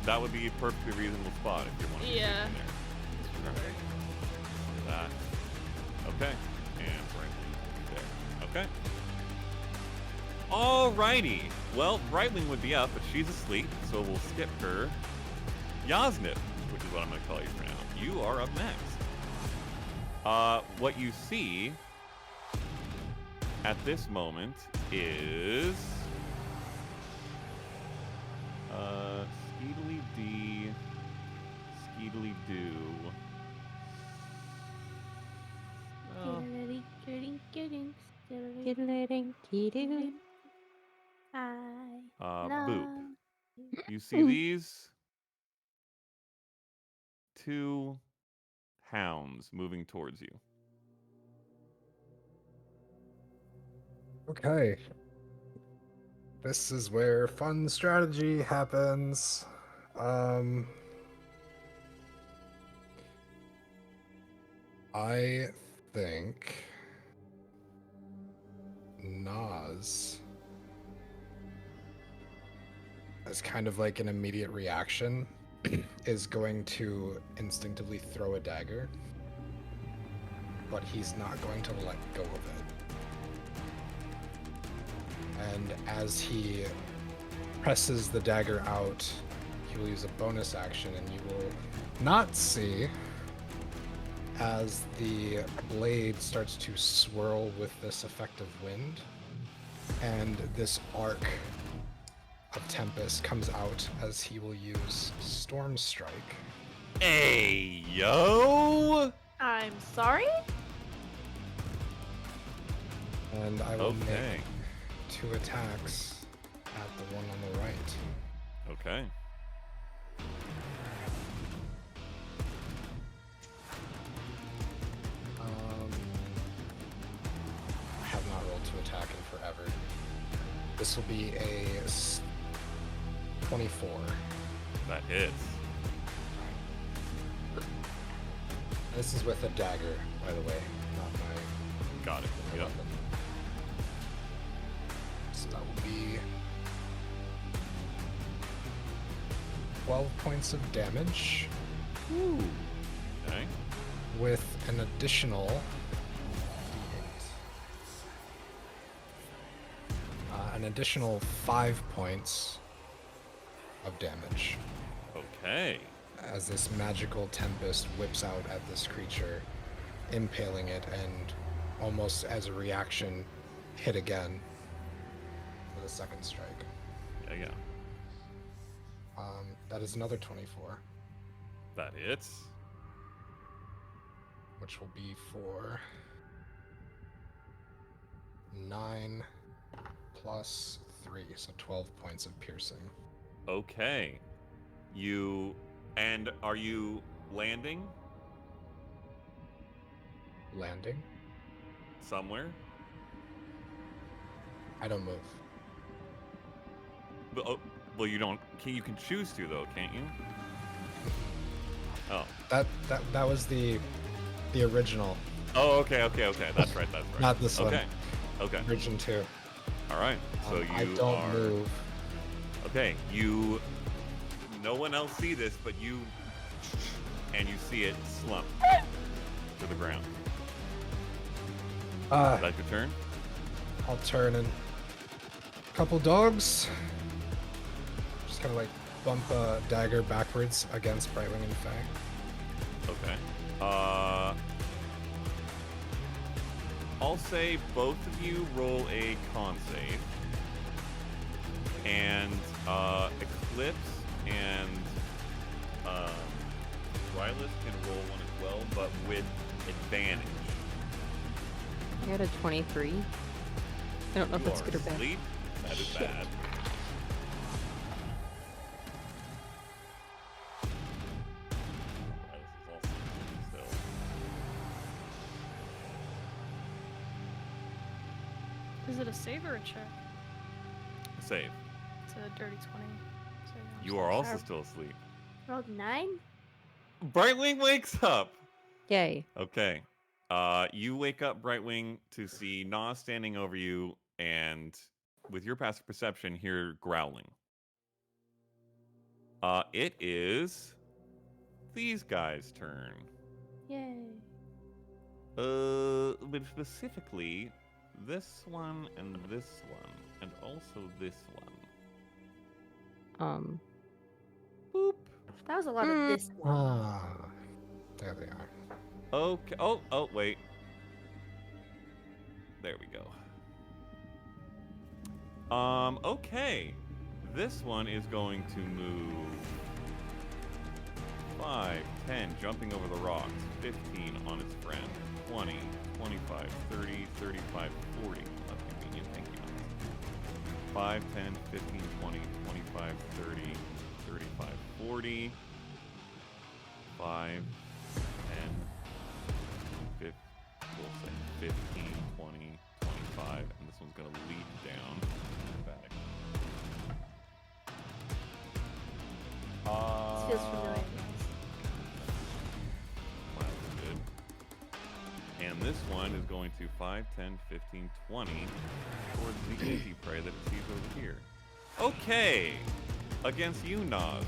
That would be a perfectly reasonable spot if you want to be Yeah. sleeping there. That. Okay. And Brightwing there. Okay. Alrighty. Well, Brightwing would be up, but she's asleep, so we'll skip her. Yasnip, which is what I'm going to call you for now. You are up next. What you see at this moment is Skeedly D, Skeedly Do. Oh, Boop. You see these two hounds moving towards you. Okay. This is where fun strategy happens. I think Nas, as kind of like an immediate reaction, is going to instinctively throw a dagger, but he's not going to let go of it. And as he presses the dagger out, he will use a bonus action, and you will not see as the blade starts to swirl with this effective wind, and this arc of Tempest comes out as he will use Storm Strike. Hey, yo! I'm sorry? And I will Okay. make 2 attacks at the one on the right. Okay. I have not rolled to attack in forever. This will be a 24. That hits. This is with a dagger, by the way, not my Got it. Yep. weapon. So that will be 12 points of damage Ooh. Okay. with an additional an additional 5 points of damage Okay. as this magical tempest whips out at this creature, impaling it, and almost as a reaction, hit again with a second strike. Yeah. That is another 24, That hits. which will be for 9 plus 3, so 12 points of piercing. Okay. Are you landing Landing. somewhere? I don't move. Well, you don't. You can choose to though, can't you? Oh. That was the original, Oh, okay. That's right. not this one. Okay. Version 2. All right. So you I don't are. move. Okay. No one else see this, but you. And you see it slump to the ground. Is that your turn? I'll turn and couple dogs. Just kind of like bump a dagger backwards against Brightwing and Fang. Okay. I'll say both of you roll a con save. And Eclipse and Rylus can roll one as well, but with advantage. I got a 23. I don't know if You that's are good or bad. asleep. That is Shit. bad. Rylus is also still. Is it a save or a check? Save. It's a dirty 20. So yeah, You are also still asleep. Rolled 9? Brightwing wakes up. Yay. Okay. You wake up, Brightwing, to see Nas standing over you, and with your passive perception, hear growling. It is these guys' turn. Yay. But specifically, this one and this one, and also this one. Boop. That was a lot of this one. Ah, there they are. Okay. Oh, wait. There we go. Okay. This one is going to move 5, 10, jumping over the rocks, 15 on its friend, 20, 25, 30, 35, 40. That's convenient, thank you. 5, 10, 15, 20, 25, 30, 35, 40. 5, 10, we'll say 15, 20, 25, and this one's gonna leap down back. This feels familiar. Wow, that's good. And this one is going to 5, 10, 15, 20 towards the easy prey that it sees over here. Okay, against you, Nas.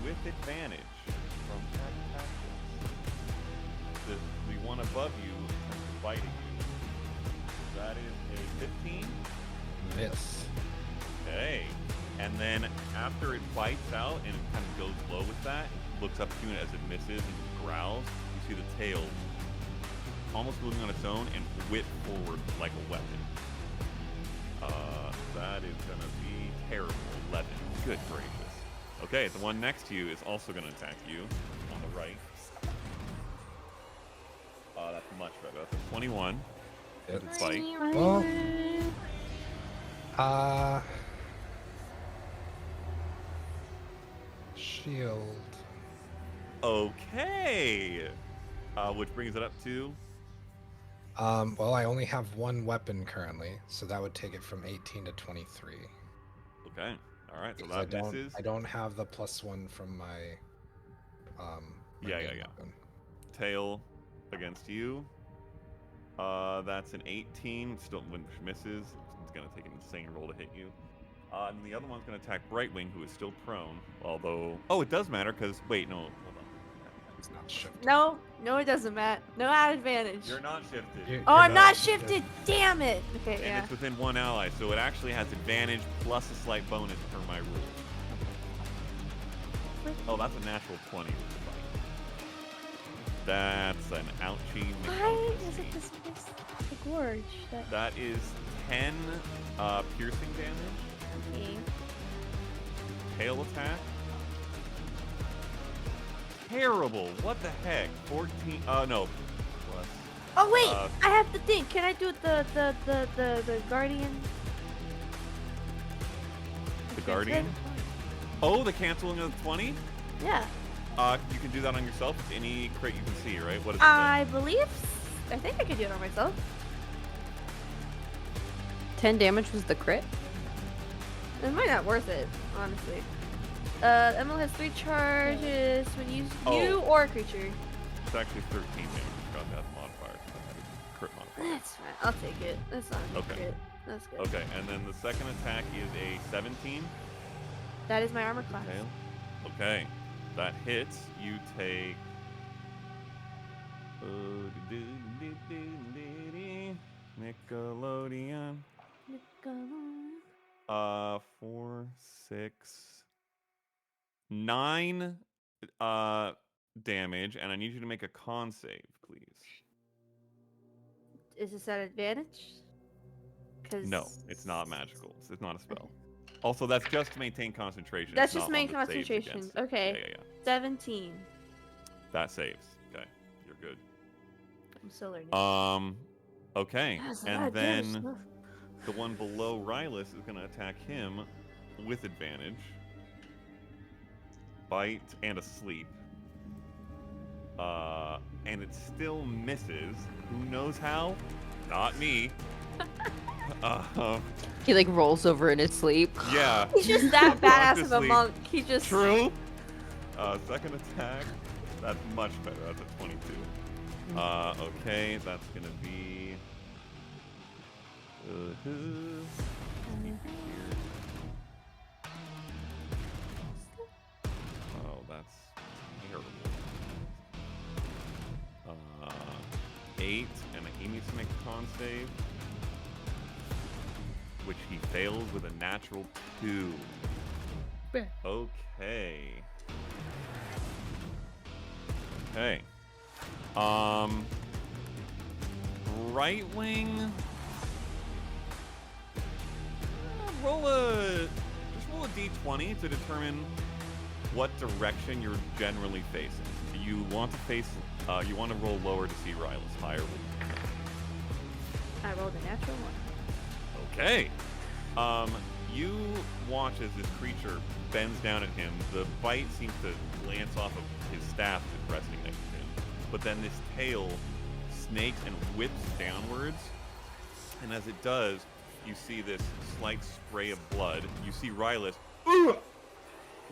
With advantage from the one above you is biting you. That is a 15. Miss. Okay. And then after it bites out and it kind of goes low with that, it looks up to you, and as it misses and growls, you see the tail almost moving on its own and whip forward like a weapon. That is going to be terrible. 11. Good gracious. Okay, the one next to you is also going to attack you on the right. That's much better. That's a 21. With its bite. Well, shield. Okay. Which brings it up to. Well, I only have one weapon currently, so that would take it from 18 to 23. Okay. All right. So Because that misses. I don't have the +1 from my. My Yeah. main weapon. Tail against you. That's an 18. Still, when it misses, it's gonna take an insane roll to hit you. And the other one's going to attack Brightwing, who is still prone. Although, oh, it does matter because wait, no, hold on. It's not shifted. No, it doesn't, Matt. No advantage. You're not shifted. You're I'm not shifted. Damn it. Okay, And yeah. it's within one ally, so it actually has advantage plus a slight bonus per my rule. Oh, that's a natural 20 with the bite. That's an ouchie. Why is it this the gorge? That is 10 piercing damage. Okay. Tail attack. Terrible. What the heck? 14. No. Plus. Oh wait, I have the thing. Can I do the guardian? The guardian. Oh, the canceling of the 20. Yeah. You can do that on yourself with any crit you can see, right? What is it? I think I could do it on myself. 10 damage was the crit. It might not worth it, honestly. Emil has 3 charges when you or a creature. It's actually 13 damage. Got that modifier. Crit modifier. That's fine. I'll take it. That's not a Okay. crit. That's good. Okay, and then the second attack is a 17. That is my armor class. Okay, that hits. You take. Nickelodeon. 4, 6, 9 damage, and I need you to make a con save, please. Is this at advantage? No, it's not magical. It's not a spell. Also, that's just to maintain concentration. That's it's just not on main the saves concentration. against. Okay. Yeah. 17. That saves. Okay, you're good. I'm still learning. Okay, That's a lot and of damage then stuff. the one below Rylus is going to attack him with advantage. Bite and a sleep. And it still misses. Who knows how? Not me. He like rolls over in his sleep. Yeah. He's just that badass of a Unconsciously. monk. He just. True. Second attack. That's much better. That's a 22. Okay, that's gonna be. Oh, that's terrible. 8, and he needs to make a con save, which he fails with a natural 2. Okay. Okay. Right wing. Roll a d20 to determine what direction you're generally facing. You want to face. You want to roll lower to see Rylus. Higher. I rolled a natural 1. Okay. You watch as this creature bends down at him. The bite seems to glance off of his staff that's resting next to him. But then this tail snakes and whips downwards. And as it does, you see this slight spray of blood. You see Rylus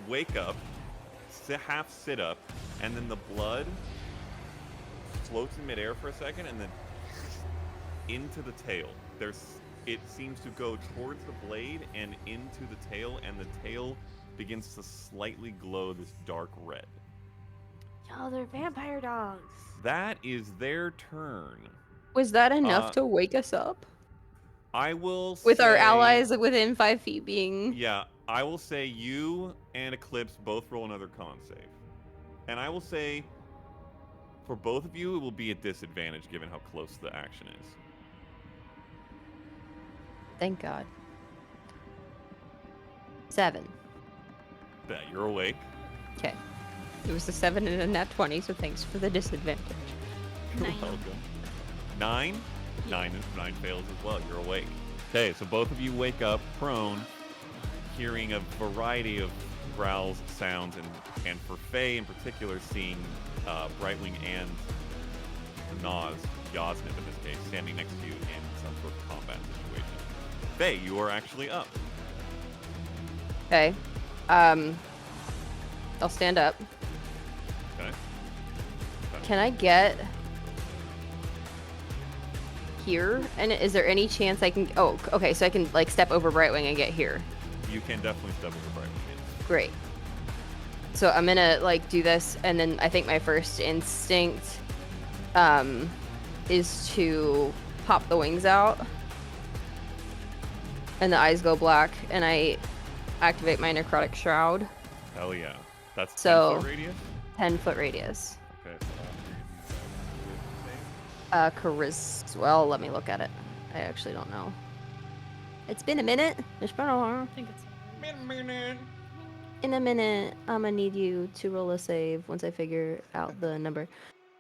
wake up, half sit up, and then the blood floats in midair for a second, and then into the tail. It seems to go towards the blade and into the tail, and the tail begins to slightly glow this dark red. Y'all, they're vampire dogs. That is their turn. Was that enough to wake us up? I will With our say- allies within 5 feet being... Yeah, I will say you and Eclipse both roll another con save. And I will say, for both of you, it will be a disadvantage given how close the action is. Thank God. 7. Yeah, you're awake. Okay. It was a 7 and a nat 20, so thanks for the disadvantage. You're welcome. 9? 9 fails as well. You're awake. Okay, so both of you wake up prone, hearing a variety of growls, sounds, and for Faye in particular, seeing Brightwing and Yasnip in this case, standing next to you in some sort of combat situation. Faye, you are actually up. Okay. I'll stand up. Okay. Can I get here? And is there any chance I can... Oh, okay, so I can, like, step over Brightwing and get here. you can definitely step over Bright Wing. Great. So I'm gonna like do this, and then I think my first instinct is to pop the wings out, and the eyes go black, and I activate my necrotic shroud. Hell yeah. That's So 10-foot radius? 10-foot radius. Okay, so all three of these Charisma. Well, let me look at it. I actually don't know. It's been a minute. It's been a while. I think it's. In a minute, I'm gonna need you to roll a save once I figure out the number.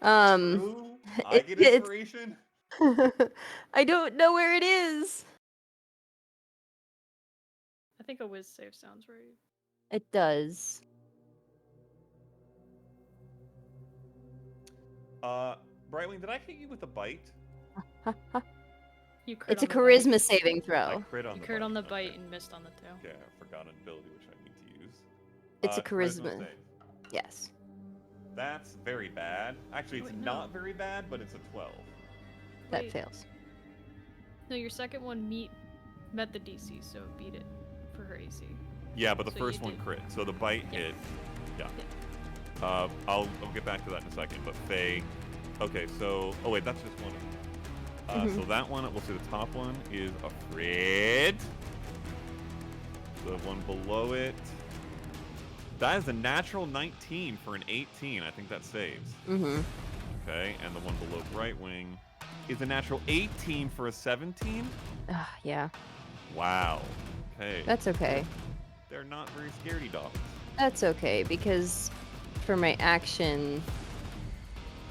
Ooh, I get it's- inspiration? I don't know where it is. I think a whiz save sounds right. It does. Brightwing, did I hit you with a bite? You crit It's a on the bite. charisma saving I throw. crit on You the crit bite. on the Okay. bite and missed on the tail. Okay, I forgot an ability which I need to use. It's a charisma. save. Yes. That's very bad. Actually, it's Wait, no. not very bad, but it's a 12. That Wait. fails. No, your second one met the DC, so it beat it for her AC. Yeah, but the So first you one did- crit. So the bite Yeah. hit. Yeah. I'll get back to that in a second. But Faye. Okay, so oh wait, that's just one. So that one, we'll see the top one is afraid. The one below it. That is a natural 19 for an 18. I think that saves. Mm-hmm. Okay, and the one below Brightwing is a natural 18 for a 17. Yeah. Wow. Okay. That's okay. They're not very scaredy dogs. That's okay, because for my action...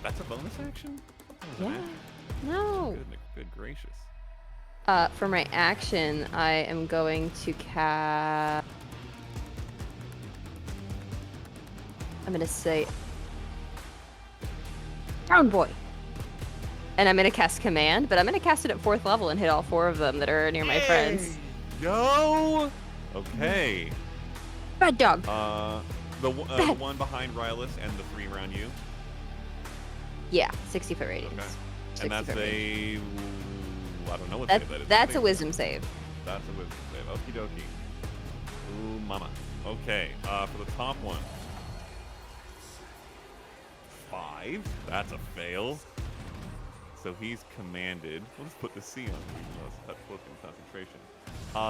That's a bonus action? That was an Yeah. action. No! Good gracious. For my action, I am going to cast... I'm gonna say... Town Boy! And I'm gonna cast Command, but I'm gonna cast it at 4th level and hit all 4 of them that are near my friends. Yo! Okay. Bad dog! The one behind Rylus and the 3 around you. Yeah, 60-foot radius. Okay. 60 And that's foot radius. I don't know what That's, save that is. that's a Save. wisdom save. That's a wisdom save. Okie dokie. Ooh, mama. Okay, for the top one. 5. That's a fail. So he's commanded. We'll just put the C on him, even though it's touch book and concentration.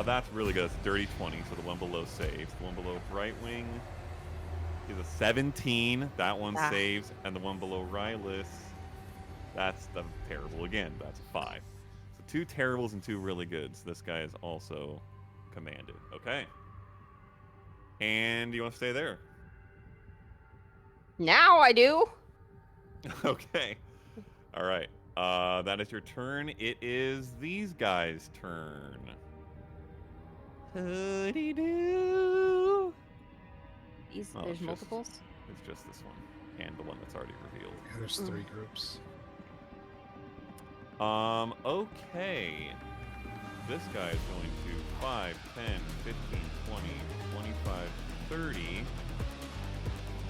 That's really good. It's a dirty 20, so the one below saves. The one below Brightwing is a 17. That one saves. And the one below Rylus, that's the terrible again. That's a 5. So 2 terribles and 2 really goods. This guy is also commanded. Okay. And you want to stay there? Now I do! Okay. All right. That is your turn. It is these guys' turn. Hoody-doo. There's it's multiples? It's just this one. And the one that's already revealed. Yeah, there's 3 groups. Okay. This guy is going to 5, 10, 15, 20, 25, 30.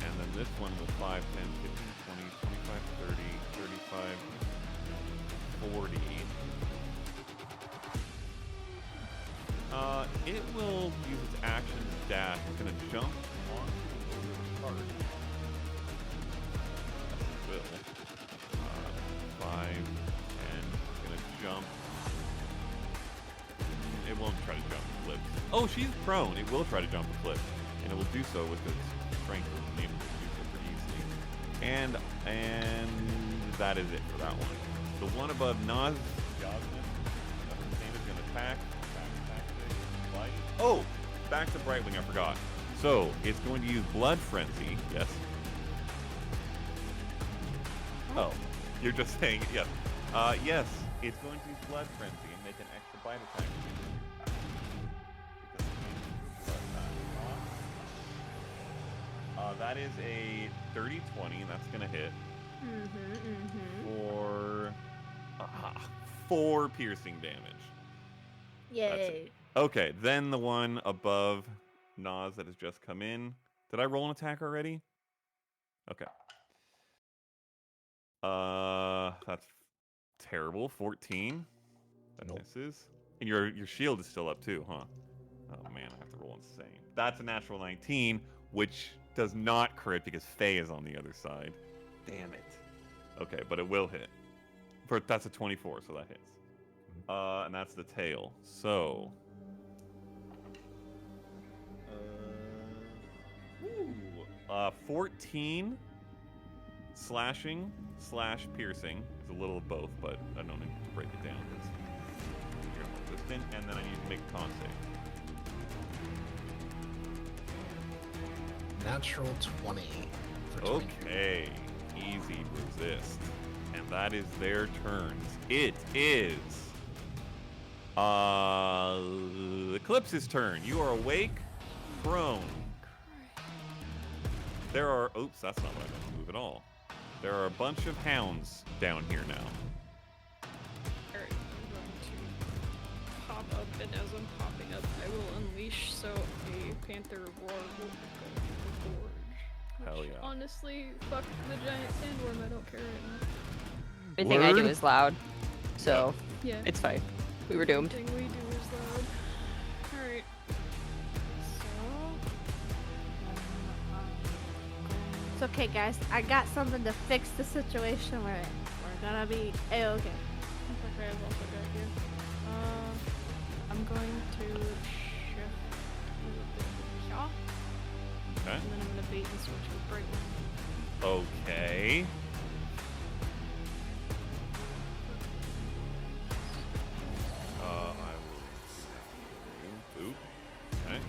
And then this one will 5, 10, 15, 20, 25, 30, 35, 40. It will use its action dash. It's going to jump onto the cart. It will. 5, 10. It's going to jump. It won't try to jump the cliff. Oh, she's prone. It will try to jump the cliff. And it will do so with its strength of being able to do so pretty easily. And that is it for that one. The one above Nas Jasmine, her name is going to attack. Bite. Oh, back to Brightwing, I forgot. So, it's going to use Blood Frenzy. Yes. Oh, you're just saying yes. Yes, it's going to use Blood Frenzy and make an extra bite attack. That is a 30-20, and that's going to hit for 4 piercing damage. Yay. Okay, then the one above Nas that has just come in. Did I roll an attack already? Okay. That's terrible. 14. That Nope. misses. And your shield is still up too, huh? Oh man, I have to roll insane. That's a natural 19, which does not crit because Faye is on the other side. Damn it. Okay, but it will hit. That's a 24, so that hits. And that's the tail. So. 14 slashing / piercing. It's a little of both, but I don't need to break it down because you're resistant. And then I need to make a con save. Natural 20 for 20. Okay, easy resist. And that is their turns. It is Eclipse's turn. You are awake, prone. There are oops, that's not what I meant to move at all. There are a bunch of hounds down here now. Alright, I'm going to pop up, and as I'm popping up, I will unleash, so a panther roar will echo the gorge. Hell Which, yeah. honestly, fuck the giant sandworm, I don't care right now. Everything I do Word? is loud, so Yeah. it's fine. We were doomed. Everything we do is loud. Alright. It's okay, guys. I got something to fix the situation we're in. We're gonna be a-okay. That's okay, I've also got you. I'm going to shift a little bit here, Okay. and then I'm gonna bait and switch with Brightwing. Okay. I will. Oop. Okay.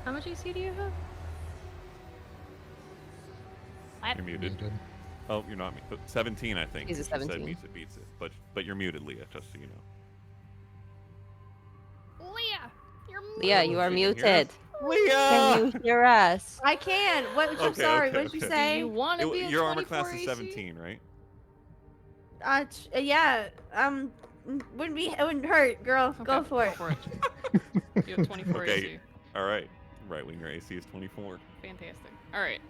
How much AC do you have? You're muted. Oh, you're not muted. 17, I think. He's a If you said 17. meets it, beats it. But you're muted, Leah, just so you know. Leah! You're Leah, you are Can you hear muted. Leah! Can you hear us? I can. What? I'm Okay, sorry. okay, What did you okay. say? Do you want to be a Your armor 24 class is AC? 17, right? Yeah. It wouldn't hurt, girl. Okay, Go for it. You have 24 Okay. AC. All right. Right when your AC is 24. Fantastic. Alright.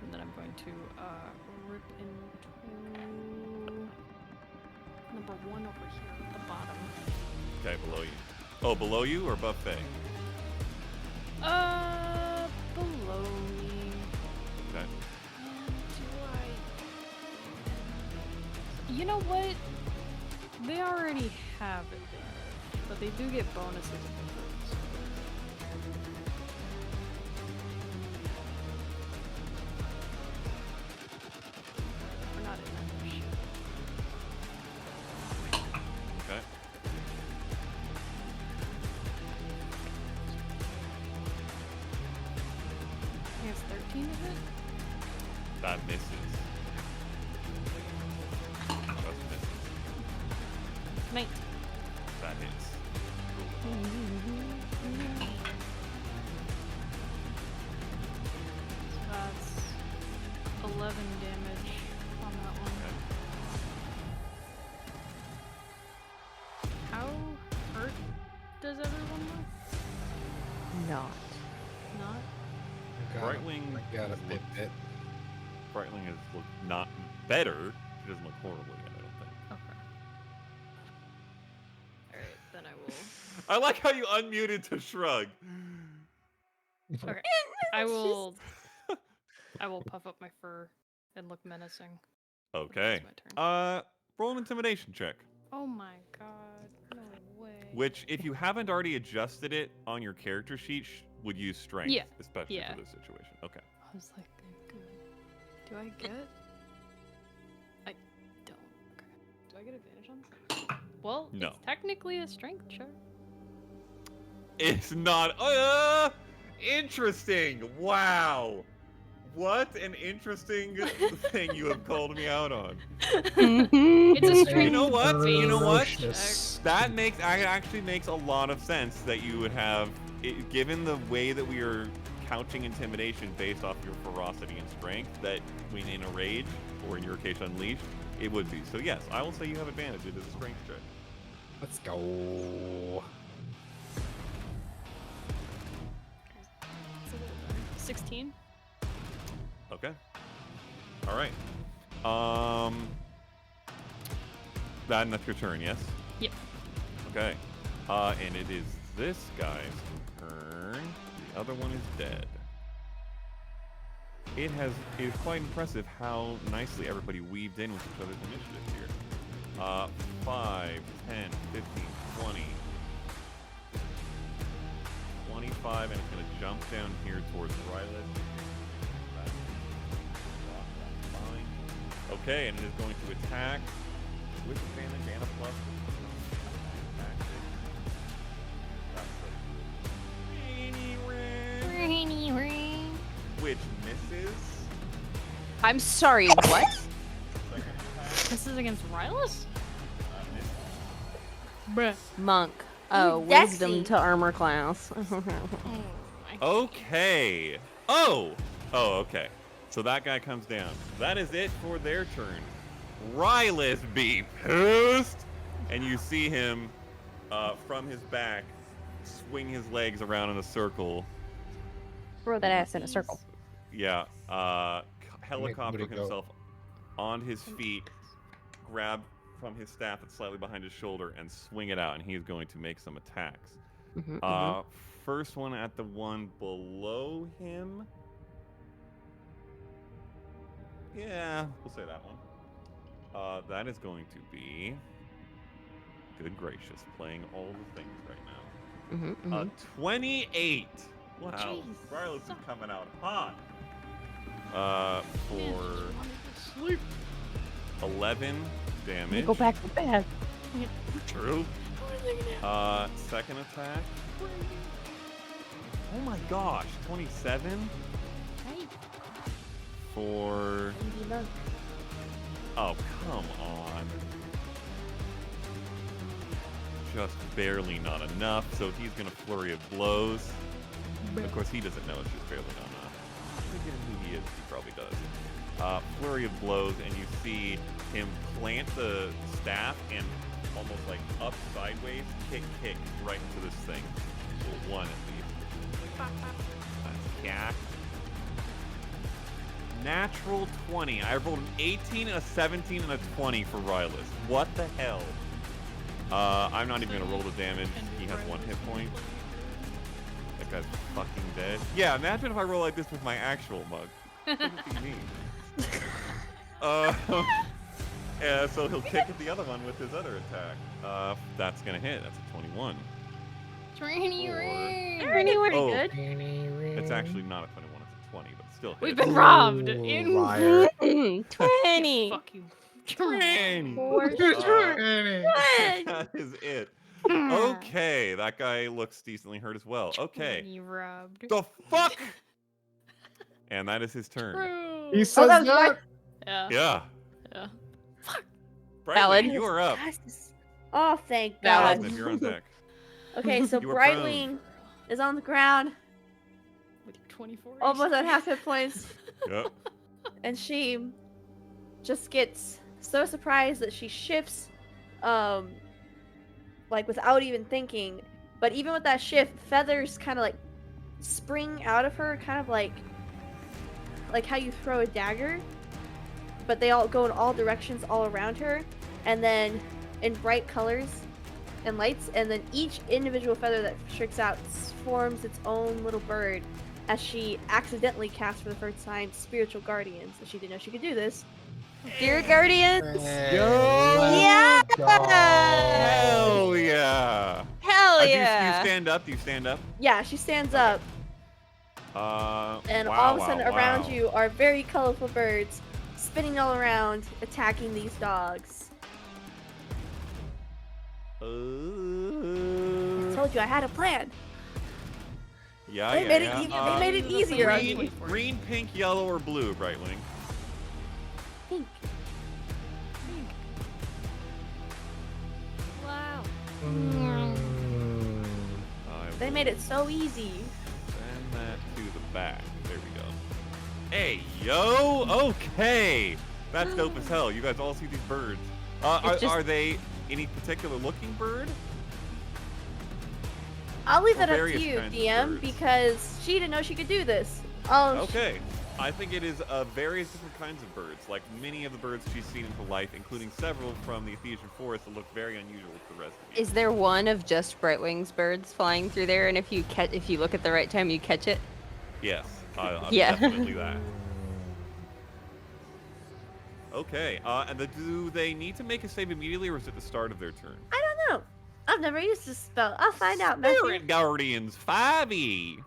And then I'm going to rip into number 1 over here at the bottom. Okay, below you. Oh, below you or above Faye? Below me. Okay. And do I... You know what? They already have advantage, but they do get bonuses if they hurt. We're not in that shit. Okay. I think it's 13 to hit? That misses. Just misses. 19. That hits. So that's 11 damage on that one. Okay. How hurt does everyone look? Not. Not? Brightwing Got a is bit. Brightwing is look not better. She doesn't look horrible yet, I don't think. Okay. Alright, then I will. I like how you unmuted to shrug. Okay. I will. I will puff up my fur and look menacing. Okay. It's my turn. Roll an intimidation check. Oh my god. No way. Which, if you haven't already adjusted it on your character sheet, would use strength. Yeah. Especially Yeah. for this situation. Okay. I was like, good. Do I get? I don't. Okay. Do I get advantage on this? Well, No. it's technically a strength check. It's not. Interesting. Wow. What an interesting thing you have called me out on. It's a strength. You know what? You know what? Ferocious. That actually makes a lot of sense that you would have, given the way that we are couching intimidation based off your ferocity and strength, that when in a rage, or in your case unleashed, it would be. So yes, I will say you have advantage. It is a strength check. Let's go. It's a little better. 16. Okay. All right. That's your turn, yes? Yep. Okay. And it is this guy's turn. The other one is dead. It is quite impressive how nicely everybody weaved in with each other's initiative here. 5, 10, 15, 20, 25, and it's going to jump down here towards Rylis. Okay, and it is going to attack with advantage and a plus. Which misses. I'm sorry, what? This is against Rylis? Bruh. Monk. Oh, He's wisdom dexy. to armor class. Okay. Oh, okay. So that guy comes down. That is it for their turn. Rylis be pissed. And you see him from his back swing his legs around in a circle. Throw that ass in a circle. Yeah. Helicopter Would it go- himself on his feet, grab from his staff that's slightly behind his shoulder, and swing it out. And he is going to make some attacks. First one at the one below him. Yeah, we'll say that one. That is going to be... Good gracious, playing all the things right now. 28! Wow, Jeez. Rylis is coming out hot. For 11 damage. Go back to bed. True. Second attack. Oh my gosh, 27 for... Oh, come on. Just barely not enough, so he's gonna flurry of blows. Of course, he doesn't know it's just barely not enough. Forget who he is, he probably does. Flurry of blows, and you see him plant the staff and almost like up sideways, kick right into this thing. Well, one at least. That's cat. Natural 20. I rolled an 18, a 17, and a 20 for Rylis. What the hell? I'm not even gonna roll the damage. He has 1 hit point. That guy's fucking dead. Yeah, imagine if I roll like this with my actual mug. What would it be mean? Yeah, so he'll kick at the other one with his other attack. That's gonna hit. That's a 21. Oh, Good. it's actually not a 21. It's a 20, but it still hits. We've been robbed. Liar. 20. Fuck you. 20. For That is it. Okay, that guy looks decently hurt as well. Okay. You robbed. The fuck? And that is his turn. True. He says that was that. Yeah. Yeah. Yeah. Brightwing, Valid. you are up. Oh, thank Valid. God. Austin, you're on deck. Okay, so You were Brightwing is on the ground, With your 24. almost at half hit points, Yep. and she just gets so surprised that she shifts, like without even thinking. But even with that shift, feathers kind of like spring out of her, kind of like how you throw a dagger, but they all go in all directions all around her, and then in bright colors and lights, and then each individual feather that shrinks out forms its own little bird as she accidentally casts for the first time Spiritual Guardians. So she didn't know she could do this. Dear Guardians. Yeah. Hell yeah. Hell Do you yeah. stand up? Do you stand up? Yeah, she stands up, and all of a sudden around you are very colorful birds spinning all around, attacking these dogs. I told you I had a plan. Yeah, They yeah, made yeah. it made it easier on you. Green, pink, yellow, or blue, Brightwing? Pink. Wow. They made it so easy. Send that to the back. There we go. Hey, yo! Okay! That's dope as hell. You guys all see these birds. Are they any particular looking bird? I'll leave that up to various you, kinds of DM, birds. because she didn't know she could do this. Oh, Okay. I think it is various different kinds of birds. Like many of the birds she's seen in her life, including several from the Ephesian forest that look very unusual to the rest of you. Is there one of just bright wings birds flying through there, and if you look at the right time, you catch it? Yes, Yeah. definitely that. Okay, and do they need to make a save immediately, or is it the start of their turn? I don't know. I've never used this spell. I'll find out, Matthew. Spirit Guardians 5e.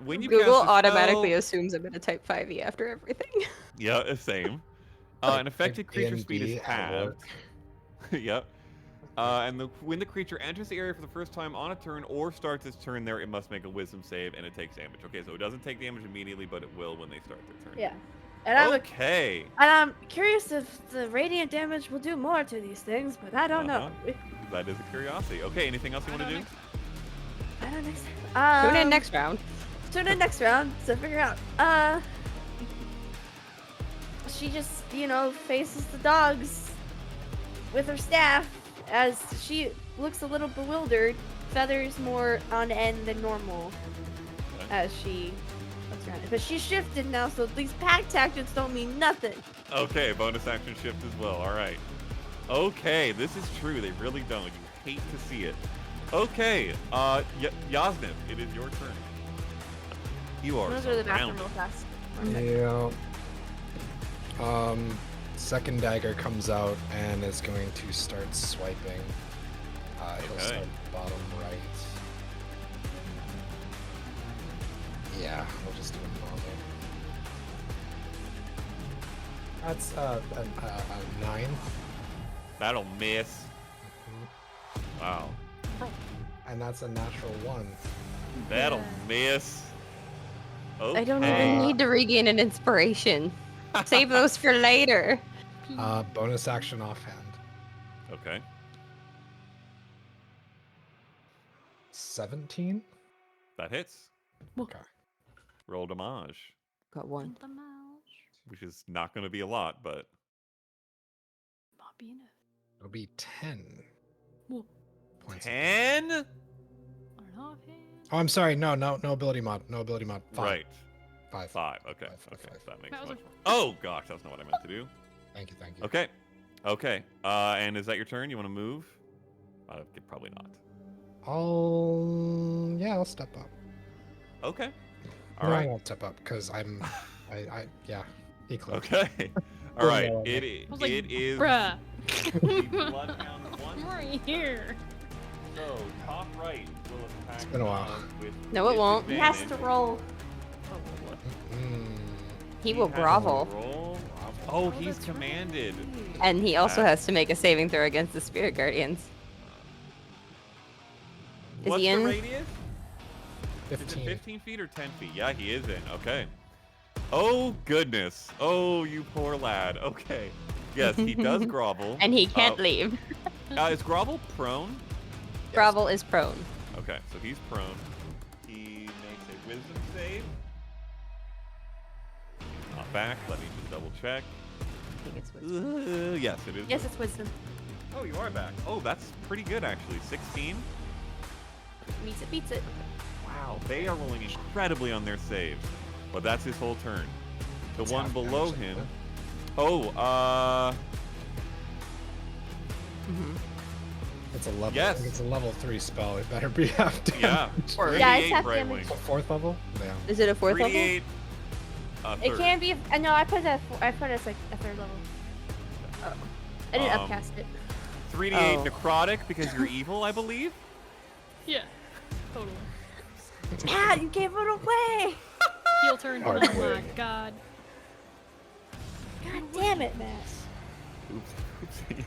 When you Google cast a automatically spell, assumes I'm gonna type 5e after everything. yeah, same. An affected Like creature speed is D&D at halved. work. Yep. When the creature enters the area for the first time on a turn or starts its turn there, it must make a wisdom save and it takes damage. Okay, so it doesn't take damage immediately, but it will when they start their turn. Yeah. And Okay. I'm curious if the radiant damage will do more to these things, but I don't know. That is a curiosity. Okay, anything else you want to do? I don't know. Tune in next round. Tune in next round to figure out. She just, faces the dogs with her staff as she looks a little bewildered, feathers more on end than normal as she looks around it. But she's shifted now, so these pack tactics don't mean nothing. Okay, bonus action shift as well. All right. Okay, this is true. They really don't. You hate to see it. Okay, Yasmin, it is your turn. You are I'm gonna go to the bathroom surrounded. real fast. Yeah. Second dagger comes out and is going to start swiping. He'll Okay. start bottom right. Yeah, we'll just do it normal. That's a 9. That'll miss. Mhm. Wow. And that's a natural 1. That'll miss. Okay. I don't even need to regain an inspiration. Save those for later. Bonus action offhand. Okay. 17? That hits. Okay. Roll damage, Got one. The mouse. which is not going to be a lot, but Not be enough. It'll be 10 Whoa. points. 10? Or not hand. Oh, I'm sorry. No ability mod. No ability mod. 5. Right. 5. 5. Okay. Five, Okay. five. That makes That was much. a- Oh gosh, that's not what I meant to do. Thank you. Okay. Okay. And is that your turn? You want to move? Probably not. I'll step up. Okay. All No, I right. won't step up because I'm, yeah, equally. Okay. All right. No, It I was like, is bruh. the Bloodhound I'm 1. right here. So top right will attack. It's been a while. With No, it won't. He has to disadvantage. roll. Mm, He will has to grovel, roll. Oh, he's commanded. and he also has to make a saving throw against the Spirit Guardians. Is What's he the in? radius? Is it 15. 15 feet or 10 feet? Yeah, he is in. Okay. Oh, goodness. Oh, you poor lad. Okay. Yes, he does grovel. And he can't leave. Is grovel prone? Grovel is prone. Okay, so he's prone. He makes a wisdom save. Not back. Let me just double check. I think it's wisdom. Yes, it is. Yes, it's wisdom. Oh, you are back. Oh, that's pretty good, actually. 16. Meets it, beats it. Wow, they are rolling incredibly on their saves. But that's his whole turn. The It's one half below damage, him. isn't it? Oh, Mhm. It's a level. Yes. It's a level 3 spell. It better be half damage. yeah. Yeah, it's 3d8 half right damage. wing. 4th level? Yeah. Is it a fourth level? 3d8. It Third. can be. No, I put it as like a 3rd level. Oh, I didn't upcast it. 3d8 Oh. necrotic because you're evil, I believe. Yeah. Totally. Matt, you gave it away. Heel turn. Oh Hard my wing. god. God damn it, Matt. Oops. Oopsie.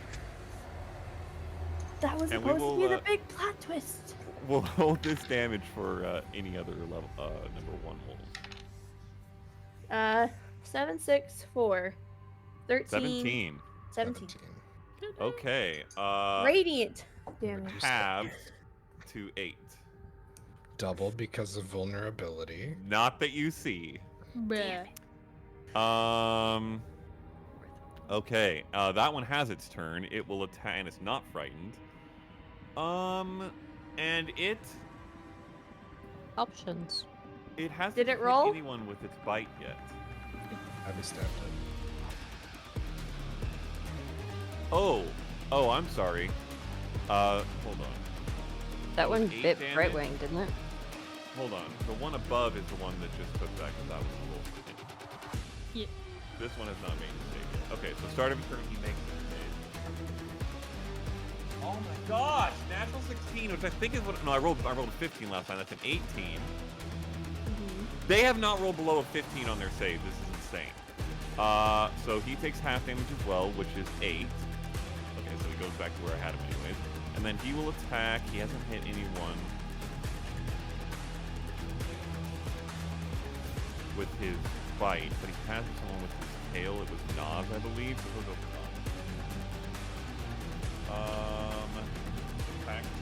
That was And we supposed to be will, the big plot twist. We'll hold this damage for any other level. Number 1 roll. 7, 6, 4, 13, 17. 17. Okay. Radiant damage. Halved to 8. Doubled because of vulnerability. Not that you see. Bruh. Okay. That one has its turn. It will attack, and it's not frightened. And it Options. It hasn't Did it hit roll? anyone with its bite yet. Have you stabbed it? Oh, I'm sorry. Hold on. That one 8 bit damage? Brightwing, didn't it? Hold on. The one above is the one that just took that because that was the roll. Yeah. This one has not made a save yet. Okay, so start of a turn, he makes a save. Oh my gosh! Natural 16, which I think is what... No, I rolled a 15 last time. That's an 18. They have not rolled below a 15 on their save. This is insane. So he takes half damage as well, which is 8. Okay, so he goes back to where I had him anyways. And then he will attack. He hasn't hit anyone with his bite, but he has someone with his tail. It was Nas, I believe. So he'll go for Nas.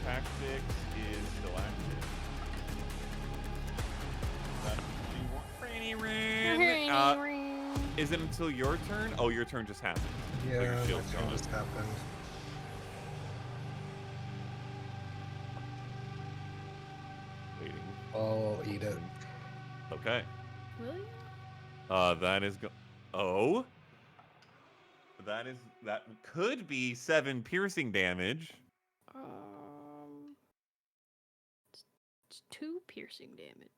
Tactics is still active. That's is it until your turn? Oh, your turn just happened. So Yeah, your my shield's turn gone. just happened. Waiting. I'll eat it. Okay. Really? That is that could be 7 piercing damage. It's 2 piercing damage.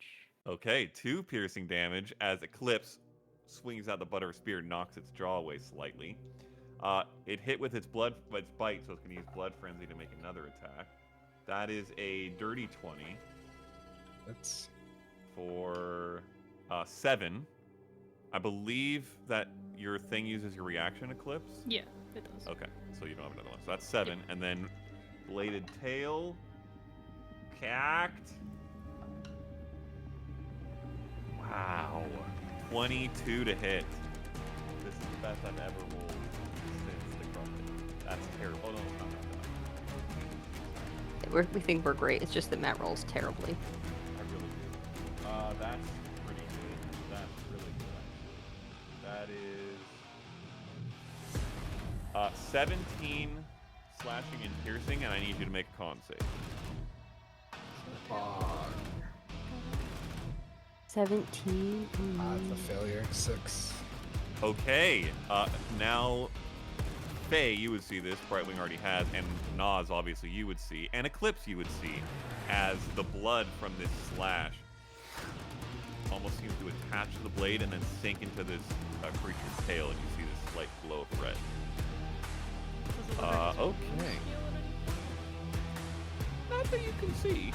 Okay, 2 piercing damage as Eclipse swings out the butt of her spear, knocks its jaw away slightly. It hit with its bite, so it's going to use Blood Frenzy to make another attack. That is a dirty 20 That's for 7. I believe that your thing uses your reaction, Eclipse? Yeah, it does. Okay, so you don't have another one. So that's 7. And then Bladed Tail. Cacked. Wow. 22 to hit. This is the best I've ever rolled since the Crumpet. That's terrible. Oh, no, it's not. We think we're great. It's just that Matt rolls terribly. I really do. That's pretty good. That's really good, actually. That is 17 slashing and piercing, and I need you to make a con save. 17. the failure. 6. Okay, now, Faye, you would see this, Brightwing already has, and Nas, obviously, you would see, and Eclipse, you would see, as the blood from this slash almost seems to attach to the blade and then sink into this creature's tail, and you see this slight glow of red. Okay. Not that you can see.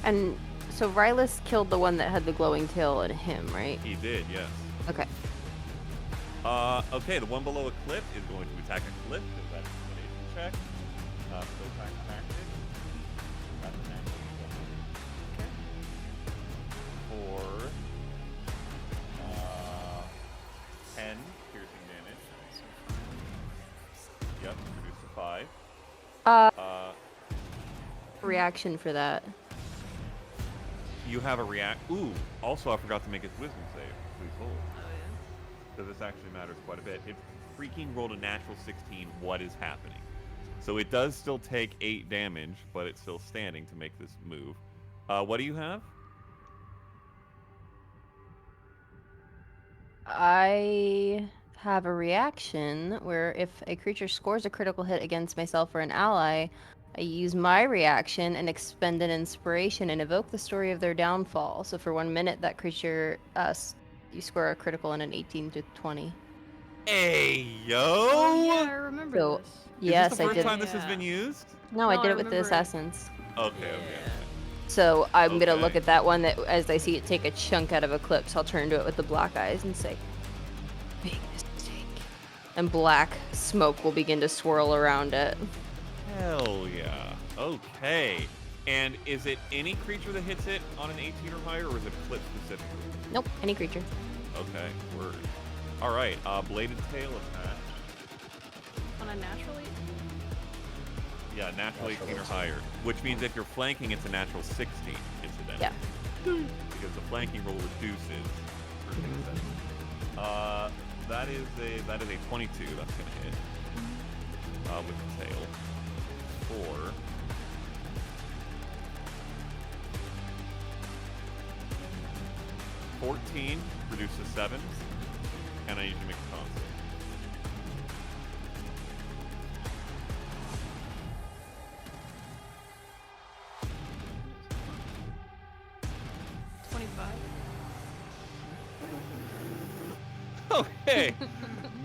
And so Rylus killed the one that had the glowing tail and him, right? He did, yes. Okay. Okay, the one below Eclipse is going to attack Eclipse, because that's an intimidation check. So attack tactics. That's a natural 20. For 10 piercing damage. Yep, reduced to 5. Reaction for that. You have a react. Ooh, also I forgot to make his wisdom save. Please hold. So this actually matters quite a bit. It freaking rolled a natural 16. What is happening? So it does still take 8 damage, but it's still standing to make this move. What do you have? I have a reaction where if a creature scores a critical hit against myself or an ally, I use my reaction and expend an inspiration and evoke the story of their downfall. So for 1 minute, that creature, you score a critical in an 18 to 20. Hey, yo! Oh, yeah, I remember So- this. Yes, Is this the I first did. time this has Yeah. been used? No, I No, did I it with the remember it. assassins. Okay. So I'm gonna Okay. look at that one that, as I see it take a chunk out of Eclipse, I'll turn to it with the black eyes and say, "Big mistake." And black smoke will begin to swirl around it. Hell yeah. Okay. And is it any creature that hits it on an 18 or higher, or is it Eclipse specifically? Nope, any creature. Okay, word. All right, Bladed Tail attack. On a natural 18? Yeah, natural 18 or Natural. higher. Which means if you're flanking, it's a natural 16, incidentally. Yeah. Because the flanking roll reduces for hit. That is a 22. That's gonna hit. With the tail. 4. 14, reduce to 7, and I need you to make a con save. 25. Okay.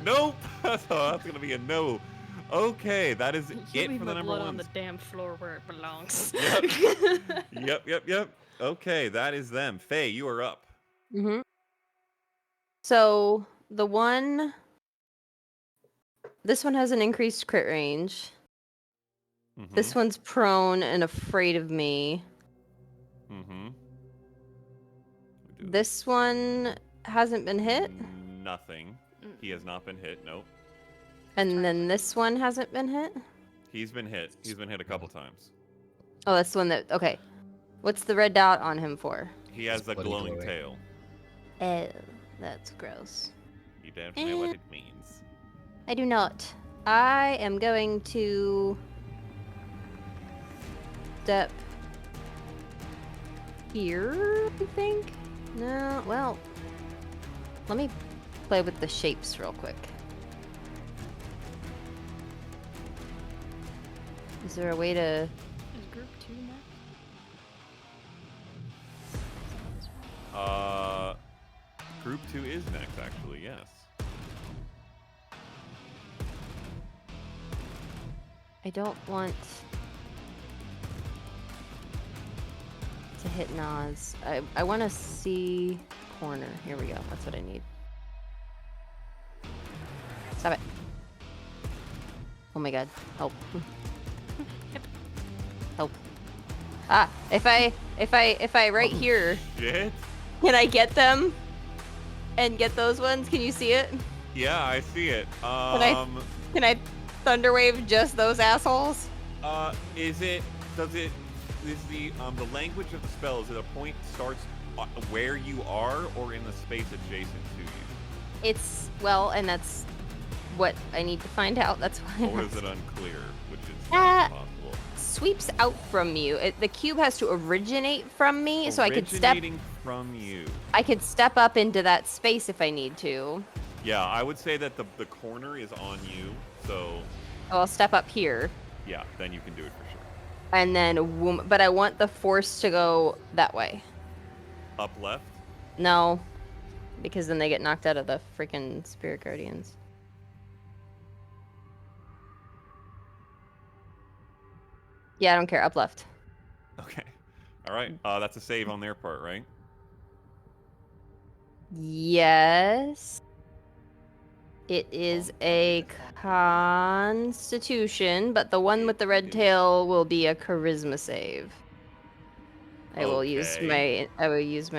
Nope. So that's gonna be a no. Okay, that is You it leave for my the number blood one. on the damn floor where it belongs. Yep. Okay, that is them. Faye, you are up. Mm-hmm. So the one, this one has an increased crit range. Mm-hmm. This one's prone and afraid of me. Mm-hmm. This one hasn't been hit. Nothing. He has not been hit. Nope. And then this one hasn't been hit. He's been hit. He's been hit a couple times. Oh, that's the one that. Okay. What's the red dot on him for? He has a glowing tail. Oh, that's gross. You don't know what it means. I do not. I am going to step here, I think. No, well, let me play with the shapes real quick. Is there a way to... Is group 2 next? Group 2 is next, actually, yes. I don't want to hit Nas. I want to see corner. Here we go. That's what I need. Stop it. Oh my god. Help. Help. Ah, if I right here, Shit. can I get them? And get those ones? Can you see it? Yeah, I see it. Can I thunderwave just those assholes? Is the language of the spell, is it a point starts where you are or in the space adjacent to you? It's, well, and that's what I need to find out. That's why. Or is it unclear, which is not possible? Sweeps out from you. The cube has to originate from me, so I could step. Originating from you. I could step up into that space if I need to. Yeah, I would say that the corner is on you, so I'll step up here, yeah, then you can do it for sure. and then, but I want the force to go that way. Up left? No, because then they get knocked out of the freaking spirit guardians. Yeah, I don't care. Up left. Okay. All right. That's a save on their part, right? Yes. It is a Constitution, but the one with the red tail will be a Charisma save. I will use my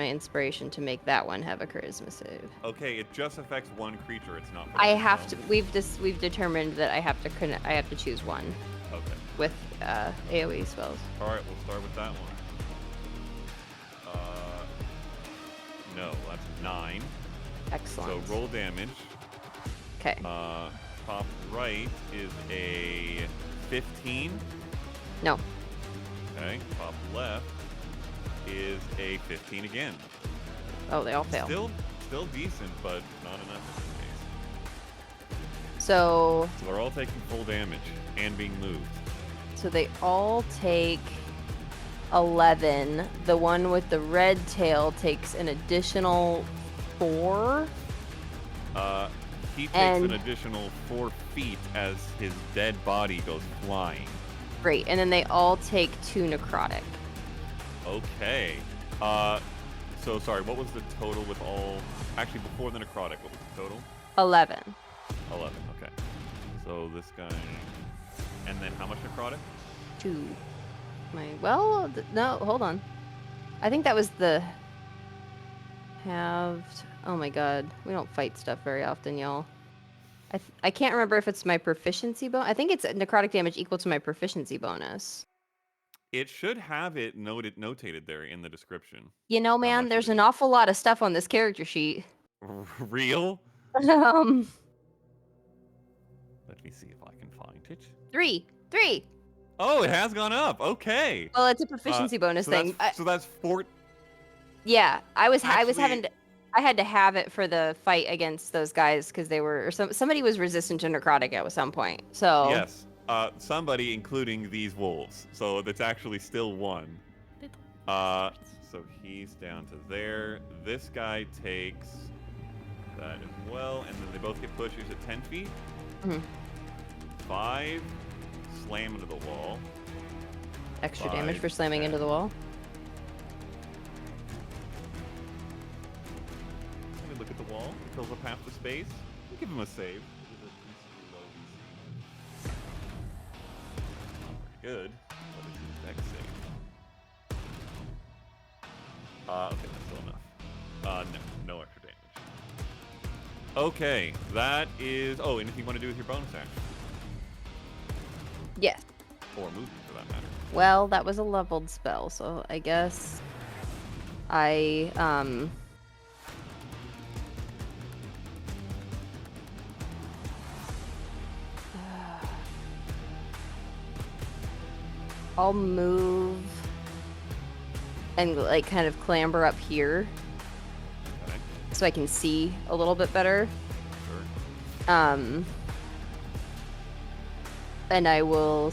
inspiration to make that one have a Charisma save. Okay, it just affects one creature. It's not. For I have themselves. to. We've determined that I have to choose one Okay. with AOE spells. All right, we'll start with that one. No, that's 9. Excellent. So roll damage. Okay. Top right is a 15. No. Okay. Top left is a 15 again. Oh, they all fail. Still decent, but not enough in this case. So So they're all taking full damage and being moved. So they all take 11. The one with the red tail takes an additional 4. He takes And- an additional 4 feet as his dead body goes flying. Great. And then they all take 2 necrotic. Okay. So sorry, what was the total with all... Actually, before the necrotic, what was the total? 11. 11, okay. So this guy... And then how much necrotic? 2. No, hold on. I think that was the halved. Oh my god. We don't fight stuff very often, y'all. I can't remember if it's my proficiency bonus. I think it's necrotic damage equal to my proficiency bonus. It should have it notated there in the description. You know, man, much there's it an is. awful lot of stuff on this character sheet. Real? Let Let me see if I can find it. 3. Oh, it has gone up. Okay. Well, it's a proficiency bonus so thing. So that's 4. Yeah, I was having Actually, to. I had to have it for the fight against those guys because they were, or somebody was resistant to necrotic at some point. So Yes. Somebody, including these wolves. So that's actually still one. So he's down to there. This guy takes that as well, and then they both get pushed. He's at 10 feet. 5, slam into the wall. extra 5, damage for slamming 10. into the wall. Let me look at the wall. Fills up half the space. We'll give him a save. This is a low DC. Not very good. What is his dex save? Okay, that's still enough. No extra damage. Okay, that is... Oh, anything you want to do with your bonus action? Yes. Or movement, for that matter. Well, that was a leveled spell, so I guess I I'll move and like kind of clamber up here Okay, so I can see a little bit better. sure. And I will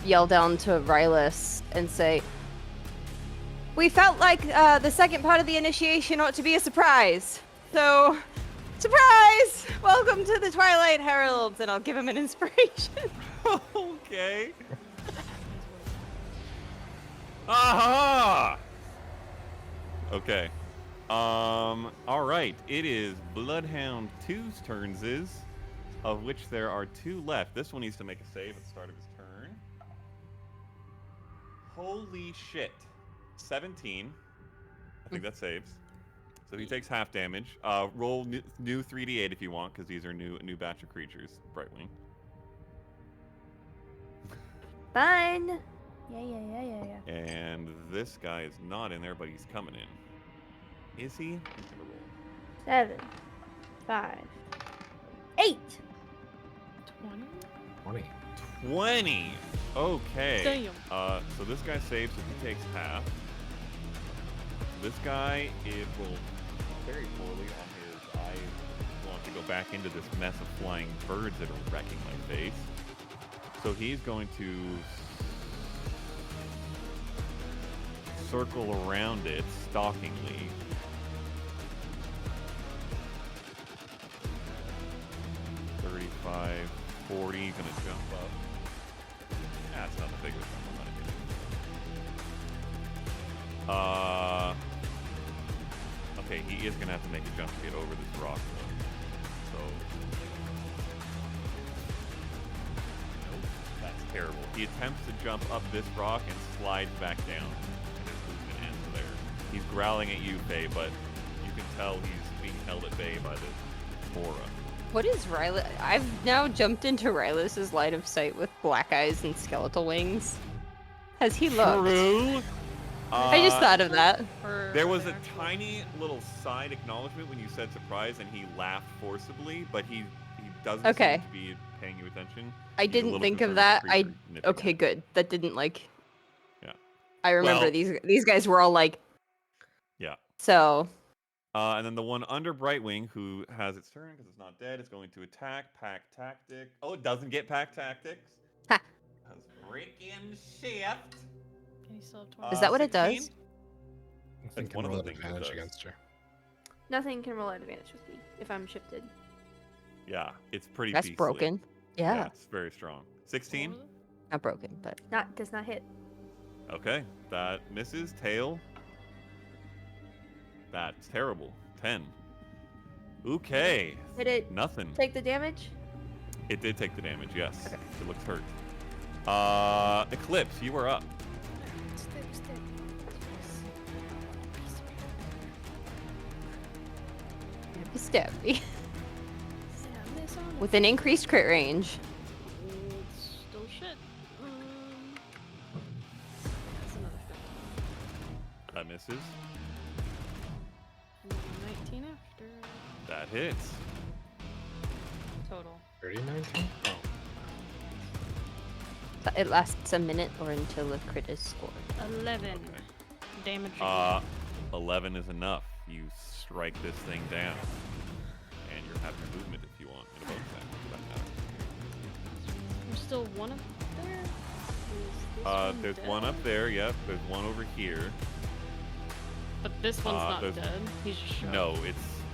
yell down to Rylus and say, "We felt like the second part of the initiation ought to be a surprise. So, surprise! Welcome to the Twilight Heralds," and I'll give him an inspiration. Okay. Aha! Okay. All right. It is Bloodhound 2's turns, of which there are 2 left. This one needs to make a save at the start of his turn. Holy shit. 17. I think that saves. So he takes half damage. Roll new 3d8 if you want, because these are new batch of creatures. Brightwing. Fun. Yeah. And this guy is not in there, but he's coming in. Is he? He's gonna roll. 7, 5, 8. 20? 20. 20. Okay. Damn. So this guy saves, so he takes half. This guy, it rolled very poorly on his. I want to go back into this mess of flying birds that are wrecking my face. So he's going to circle around it, stalkingly. $35, $40, gonna jump up. That's not the biggest one. Okay, he is gonna have to make a jump to get over this rock though. So nope, that's terrible. He attempts to jump up this rock and slides back down. And his movement ends there. He's growling at you, Faye, but you can tell he's being held at bay by the aura. What is Rylus? I've now jumped into Rylus's line of sight with black eyes and skeletal wings. Has he looked? True. I just thought of that. There was a tiny little side acknowledgement when you said surprise, and he laughed forcibly, but he doesn't Okay. seem to be paying you attention. I He's a didn't little think of concerned that. with the creature nipping Okay, at him. good. That didn't like. Yeah. I remember Well- these guys were all like. Yeah. So And then the one under Brightwing, who has its turn because it's not dead, is going to attack. Pack Tactic. Oh, it doesn't get Pack Tactics. Ha. Has freaking shift. And you still have 20. Is that what it 16? does? Nothing That's can one of roll the at things it advantage does. against her. Nothing can roll at advantage with me if I'm shifted. Yeah, it's pretty That's beastly. broken. Yeah. It's very strong. 16? What was it? Not broken, but Does not hit. Okay, that misses. Tail. That's terrible. 10. Okay. Did it Nothing. take the damage? It did take the damage, yes. Okay. It looks hurt. Eclipse, you are up. stab me with an increased crit range. It's still shit. That's another 15. That misses. And then 19 after. That hits. Total. 30, 19? Oh. It lasts a minute or until the crit is scored. 11 Okay. damage. Again. 11 is enough. You strike this thing down. And you have your movement if you want in a bonus action. for that matter. There's still one up there? Is this one There's dead? one up there, yep. There's one over here. But this one's not there's- dead. He's just shot. No,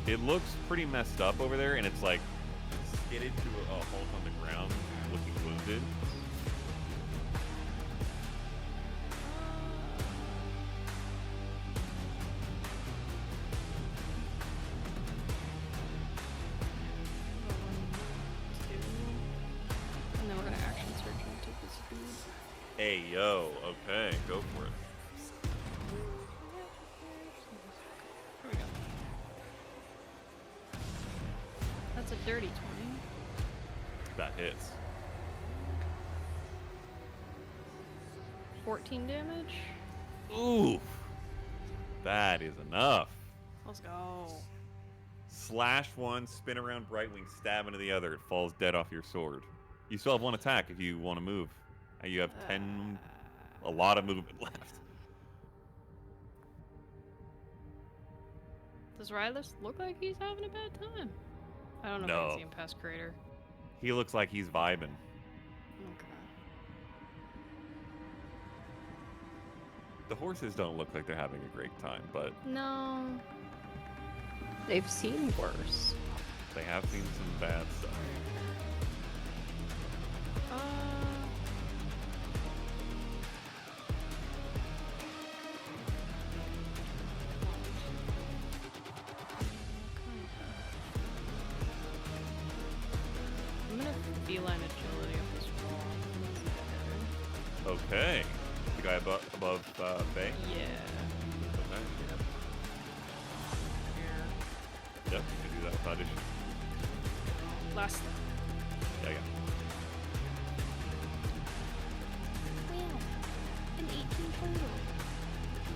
it looks pretty messed up over there, and it's like skidded to a halt on the ground, looking wounded. And then we're gonna action search and take his speed. Hey, yo, okay, go for it. Here we go. That's a dirty 20. That hits. 14 damage. Ooh, that is enough. Let's go. Slash one, spin around Brightwing, stab into the other. It falls dead off your sword. You still have one attack if you want to move. You have 10, a lot of movement left. Does Rylus look like he's having a bad time? I don't know if I No. can see him past crater. He looks like he's vibing. Okay. The horses don't look like they're having a great time, but No. They've seen worse. they have seen some bad stuff. I'm gonna feline agility up this wall. Okay. The guy above Faye? Yeah. Okay. Here. Yep, you can do that without issue. Last. Yeah, yeah. Wow. An 18 total.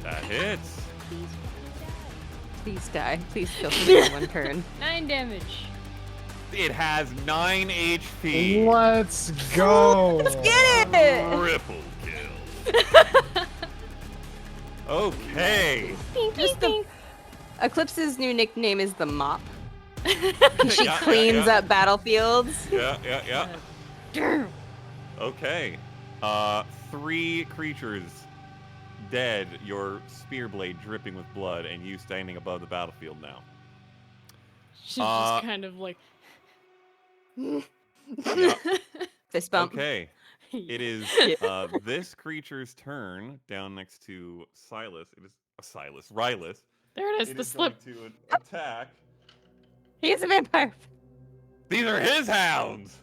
That hits. Please fucking die. Please die. Please kill me in one turn. 9 damage. It has 9 HP. Let's go. Let's get it! Triple kill. Okay. Just the... Eclipse's new nickname is the Mop. She Yeah, cleans yeah. up battlefields. Yeah, yeah, yeah. Damn. Okay. 3 creatures dead, your spear blade dripping with blood, and you standing above the battlefield now. She's just kind of like. Yeah. Fist bump. Okay. It is this creature's turn down next to Silas. It is Rylus. There it is, It the is slip. going to attack. He is a vampire. These are his hounds.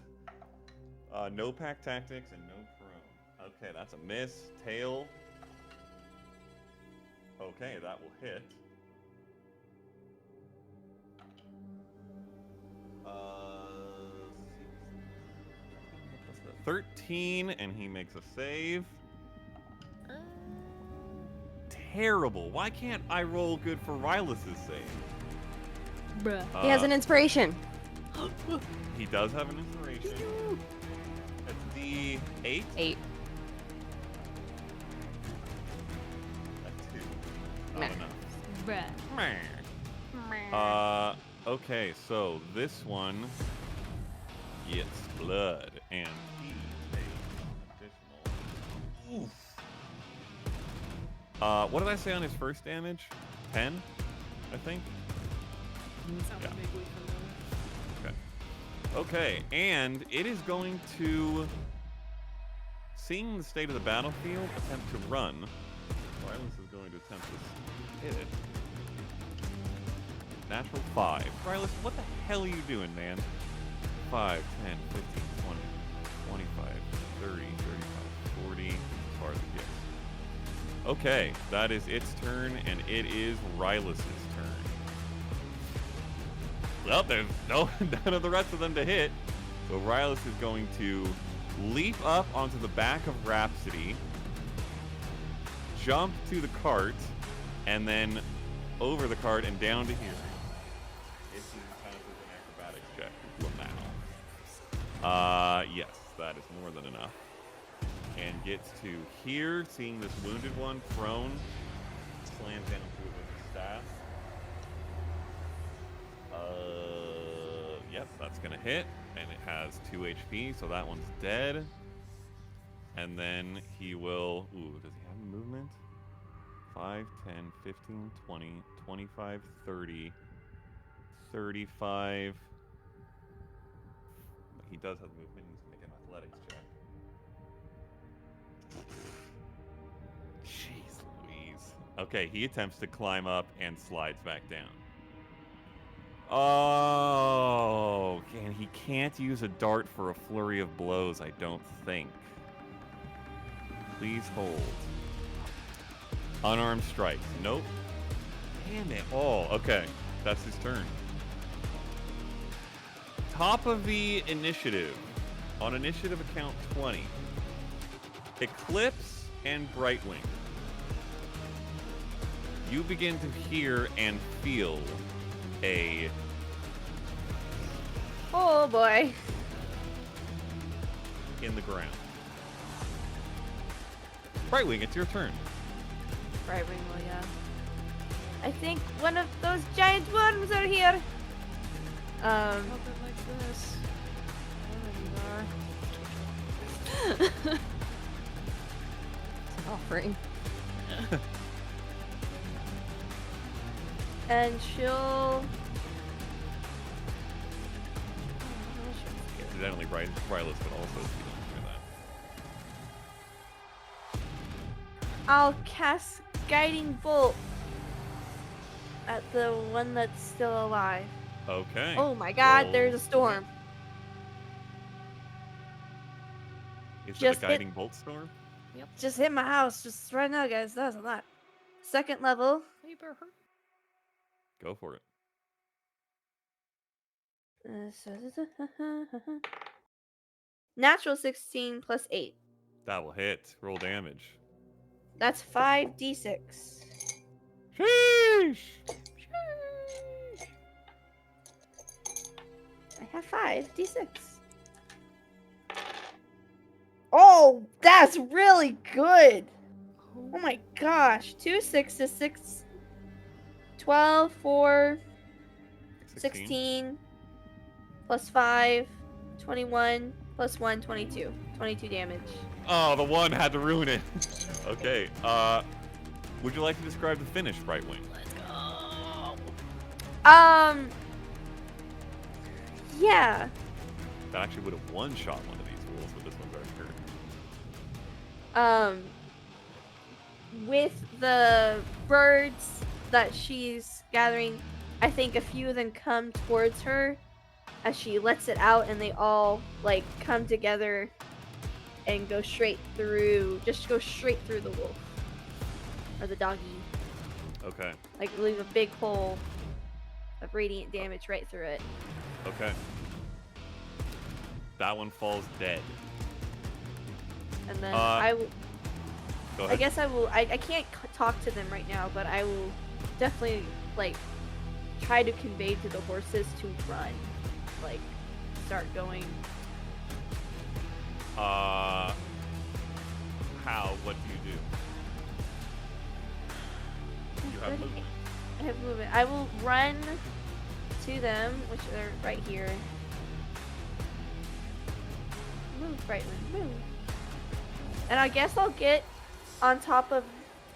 No pack tactics and no prone. Okay, that's a miss. Tail. Okay, that will hit. 13, and he makes a save. Terrible. Why can't I roll good for Rylus' save? Bruh. He has an inspiration. He does have an inspiration. That's D8. 8. That's 2. Not Meh. enough. Bruh. Okay, so this one gets blood, and he takes additional. Oof. What did I say on his first damage? 10, I think. Sounds Yeah. vaguely familiar. Okay, and it is going to, seeing the state of the battlefield, attempt to run. Rylus is going to attempt to hit it. Natural 5. Rylus, what the hell are you doing, man? 5, 10, 15, 20, 25, 30, 35, 40, as far as it gets. Okay, that is its turn, and it is Rylus' turn. Well, there's none of the rest of them to hit, so Rylus is going to leap up onto the back of Rhapsody, jump to the cart, and then over the cart and down to here. If he passes an acrobatics check, will now. Yes, that is more than enough. and gets to here, seeing this wounded one prone, slams in into it with the staff. Yep, that's gonna hit, and it has 2 HP, so that one's dead. And then he will, does he have movement? 5, 10, 15, 20, 25, 30, 35. He does have movement. He's going to make an athletics check. Jeez Louise. Okay, he attempts to climb up and slides back down. Oh, and he can't use a dart for a flurry of blows, I don't think. Please hold. Unarmed strikes. Nope. Damn it. Oh, okay. That's his turn. Top of the initiative. On initiative account 20. Eclipse and Brightwing. You begin to hear and feel a... Oh boy. in the ground. Brightwing, it's your turn. Brightwing will, yeah. I think one of those giant worms are here. Hope it like this. There you are. It's an offering. And she'll... Incidentally, Rylus could also see them that. I'll cast Guiding Bolt at the one that's still alive. Okay. Oh my god, Roll. there's a storm. Is it Just the guiding bolt storm? Just hit my house just right now, guys. That was a lot. Second level. You better hurt. Go for it. Natural 16 plus 8. That will hit. Roll damage. That's 5d6. Sheesh! I have 5d6. Oh, that's really good. Oh my gosh. 2 6 is 6. 12, 4, 16 plus 5, 21 plus 1, 22. 22 damage. Oh, the one had to ruin it. Okay. Would you like to describe the finish, Brightwing? Let's go. Yeah. That actually would have one-shot one of these rules, but this one's already hurt. With the birds that she's gathering, I think a few of them come towards her as she lets it out, and they all like come together and go straight through the wolf or the doggy. Okay. Like leave a big hole of radiant damage right through it. Okay. That one falls dead. And then I will. Go I ahead. guess I will. I can't talk to them right now, but I will definitely like try to convey to the horses to run, like start going. How? What do you do? You have movement. I have movement. I will run to them, which are right here. Move, Brightman, move. And I guess I'll get on top of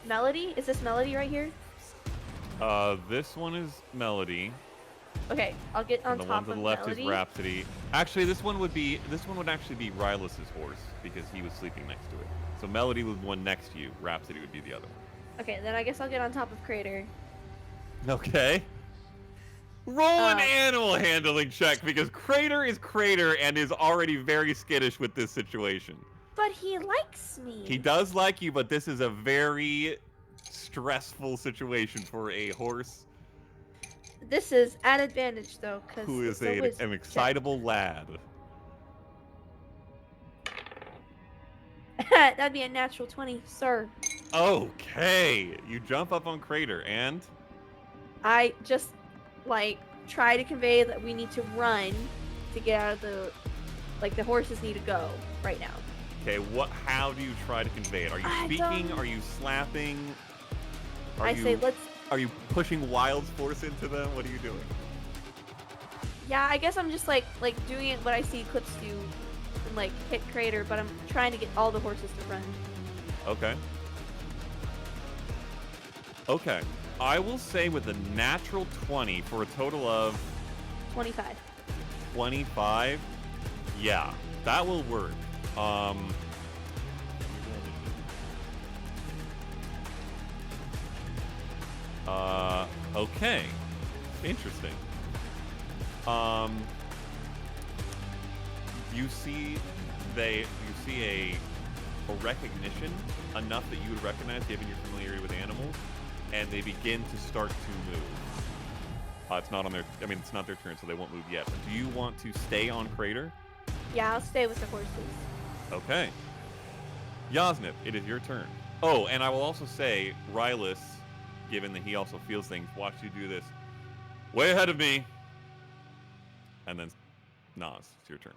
Melody. Is this Melody right here? This one is Melody. Okay, I'll get on And the top one to of the left Melody. is Rhapsody. Actually, this one would actually be Rylus's horse because he was sleeping next to it. So Melody was one next to you. Rhapsody would be the other one. Okay, then I guess I'll get on top of Crater. Okay. Roll an Oh. animal handling check because Crater is Crater and is already very skittish with this situation. But he likes me. He does like you, but this is a very stressful situation for a horse This is an advantage though, because who is an excitable lad. That'd be a natural 20, sir. Okay, you jump up on Crater and I just like try to convey that we need to run to get out of the, like the horses need to go right now. Okay, how do you try to convey it? Are you speaking? Are you slapping? Are you pushing wild force into them? What are you doing? Yeah, I guess I'm just like doing it what I see Eclipse do and like hit Crater, but I'm trying to get all the horses to run. Okay. Okay. I will say with a natural 20 for a total of 25. 25. Yeah, that will work. Okay. Interesting. You see a recognition enough that you would recognize given your familiarity with animals, and they begin to start to move. It's not on their, it's not their turn, so they won't move yet. But do you want to stay on Crater? Yeah, I'll stay with the horses. Okay. Yasnip, it is your turn. Oh, and I will also say, Rylus, given that he also feels things, watch you do this. Way ahead of me. And then, Nas, it's your turn.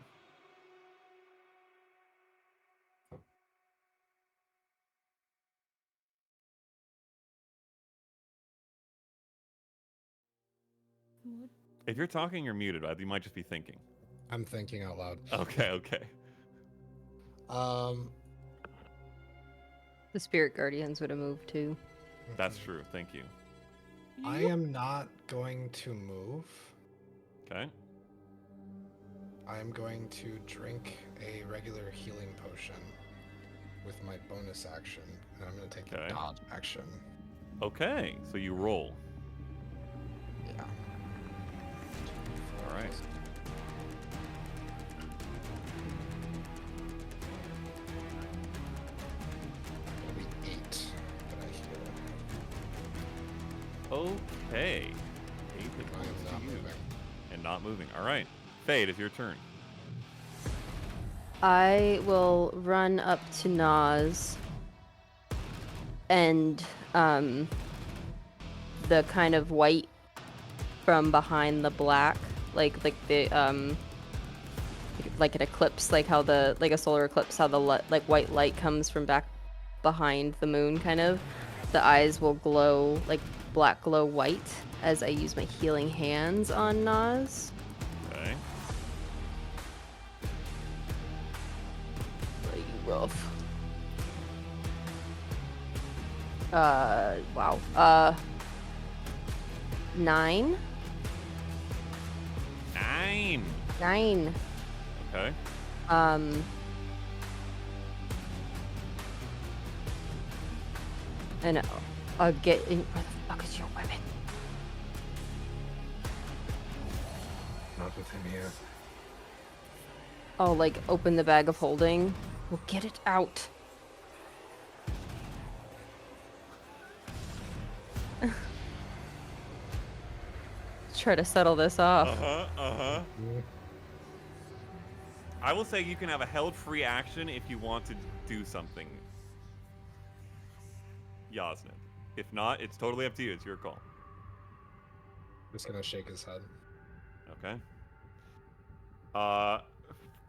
If you're talking, you're muted. You might just be thinking. I'm thinking out loud. Okay. The spirit guardians would have moved too. That's true. Thank you. I am not going to move. Okay. I am going to drink a regular healing potion with my bonus action, and I'm going to take a dodge action. Okay, so you roll. Yeah. All right. It'll be 8 that I heal. Okay. 8 hit I points am to not you. moving. And not moving. All right. Fade, it's your turn. I will run up to Nas and the kind of white from behind the black, like the like an eclipse, like a solar eclipse, how the like white light comes from back behind the moon, kind of. The eyes will glow like black glow white as I use my healing hands on Nas. Okay. Pretty rough. Wow. 9. 9. 9. Okay. And I'll get in. Where the fuck is your weapon? Not with him here. I'll like open the bag of holding. We'll get it out. Try to settle this off. I will say you can have a held free action if you want to do something. Yasnip. If not, it's totally up to you. It's your call. Just gonna shake his head. Okay.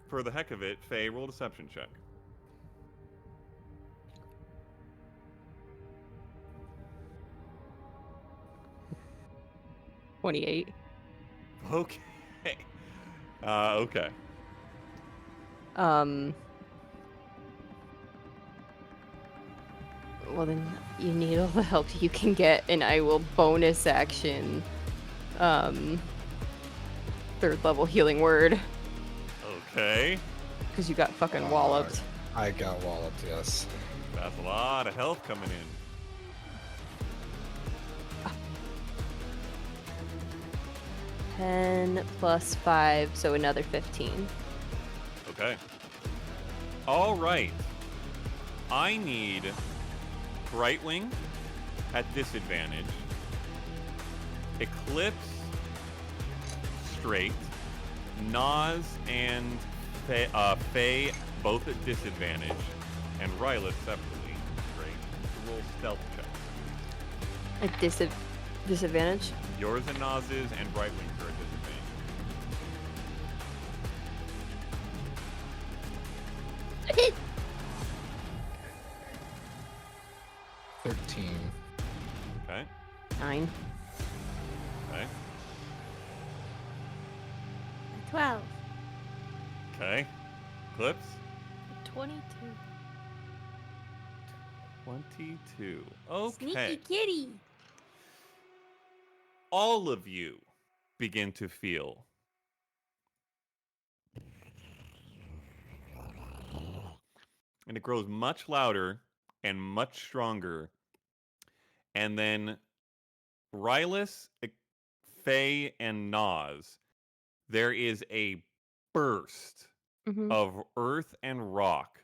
For the heck of it, Faye, roll a deception check. $28. Okay. Okay. Well then, you need all the help you can get, and I will bonus action, 3rd level healing word. Okay. Because you got fucking walloped. I got walloped, yes. That's a lot of health coming in. Ah. 10 plus 5, so another 15. Okay. All right. I need Brightwing at disadvantage, Eclipse straight, Nas and Faye both at disadvantage, and Rylus separately straight to roll stealth checks. At disadvantage? Yours and Nas's and Brightwing's are at disadvantage. 13. Okay. 9. Okay. 12. Okay. Clips. 22. 22. Okay. Sneaky kitty. All of you begin to feel and it grows much louder and much stronger. And then Rylus, Faye, and Nas, there is a burst Mm-hmm. of earth and rock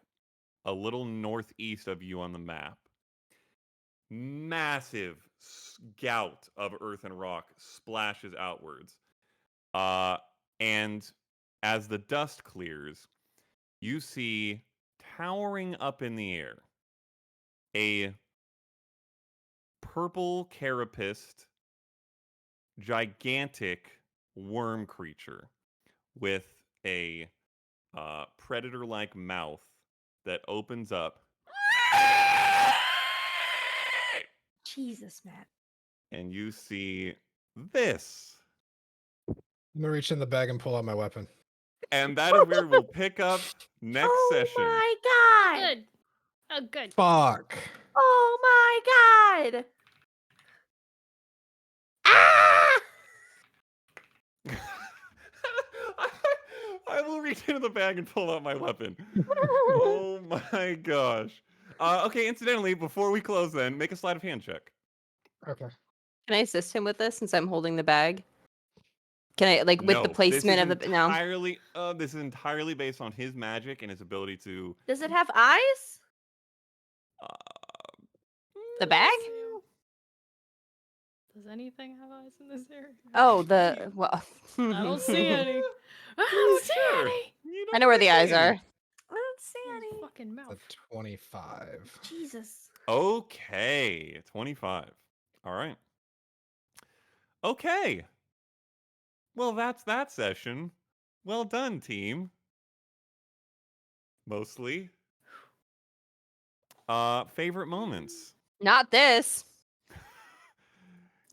a little northeast of you on the map. Massive gout of earth and rock splashes outwards. And as the dust clears, you see towering up in the air a purple carapaced, gigantic worm creature with a predator-like mouth that opens up. Jesus, Matt. And you see this. I'm gonna reach in the bag and pull out my weapon. And that is where we'll pick up next session. Oh my god! Good. Oh, good. Fuck. Oh my god! Ah! I will reach into the bag and pull out my weapon. Oh my gosh. Okay, incidentally, before we close then, make a sleight of hand check. Okay. Can I assist him with this since I'm holding the bag? Can I, like, with the No, placement of this the... is No. entirely, this is entirely based on his magic and his ability to... Does it have eyes? The bag? Does anything have eyes in this area? Oh, the... Well... I don't see any. I You're don't not see sure. any. You I don't know where the really eyes see any. are. I don't see His any. fucking The mouth. 25. Jesus. Okay, 25. All right. Okay. Well, that's that session. Well done, team. Mostly. Favorite moments. Not this.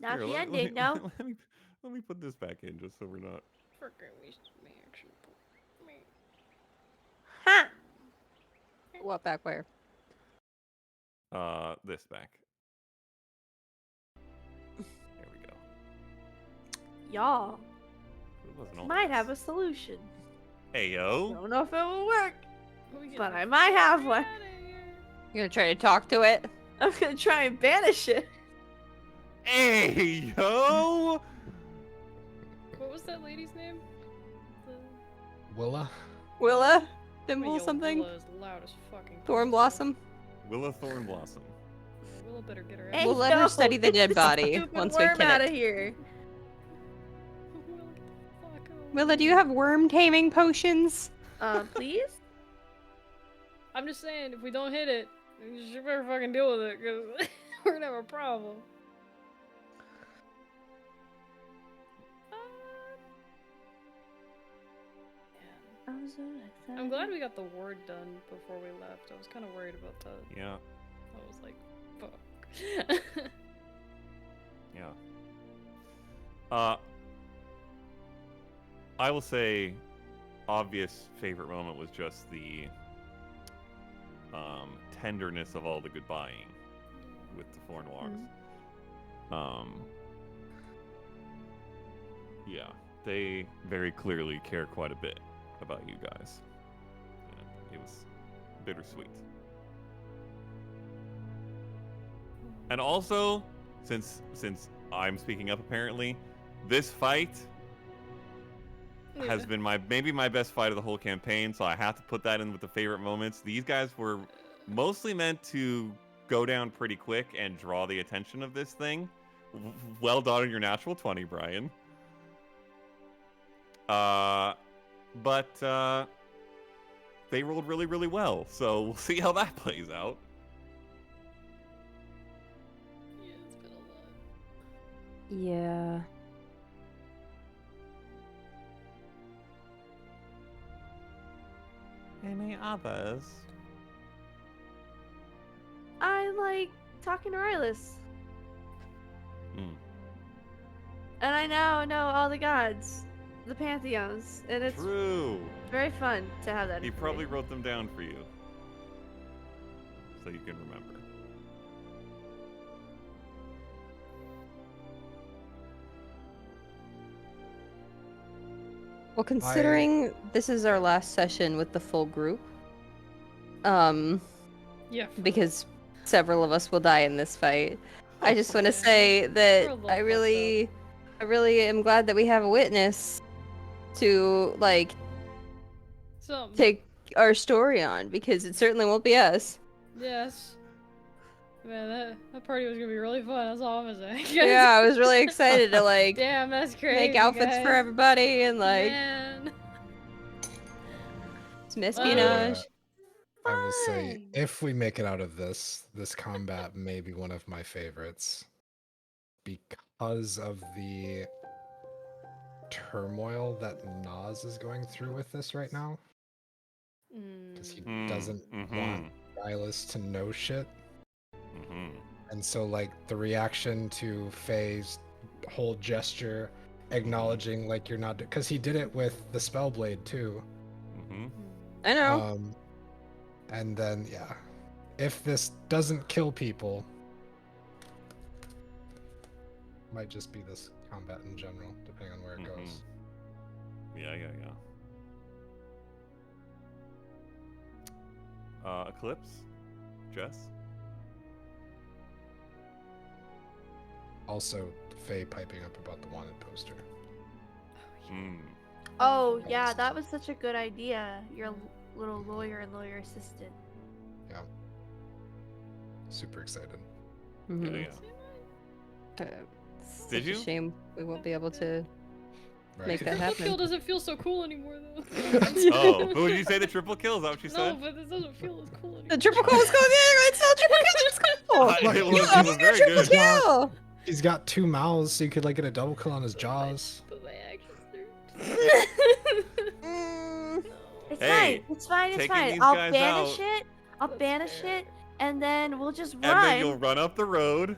Not Here, the let me- ending, no. Let me put this back in just so we're not... Fucking wasted my action point. Huh. What back where? This back. There we go. Y'all It wasn't all might this. have a solution. Heyo. Don't know if it will work, We get but the I might have one. fuck outta here. You're gonna try to talk to it? I'm gonna try and banish it. Heyo. What was that lady's name? Willa? Willa? The... Thimble something? Willa is loud as fucking. Thorn Blossom? Willa Thorn Blossom. Willa better get her Hey, ass. We'll let her yo, study the get dead this body stupid once we worm kill out it. of here. Willa, get the fuck over Willa, do you here. have worm taming potions? Please? I'm just saying, if we don't hit it, you better fucking deal with it, because we're gonna have a problem. I'm so excited. I'm glad we got the ward done before we left. I was kind of worried about that. Yeah. I was like, fuck. Yeah. I will say, obvious favorite moment was just the tenderness of all the goodbying with the four noirs. Yeah, they very clearly care quite a bit about you guys. And it was bittersweet. And also, since I'm speaking up apparently, this fight has been maybe my best fight of the whole campaign, so I have to put that in with the favorite moments. These guys were mostly meant to go down pretty quick and draw the attention of this thing. Well done on your natural 20, Brian. But they rolled really, really well, so we'll see how that plays out. Yeah, it's been a lot. Yeah. Any others? I like talking to Rylus. Mm. And I now know all the gods, the pantheons, and it's True. very fun to have that. He probably information. wrote them down for you, so you can remember. Well, considering this is our last session with the full group, Yeah. because several of us will die in this fight, I just want to Yeah. say We're that a little I really am glad that we have a witness to like Some. take our story on, because it certainly won't be us. Yes. Man, that party was gonna be really fun. That's all I'm gonna say. Yeah, I was really excited to like Damn, that's crazy. make outfits guys. for everybody and like Man. some espionage. I will say, Fine. if we make it out of this combat may be one of my favorites because of the turmoil that Nas is going through with this right now. Because he doesn't want Rylus to know shit. And so, like, the reaction to Faye's whole gesture, acknowledging, like, you're not... Because he did it with the Spellblade, too. I know. And then, yeah. If this doesn't kill people, might just be this combat in general, depending on where it goes. Yeah. Eclipse? Jess? Also, Faye piping up about the wanted poster. Oh yeah, that was such a good idea. Your little lawyer assistant. Yeah. Super excited. Mhm. Yeah. It's Did such you? a shame we won't be able to Right. make that Triple kill happen. doesn't feel so cool anymore, though. Oh, but would you say the triple kill? Is that what you No, said? but this doesn't feel as cool anymore. The triple kill is going in! It's not triple kill! It's cool! It was, You it love was your very triple good. kill! He's got 2 mouths, so you could, like, get a double kill on his jaws. But my actions Mm. It's Hey, fine. It's fine. It's taking fine. these I'll guys banish out- it. I'll That's banish fair. it, and then we'll just And run. then you'll run up the road,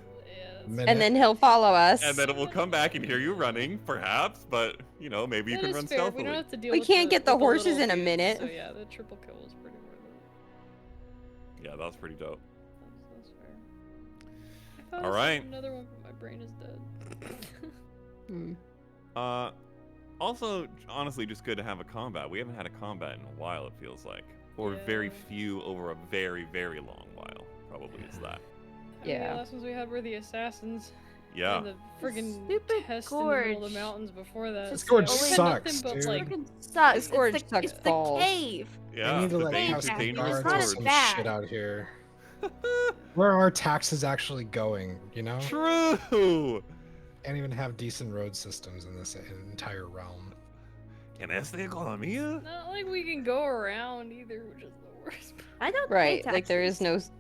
And then he'll follow us. and then it will come back and hear you running, perhaps, but, you know, maybe you That can is run fair. We stealthily. don't have to deal We with can't get the with horses little in a dudes, minute. So yeah, the triple kill was pretty worth it. Yeah, that was pretty dope. That's fair. I thought All I saw right. another one, but my brain is dead. Hmm. Also, honestly, just good to have a combat. We haven't had a combat in a while, it feels like. Or very Yeah. few over a very, very long while. Probably is that. I mean, Yeah. the last ones we had were the assassins. Yeah. And the friggin' Stupid test in the middle of gorge. the mountains before that. This gorge we had sucks, nothing but, dude. like, Freaking sucks. This gorge it's the, sucks it's the balls. cave. Yeah. we need to, the like, have dangerous, some dangerous guards It's not or as gorge. some bad. shit out here. Where are taxes actually going, you know? True! Can't even have decent road systems in this entire realm. En esta economía? not like we can go around either, which is the worst. I don't pay Right, like there is taxes.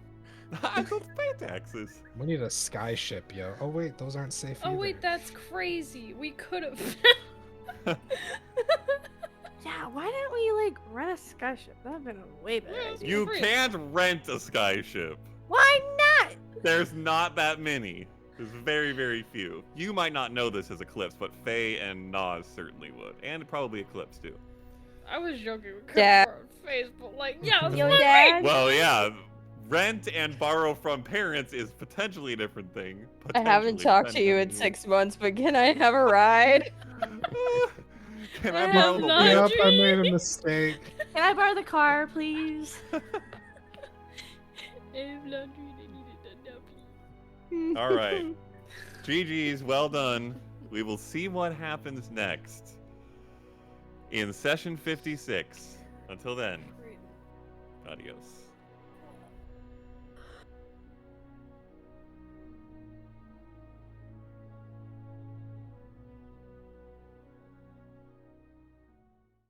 no... I don't pay taxes. We need a sky ship, yo. Oh wait, those aren't safe Oh either. wait, that's crazy. We could have. Yeah, why didn't we like rent a skyship? That'd been a way better Yeah, idea. You free. can't rent a sky ship. Why not? There's not that many. There's very, very few. You might not know this as Eclipse, but Faye and Nas certainly would. And probably Eclipse, too. I was joking. We could Dad. have borrowed face, but like, yeah, Yo, it's Dad. Well, yeah. Rent and borrow from parents is potentially a different thing. I haven't Potentially, talked to you in depending. 6 months, but can I have a ride? Can I Yeah, borrow the no. wheel? Yep, I made a mistake. Can I borrow the car, please? All right. GG's, well done. We will see what happens next in session 56. Until then, adios.